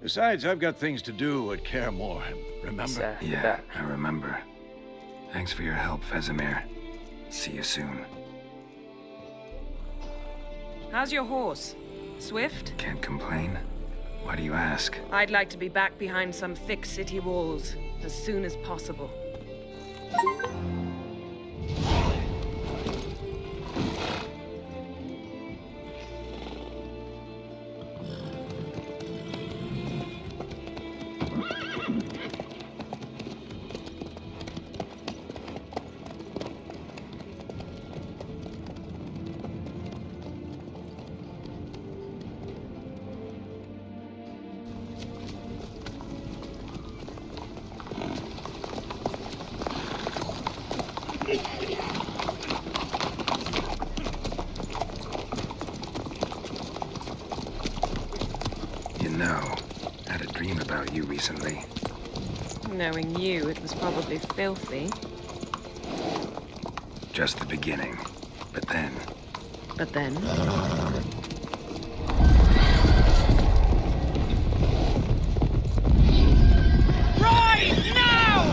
Besides, I've got things to do at Kaer Morhen, remember? Yeah, I remember. Thanks for your help, Vesemir. See you soon. How's your horse? Swift? Can't complain. Why do you ask? I'd like to be back behind some thick city walls as soon as possible. You know, I had a dream about you recently. Knowing you, it was probably filthy. Just the beginning. But then... But then? Right now!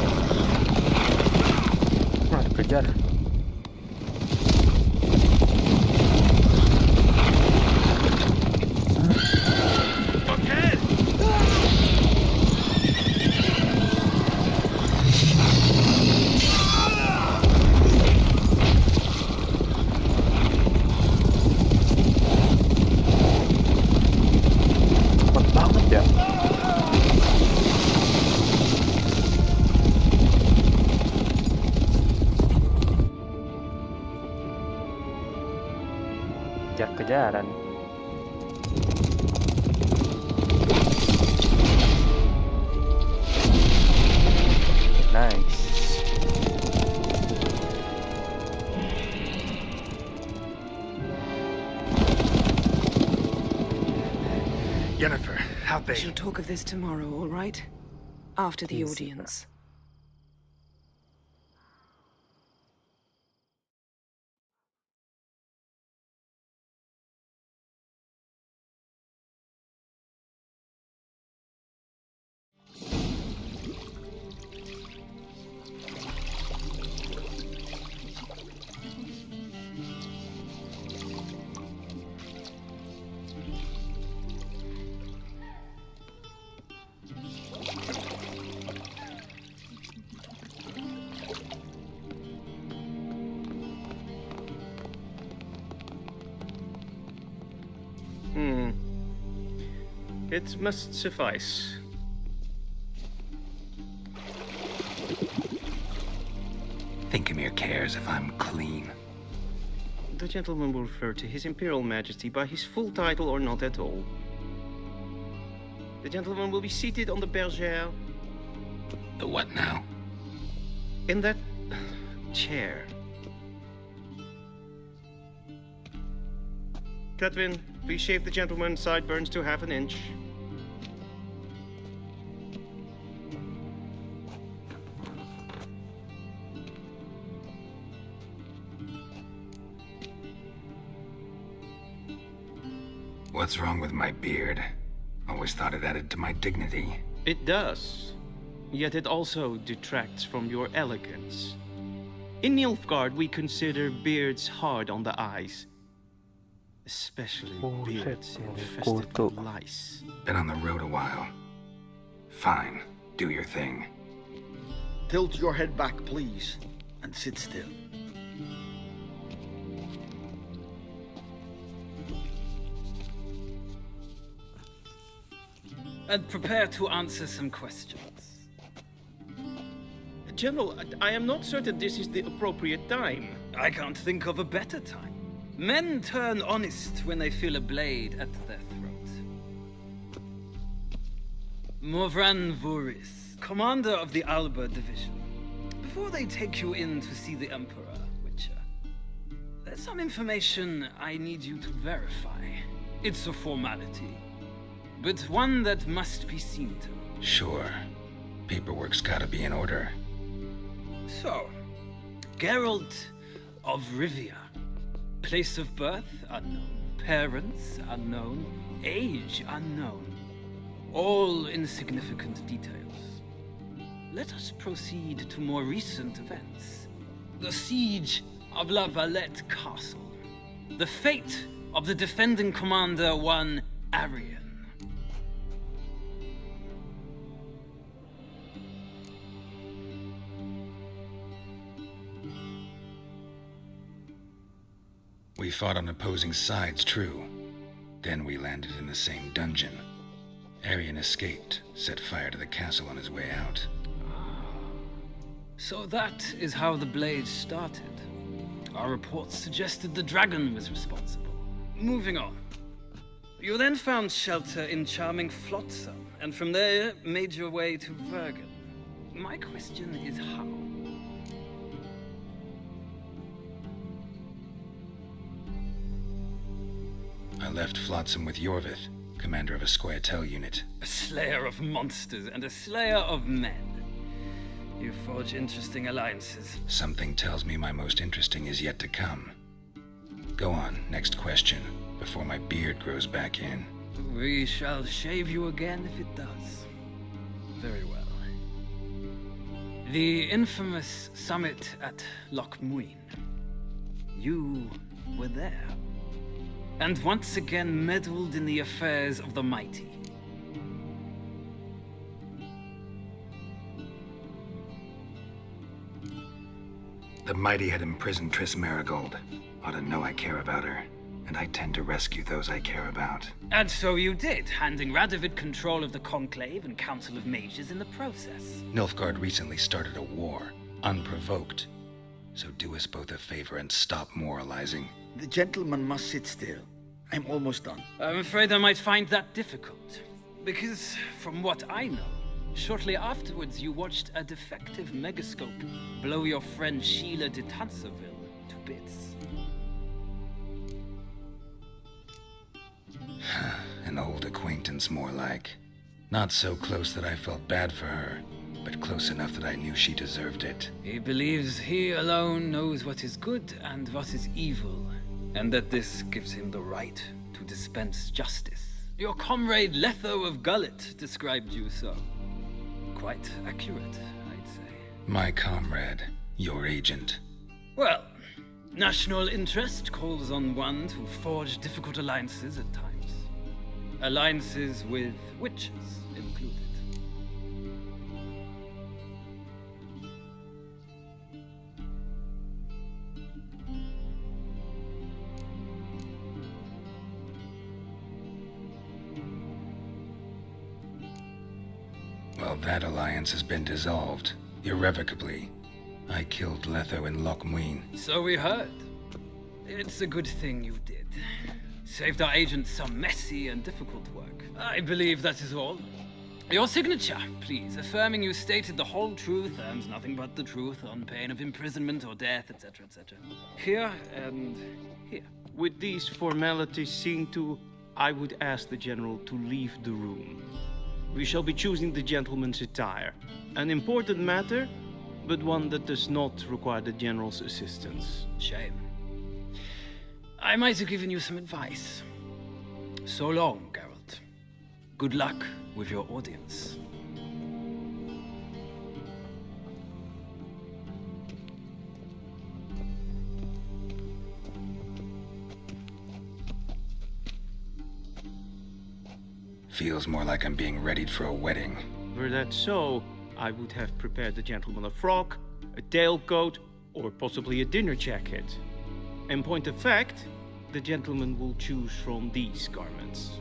Kejar. Kejar-kejaran. Nice. Yennefer, how'd they... We shall talk of this tomorrow, all right? After the Easy, audience. It must suffice. Thinkamere cares if I'm clean. The gentleman will refer to His Imperial Majesty by his full title or not at all. The gentleman will be seated on the bergère. The what now? In that chair. Catwin, please shave the gentleman's sideburns to ½ inch. What's wrong with my beard? Always thought it added to my dignity. It does. Yet it also detracts from your elegance. In Nilfgaard, we consider beards hard on the eyes. Especially beards infested with lice. Been on the road a while. Fine, do your thing. Tilt your head back, please, and sit still. And prepare to answer some questions. General, I am not certain this is the appropriate time. I can't think of a better time. Men turn honest when they feel a blade at their throat. Morvran Voris, commander of the Alba Division. Before they take you in to see the Emperor, Witcher, there's some information I need you to verify. It's a formality, but one that must be seen to. Sure. Paperwork's gotta be in order. So, Geralt of Rivia. Place of birth unknown. Parents unknown. Age unknown. All insignificant details. Let us proceed to more recent events. The siege of La Valette Castle. The fate of the defending commander, one Arian. We fought on opposing sides, true. Then we landed in the same dungeon. Arian escaped, set fire to the castle on his way out. So that is how the Blade started. Our reports suggested the dragon was responsible. Moving on. You then found shelter in charming Flotsam, and from there made your way to Vergen. My question is how? I left Flotsam with Yorvith, commander of a Squaretel unit. A slayer of monsters and a slayer of men. You forge interesting alliances. Something tells me my most interesting is yet to come. Go on, next question, before my beard grows back in. We shall shave you again if it does. Very well. The infamous summit at Loch Muin. You were there. And once again meddled in the affairs of the mighty. The mighty had imprisoned Triss Marigold. Ought to know I care about her, and I tend to rescue those I care about. And so you did, handing Radovid control of the Conclave and Council of Mages in the process. Nilfgaard recently started a war, unprovoked. So do us both a favor and stop moralizing. The gentleman must sit still. I'm almost done. I'm afraid I might find that difficult. Because, from what I know, shortly afterwards you watched a defective megascope blow your friend Sheila de Tanserville to bits. An old acquaintance, more like. Not so close that I felt bad for her, but close enough that I knew she deserved it. He believes he alone knows what is good and what is evil, and that this gives him the right to dispense justice. Your comrade Letho of Gullet described you so. Quite accurate, I'd say. My comrade, your agent. Well, national interest calls on one to forge difficult alliances at times. Alliances with witches included. Well, that alliance has been dissolved, irrevocably. I killed Letho and Loq. So we heard. It's a good thing you did. Saved our agents some messy and difficult work. I believe that is all. Your signature, please, affirming you stated the whole truth and nothing but the truth on pain of imprisonment or death, etc., etc. Here and here. With these formalities seen to, I would ask the General to leave the room. We shall be choosing the gentleman's attire. An important matter, but one that does not require the General's assistance. Shame. I might have given you some advice. So long, Geralt. Good luck with your audience. Feels more like I'm being readied for a wedding. Were that so, I would have prepared the gentleman a frock, a tailcoat, or possibly a dinner jacket. In point of fact, the gentleman will choose from these garments.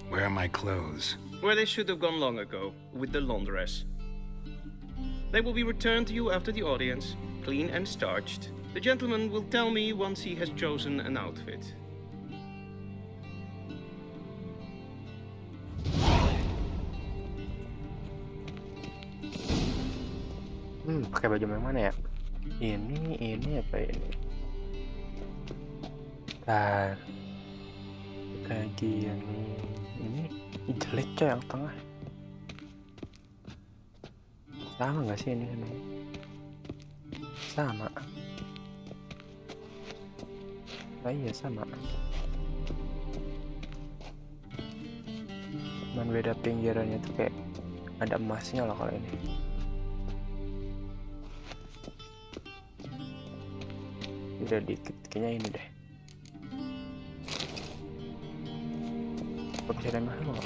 Where are my clothes? Where they should have gone long ago, with the laundress. They will be returned to you after the audience, clean and starched. The gentleman will tell me once he has chosen an outfit. Pakai baju yang mana ya? Ini apa ini? Bentar. Bagian ini jelek coy yang tengah. Sama nggak sih ini? Sama. Oh iya sama. Cuman beda pinggirannya tuh kayak ada emasnya loh kalau ini. Udah dikit, kayaknya ini deh. Kok bisa ada mahal loh?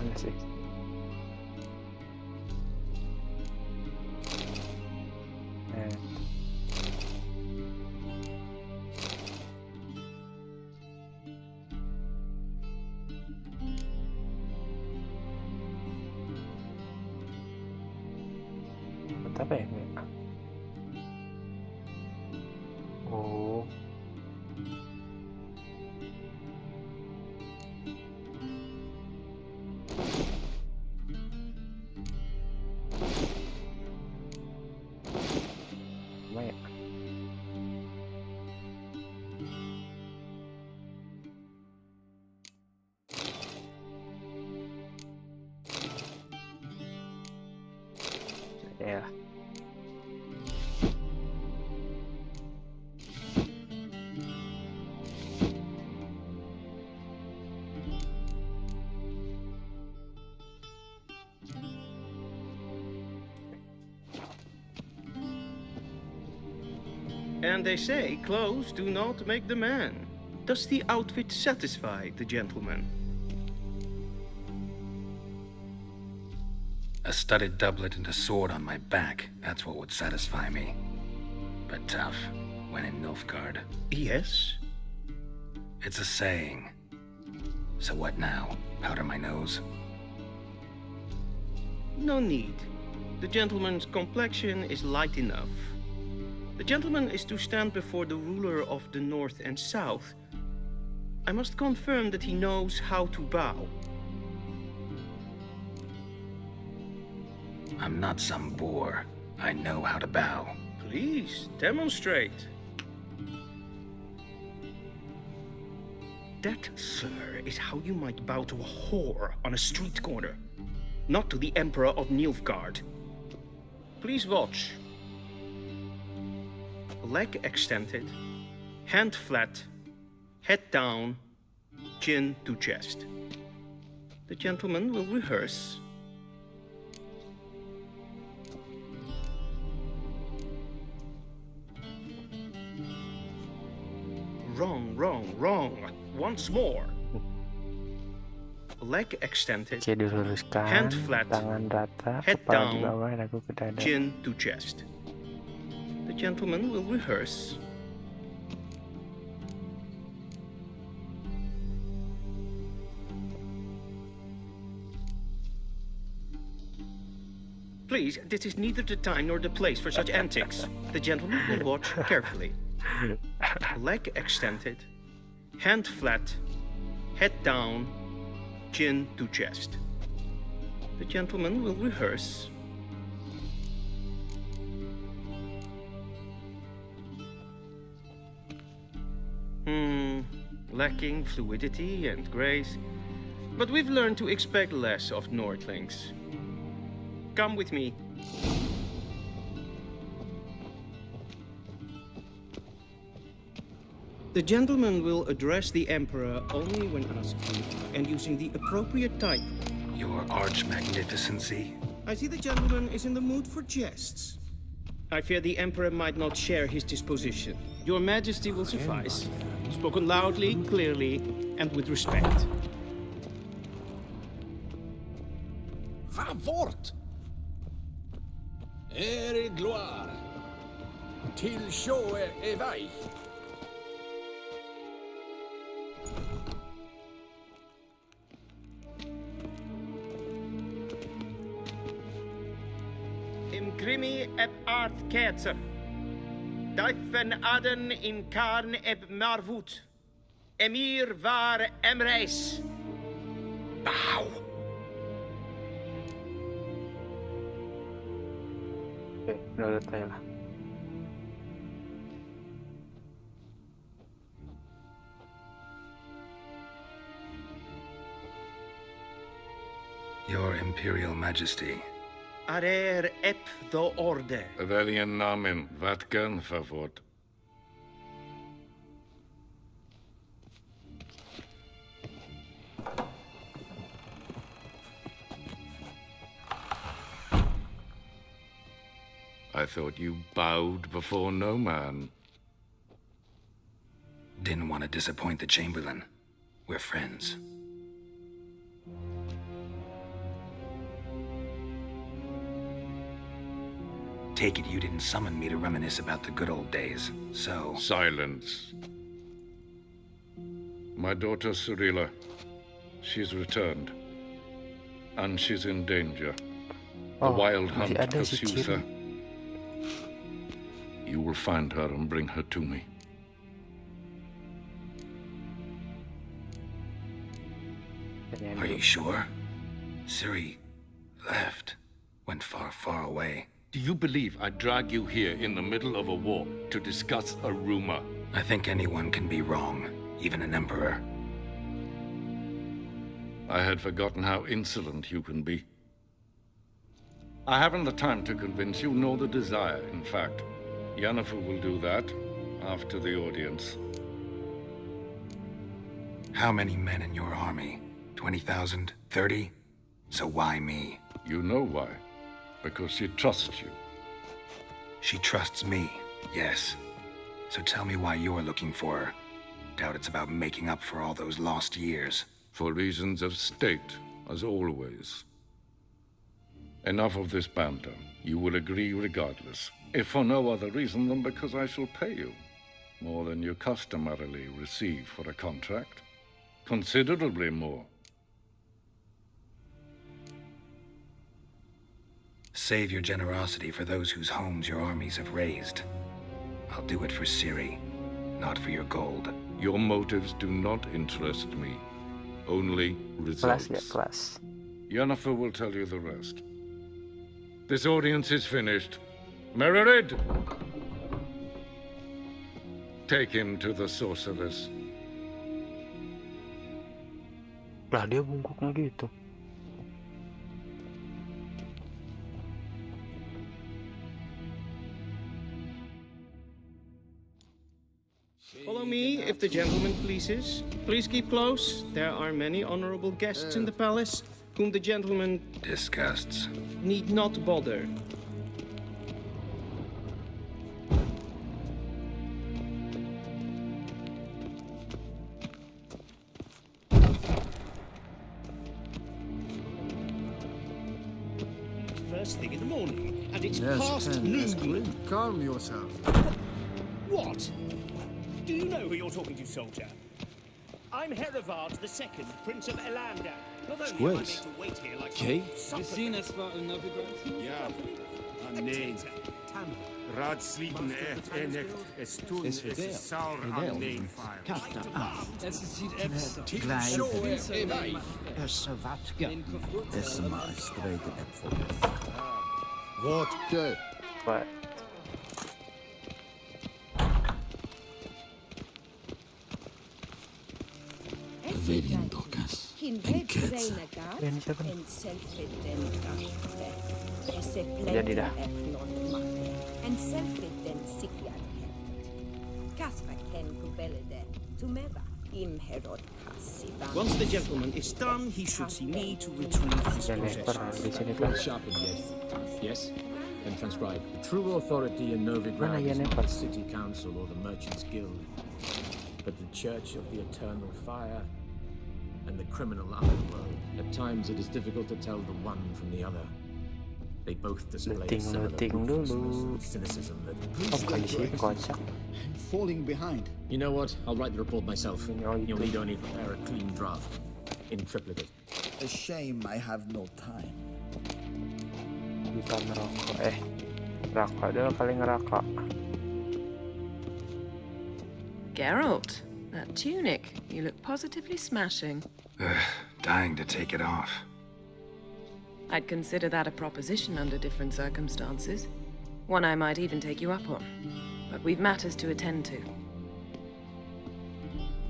Mana sih? Apa ya ini? Oh, apa ya? Ya. And they say clothes do not make the man. Does the outfit satisfy the gentleman? A studded doublet and a sword on my back, that's what would satisfy me. But tough, when in Nilfgaard. Yes? It's a saying. So what now? Powder my nose? No need. The gentleman's complexion is light enough. The gentleman is to stand before the ruler of the North and South. I must confirm that he knows how to bow. I'm not some boor. I know how to bow. Please, demonstrate. That, sir, is how you might bow to a whore on a street corner, not to the Emperor of Nilfgaard. Please watch. Leg extended, hand flat, head down, chin to chest. The gentleman will rehearse. Wrong. Once more. Leg extended, Kaki diluruskan, hand flat, tangan rata, head kepala di down, bawah, dagu ke dada. chin to chest. The gentleman will rehearse. Please, this is neither the time nor the place for such antics. The gentleman will watch carefully. Leg extended, hand flat, head down, chin to chest. The gentleman will rehearse. Lacking fluidity and grace, but we've learned to expect less of Nordlings. Come with me. The gentleman will address the Emperor only when asked to, and using the appropriate type. Your arch magnificency. I see the gentleman is in the mood for jests. I fear the Emperor might not share his disposition. Your Majesty will suffice. Spoken loudly, clearly, and with respect. Va fort! Er gloire. Till sjøe er vei. Imcrimi eb art ketzer. Daifen aden in karn eb marvut. Emir var emreis. Bow. Udah tanya lah. Your Imperial Majesty. Arer ep do orde. Väljen namen, vatkan favort. I thought you bowed before no man. Didn't want to disappoint the Chamberlain. We're friends. Take it you didn't summon me to reminisce about the good old days, so... Silence. My daughter Cyrilla, she's returned. And she's in danger. The wild hunt pursues her. You will find her and bring her to me. Are you sure? Ciri left. Went far, far away. Do you believe I'd drag you here in the middle of a war to discuss a rumor? I think anyone can be wrong, even an emperor. I had forgotten how insolent you can be. I haven't the time to convince you, nor the desire, in fact. Yennefer will do that after the audience. How many men in your army? 20,000? 30? So why me? You know why. Because she trusts you. She trusts me, yes. So tell me why you're looking for her. Doubt it's about making up for all those lost years. For reasons of state, as always. Enough of this banter. You will agree regardless. If for no other reason than because I shall pay you. More than you customarily receive for a contract. Considerably more. Save your generosity for those whose homes your armies have razed. I'll do it for Ciri, not for your gold. Your motives do not interest me. Only results. Class. Yennefer will tell you the rest. This audience is finished. Mererid! Take him to the sorceress. Lah dia bungkuknya gitu. Follow me, if the gentleman pleases. Please keep close. There are many honorable guests in the palace, whom the gentleman... disgusts. ...need not bother. first thing in the morning, and it's Yes, past Ken, noon. yes, Queen. Calm yourself. What? Do you know who you're talking to, soldier? I'm Herivard II, Prince of Elander. Not only am I made Squares. to wait here like Okay. some Seen us for Novigrad? Ja, nee. Rad sliten echt es tun Is es verdeel. saur Verdeel. aan neefvaar. Es ziet even Klein. Is wat? Ja. Is maar streken en voor. Wat? What? Vedian Dokas. Jadi dah. Once the gentleman is done, he should see me to retrieve his possessions. Well sharpened, yes. Yes? Then transcribe. The true authority in Novigrad Mana is ya not Nepal? the City Council or the Merchants Guild, but the Church of the Eternal Fire and the criminal underworld. At times it is difficult to tell the one from the other. They both display a similar ruthlessness and cynicism that Bukan di sini kocak. falling behind. You know what? I'll write the report myself. You'll need only prepare a clean draft in triplicate. A shame I have no time. Kita merokok. Rokok dulu kali ngerokok. Geralt, that tunic. You look positively smashing. Dying to take it off. I'd consider that a proposition under different circumstances. One I might even take you up on. But we've matters to attend to.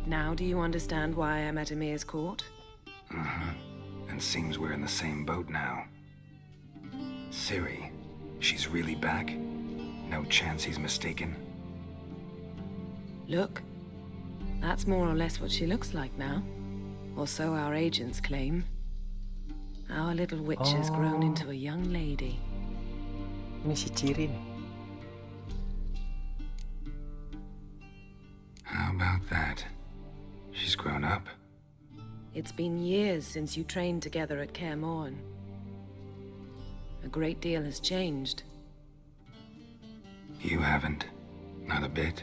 Now do you understand why I'm at Emir's court? And seems we're in the same boat now. Ciri, she's really back? No chance he's mistaken? Look, that's more or less what she looks like now. Or so our agents claim. Our little witch has grown into a young lady. Ini si Ciri nih. How about that? She's grown up? It's been years since you trained together at Kaer Morhen. A great deal has changed. You haven't. Not a bit.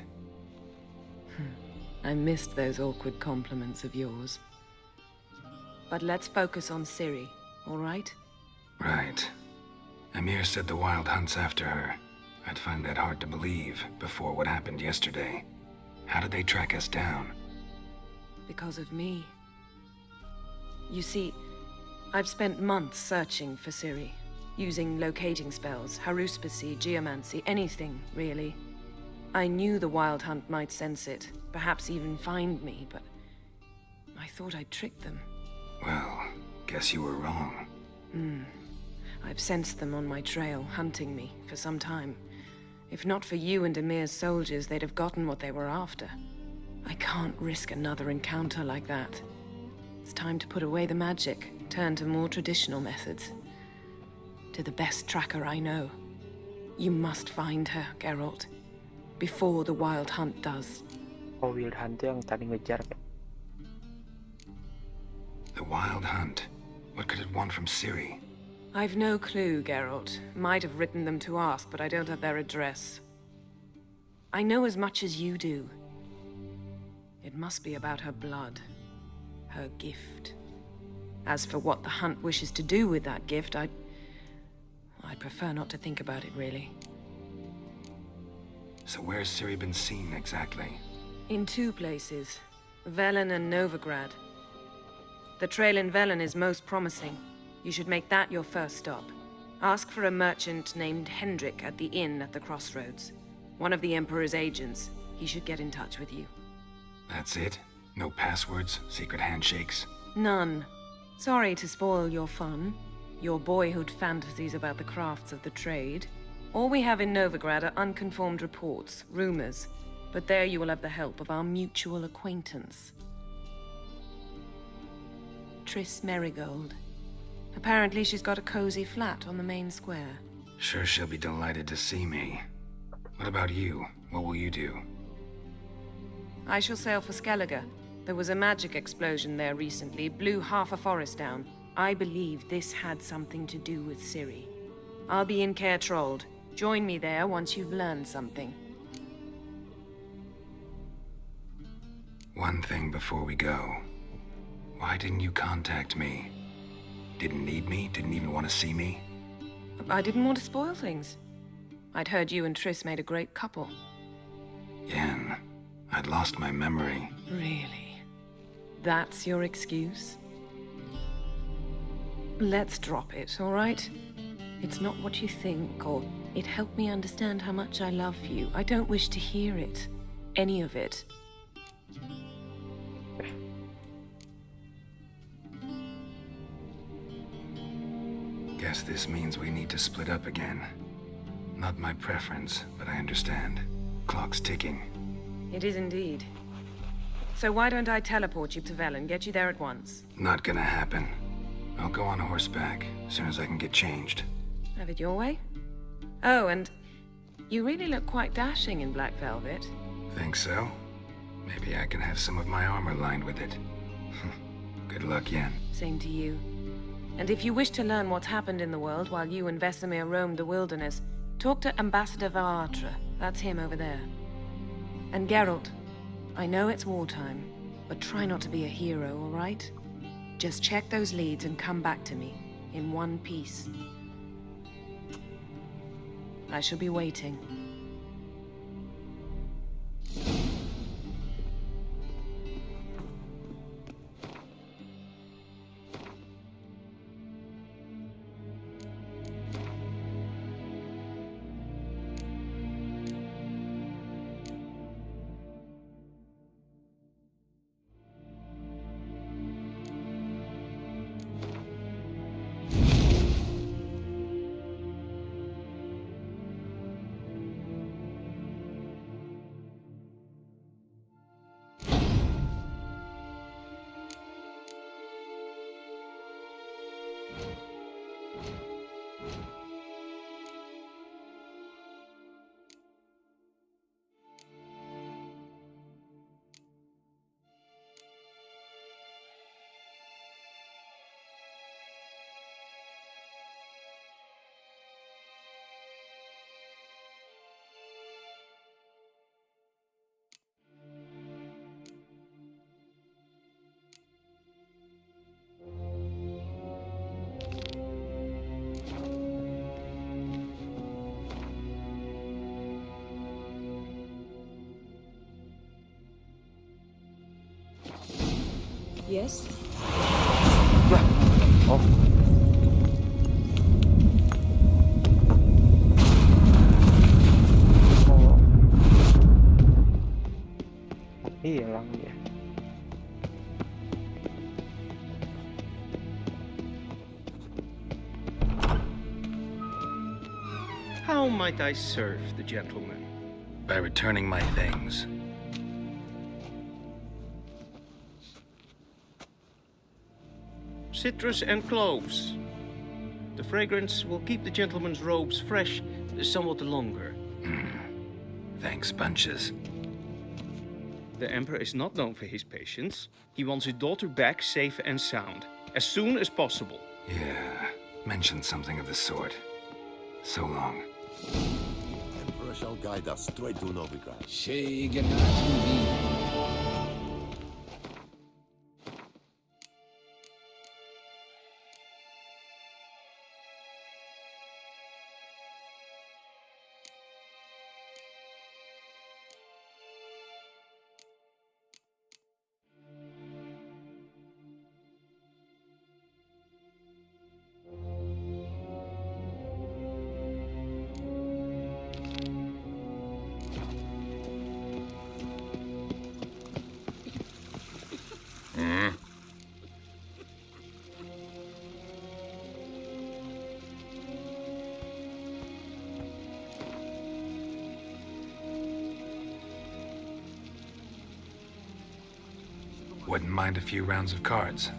I missed those awkward compliments of yours. But let's focus on Ciri, all right? Right. Emir said the Wild Hunt's after her. I'd find that hard to believe before what happened yesterday. How did they track us down? Because of me. You see, I've spent months searching for Ciri, using locating spells, haruspicy, geomancy, anything, really. I knew the Wild Hunt might sense it, perhaps even find me, but I thought I'd tricked them. Well, guess you were wrong. I've sensed them on my trail, hunting me, for some time. If not for you and Emir's soldiers, they'd have gotten what they were after. I can't risk another encounter like that. It's time to put away the magic, turn to more traditional methods. To the best tracker I know. You must find her, Geralt. Before the Wild Hunt does. Oh, Wild Hunt yang tadi ngejar. The Wild Hunt? What could it want from Ciri? I've no clue, Geralt. Might have written them to ask, but I don't have their address. I know as much as you do. It must be about her blood. Her gift. As for what the Hunt wishes to do with that gift, I'd prefer not to think about it, really. So where's Ciri been seen, exactly? In two places. Velen and Novigrad. The trail in Velen is most promising. You should make that your first stop. Ask for a merchant named Hendrik at the inn at the crossroads. One of the Emperor's agents. He should get in touch with you. That's it? No passwords, secret handshakes? None. Sorry to spoil your fun. Your boyhood fantasies about the crafts of the trade. All we have in Novigrad are unconformed reports, rumors. But there you will have the help of our mutual acquaintance. Triss Merigold. Apparently she's got a cozy flat on the main square. Sure she'll be delighted to see me. What about you? What will you do? I shall sail for Skellige. There was a magic explosion there recently, blew half a forest down. I believe this had something to do with Ciri. I'll be in Caer Trold. Join me there once you've learned something. One thing before we go. Why didn't you contact me? Didn't need me? Didn't even want to see me? I didn't want to spoil things. I'd heard you and Triss made a great couple. Yen, I'd lost my memory. Really? That's your excuse? Let's drop it, all right? It's not what you think, or it helped me understand how much I love you. I don't wish to hear it. Any of it. Guess this means we need to split up again. Not my preference, but I understand. Clock's ticking. It is indeed. So why don't I teleport you to Velen, get you there at once? Not gonna happen. I'll go on horseback, as soon as I can get changed. Have it your way? Oh, and you really look quite dashing in black velvet. Think so? Maybe I can have some of my armor lined with it. Good luck, Yen. Same to you. And if you wish to learn what's happened in the world while you and Vesemir roamed the wilderness, talk to Ambassador Varatra. That's him over there. And Geralt, I know it's wartime, but try not to be a hero, all right? Just check those leads and come back to me, in one piece. I shall be waiting. Yes? Oh. Hilang dia. How might I serve the gentleman? By returning my things. Citrus and cloves. The fragrance will keep the gentleman's robes fresh somewhat longer. Thanks, bunches. The Emperor is not known for his patience. He wants his daughter back safe and sound, as soon as possible. Yeah, mentioned something of the sort. So long. Emperor shall guide us straight to Novigrad. Wouldn't mind a few rounds of cards.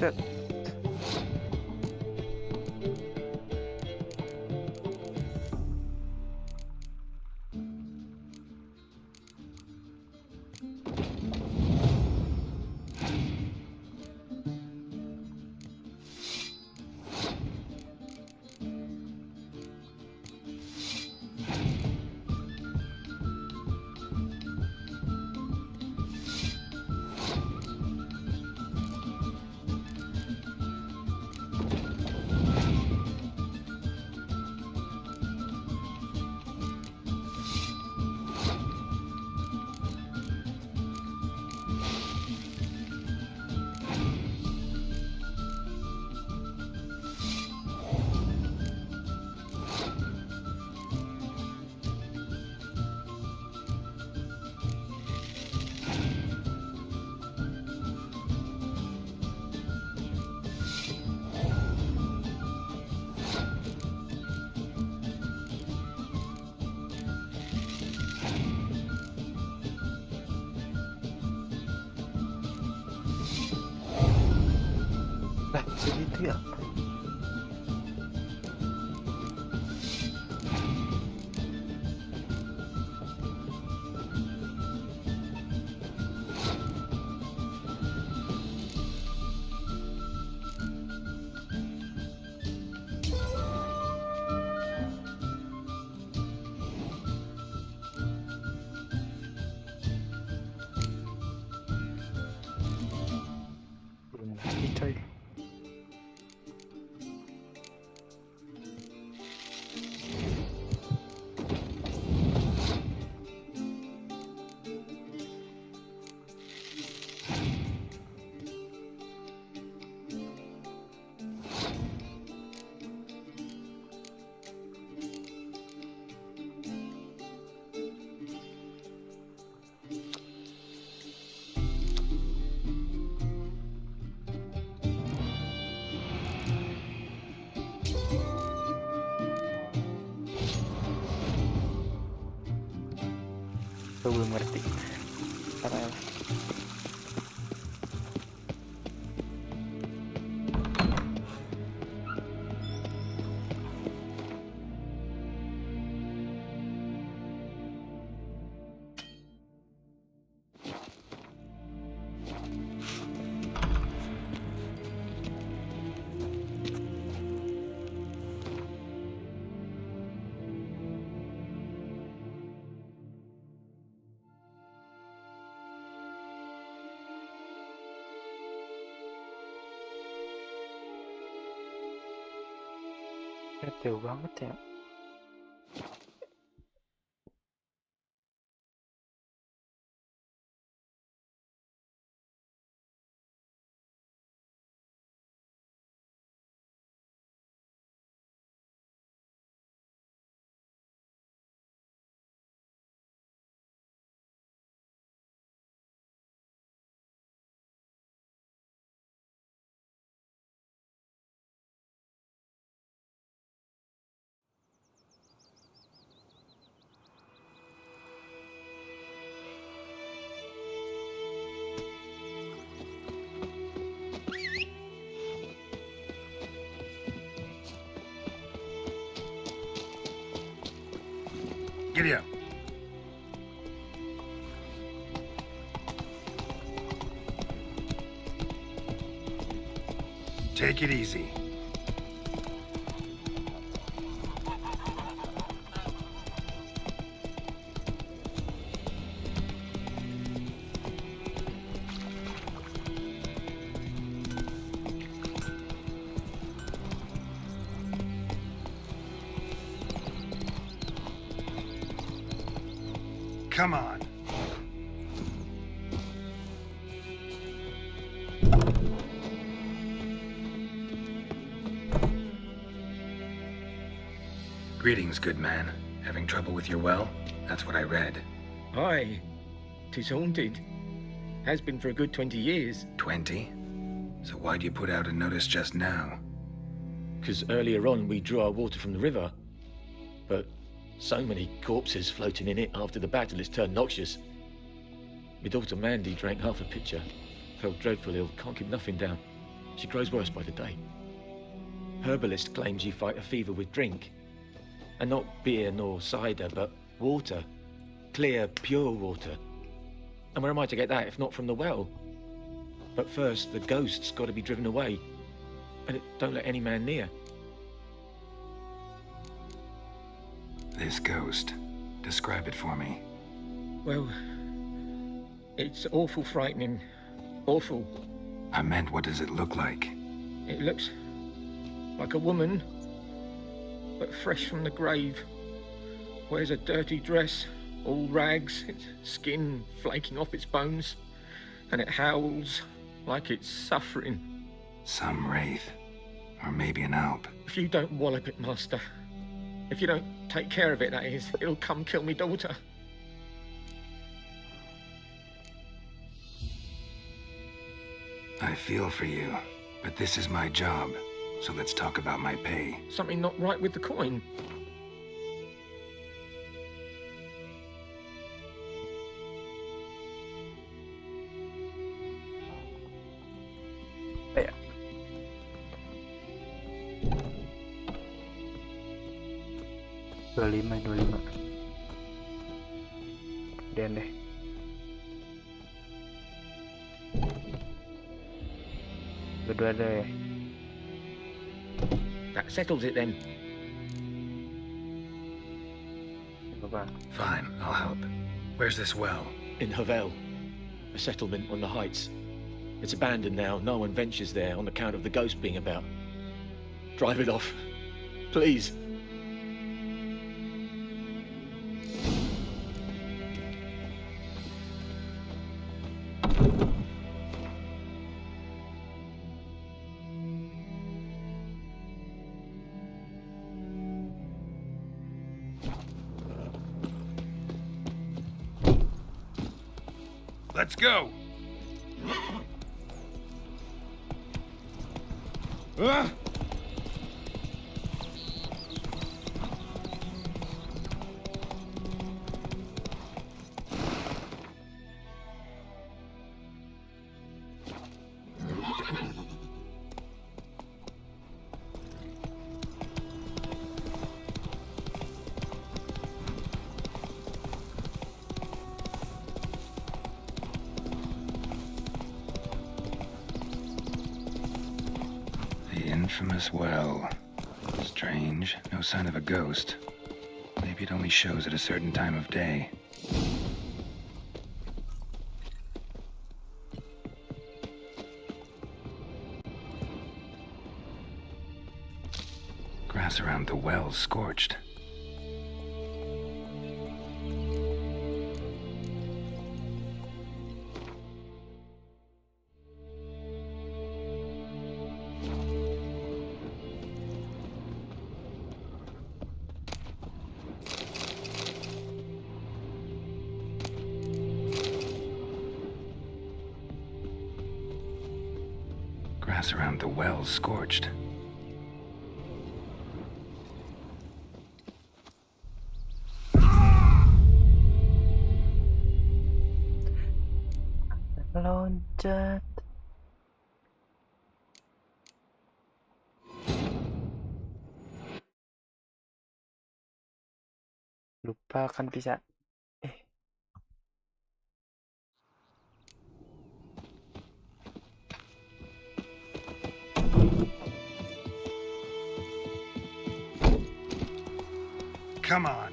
Set. Lah, segitu ya. Belum lagi coy. Aku belum ngerti apa ya. Jauh banget ya. Giddy up. Take it easy. Come on. Greetings, good man. Having trouble with your well? That's what I read. Aye. 'Tis haunted. Has been for a good 20 years. 20? So why'd you put out a notice just now? 'Cause earlier on we drew our water from the river. But so many corpses floating in it after the battle it's turned noxious. My daughter Mandy drank half a pitcher. Felt dreadful ill, can't keep nothing down. She grows worse by the day. Herbalist claims you fight a fever with drink. And not beer nor cider, but water. Clear, pure water. And where am I to get that if not from the well? But first, the ghost's got to be driven away. And it don't let any man near. This ghost. Describe it for me. Well, it's awful frightening. Awful. I meant, what does it look like? It looks like a woman, but fresh from the grave. Wears a dirty dress, all rags, its skin flaking off its bones, and it howls like it's suffering. Some wraith. Or maybe an alp. If you don't wallop it, Master, if you don't take care of it, that is, it'll come kill me daughter. I feel for you, but this is my job, so let's talk about my pay. Something not right with the coin. Ayo. Dua lima. Kemudian deh. Kedua deh. That settles it then. Fine, I'll help. Where's this well? In Havel, a settlement on the heights. It's abandoned now. No one ventures there on account of the ghost being about. Drive it off, please. Let's go! Infamous well. Strange. No sign of a ghost. Maybe it only shows at a certain time of day. Grass around the well scorched. Grass around the well scorched. Loncat. Lupakan bisa. Come on.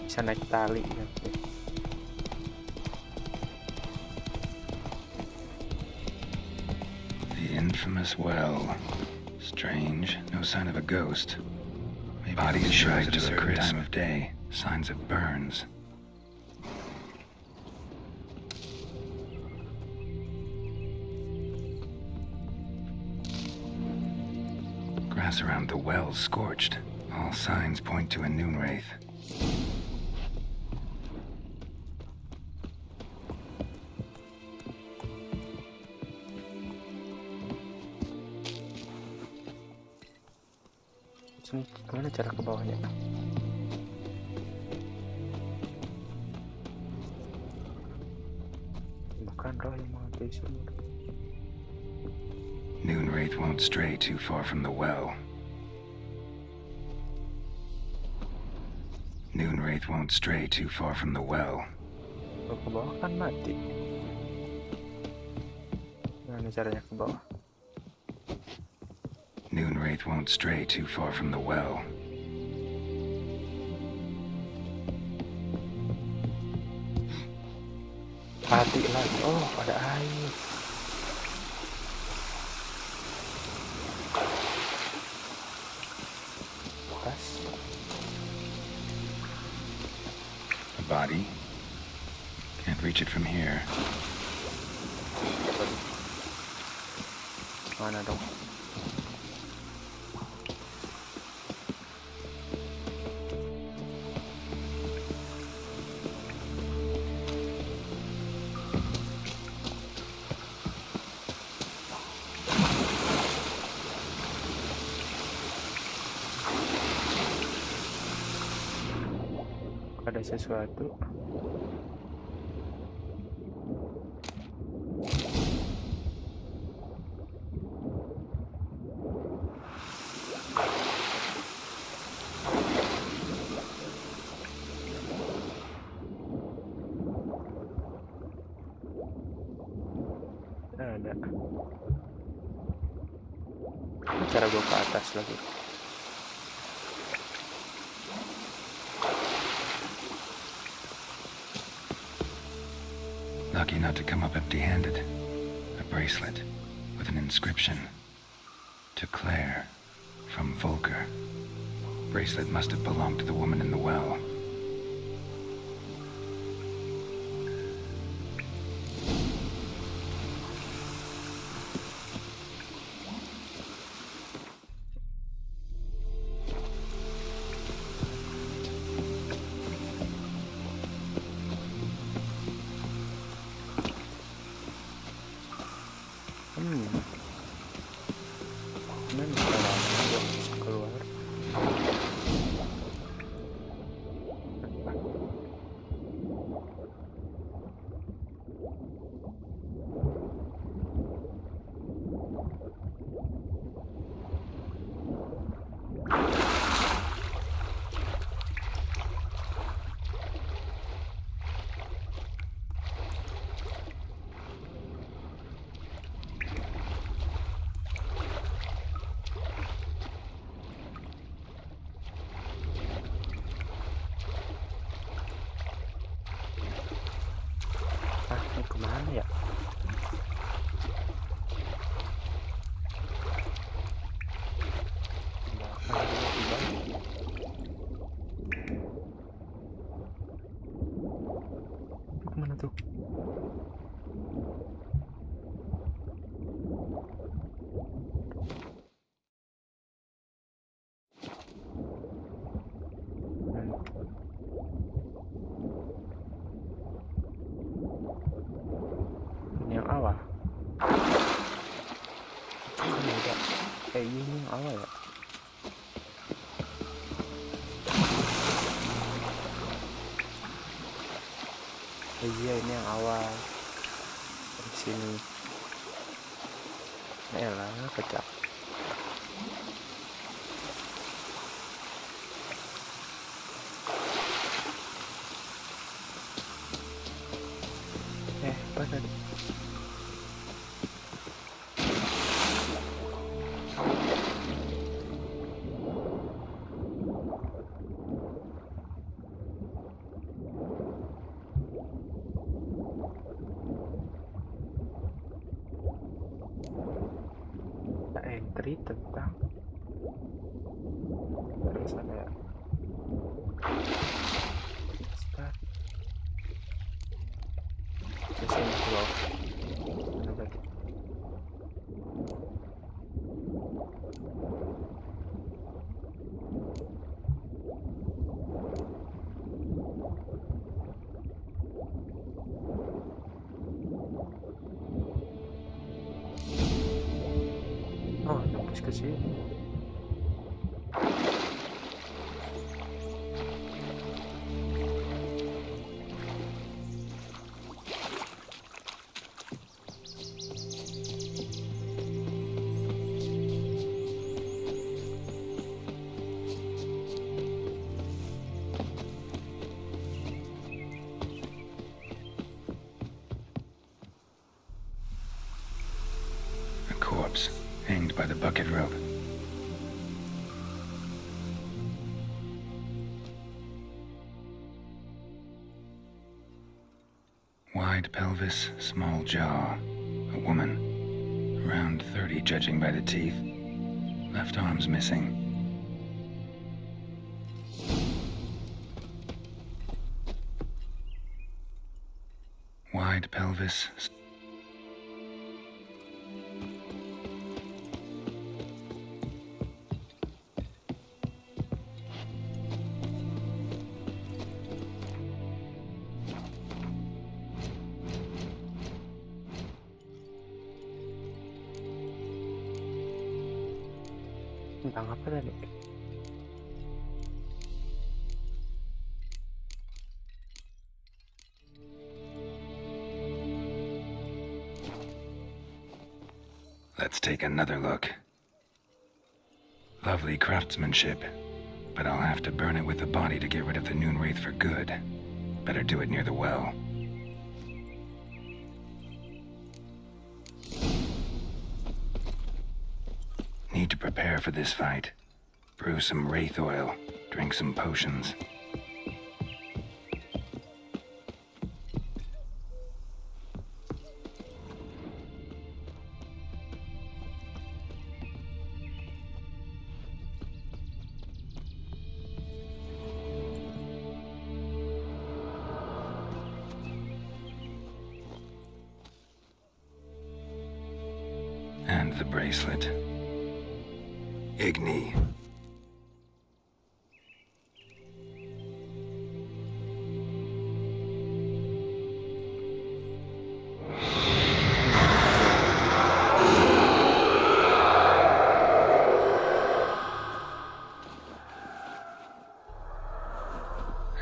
Bisa naik tali ya. The infamous well. Strange. No sign of a ghost. Maybe body is dried to a certain time of day. Signs of burns. Grass around the well scorched. All signs point to a noon wraith. Ini gimana cara ke bawahnya? Bukan roh yang menghantui sumur. Moonwraith won't stray too far from the well. Moonwraith won't stray too far from the well. Kalau ke bawah kan mati. Gimana caranya ke bawah? Moonwraith won't stray too far from the well. Mati lagi. Oh, ada air. Pas. A body? Can't reach it from here. Mana dong? Ada sesuatu. Ada. Ini cara gua ke atas lagi. Lucky not to come up empty-handed. A bracelet with an inscription. To Claire, from Volker. Bracelet must have belonged to the woman in the well. Gimana caranya gua bisa keluar? Ini kemana ya? Kemana tuh? Ini yang awal. Ini udah kayak gini yang awal ya. Iya ini yang awal. Di sini. Elah pecah. Apa tadi? Entry tentang terus ada start di sini keluar mana lagi oh tembus ke sini. corpse, hanged by the bucket rope. Wide pelvis, small jaw. A woman. Around 30, judging by the teeth. Left arm's missing. Wide pelvis. Tentang apa tadi? Let's take another look. Lovely craftsmanship, but I'll have to burn it with the body to get rid of the Noon Wraith for good. Better do it near the well. Need to prepare for this fight. Brew some wraith oil, drink some potions. And the bracelet. Igni.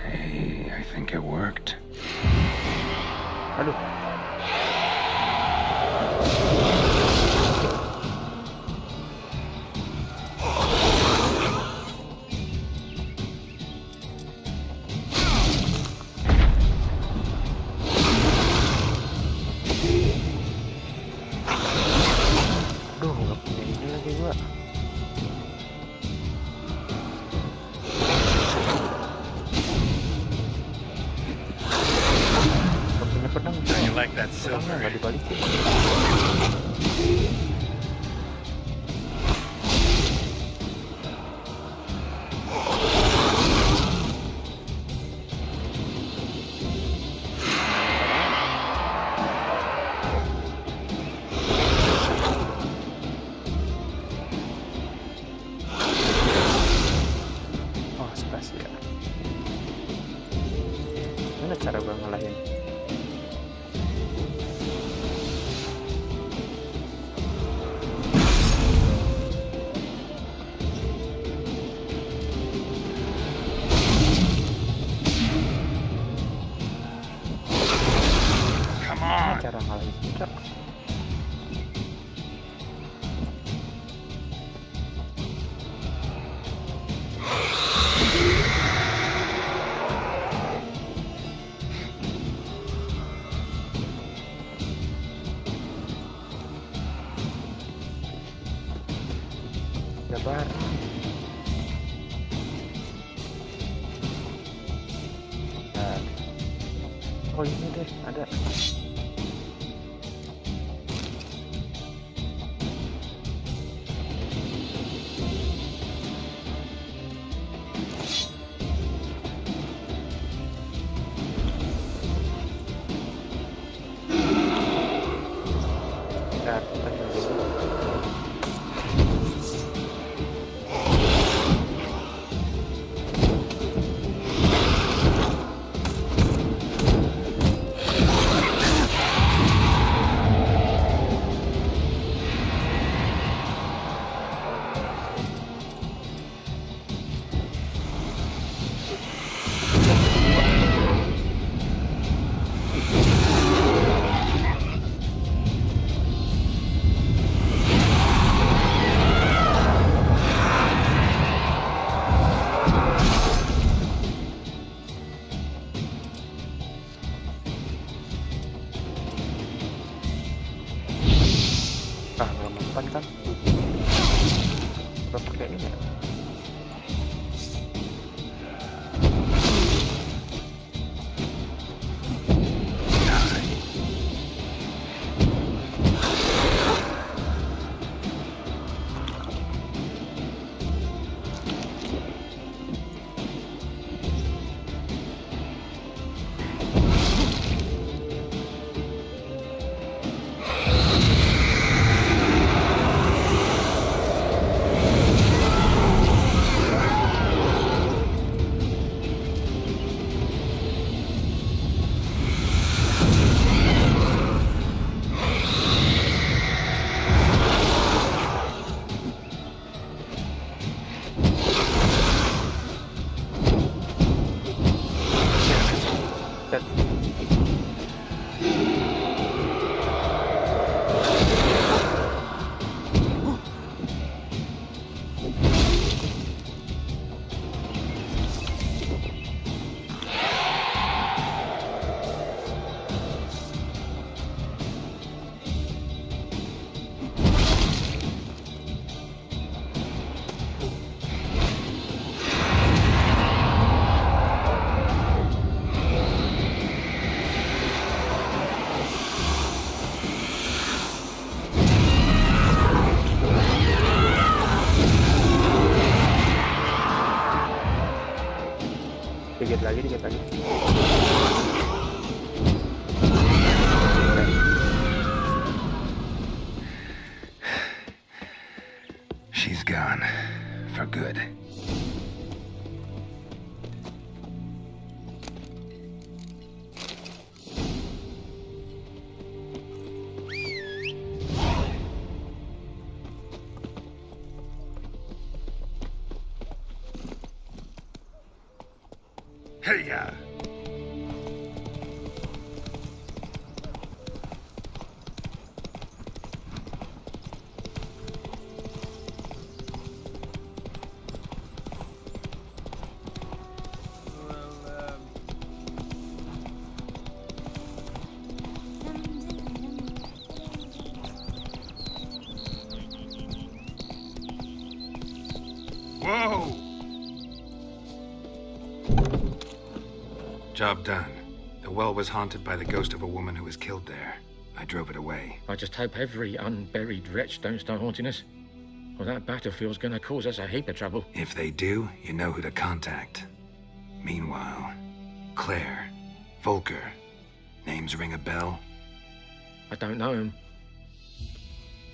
Hey, I think it worked. Aduh. Aduh, nggak punya ini lagi gua. Nggak punya pedang. You like that Pedangnya silver? nggak dibalikin. Oh, spasial. Mana cara gua ngalahin? Come Mana on. cara ngalahin? Cok. Sabar. Nah. Oh ini deh, ada. Bentar, kita dulu. Set. Dikit lagi. She's gone. For good. Hey-ya! Whoa! Job done. The well was haunted by the ghost of a woman who was killed there. I drove it away. I just hope every unburied wretch don't start haunting us. Well, that battlefield's gonna cause us a heap of trouble. If they do, you know who to contact. Meanwhile, Claire, Volker, names ring a bell? I don't know him.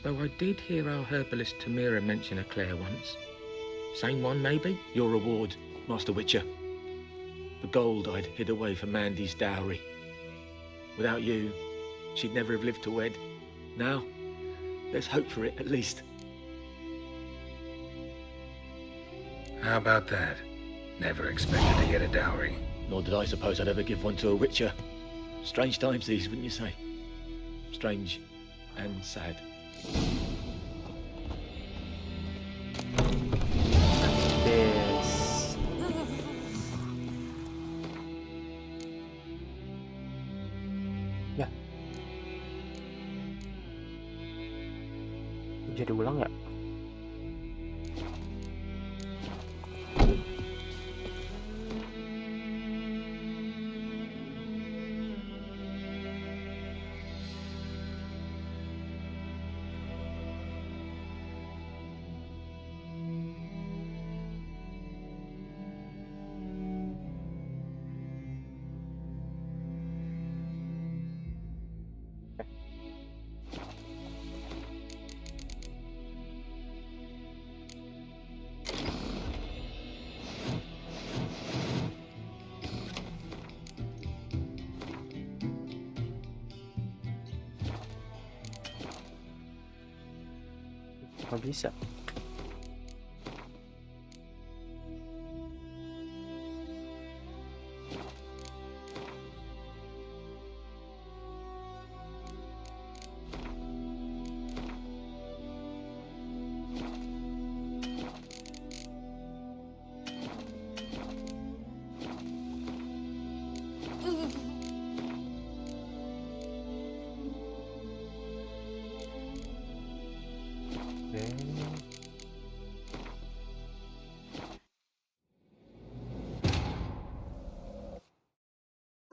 Though I did hear our herbalist Tamira mention a Claire once. Same one, maybe? Your reward, Master Witcher. The gold I'd hid away for Mandy's dowry. Without you, she'd never have lived to wed. Now, let's hope for it, at least. How about that? Never expected to get a dowry. Nor did I suppose I'd ever give one to a Witcher. Strange times these, wouldn't you say? Strange and sad. Yes. Ya. Jadi ulang nggak? Nggak bisa.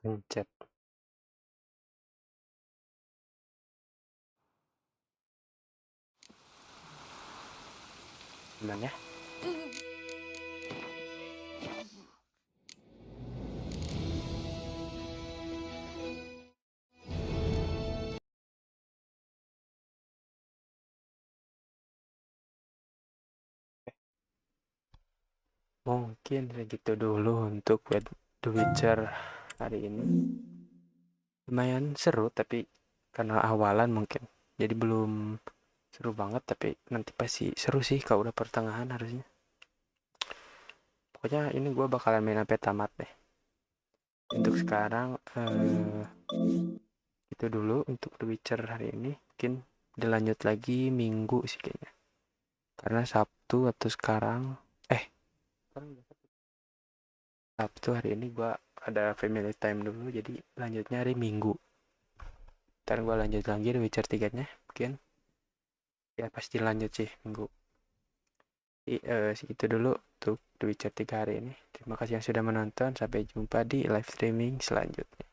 Pencet. Gimana ya? Mungkin segitu dulu untuk The Witcher hari ini. Lumayan seru, tapi karena awalan mungkin jadi belum seru banget, tapi nanti pasti seru sih kalau udah pertengahan harusnya. Pokoknya ini gue bakalan main sampai tamat deh. Untuk sekarang itu dulu untuk The Witcher hari ini. Mungkin dilanjut lagi minggu sih kayaknya, karena Sabtu atau sekarang Sabtu hari ini gua ada family time dulu, jadi lanjutnya hari Minggu. Ntar gua lanjut lagi The Witcher 3 nya mungkin ya, pasti lanjut sih minggu. Segitu dulu untuk The Witcher 3 hari ini. Terima kasih yang sudah menonton. Sampai jumpa di live streaming selanjutnya.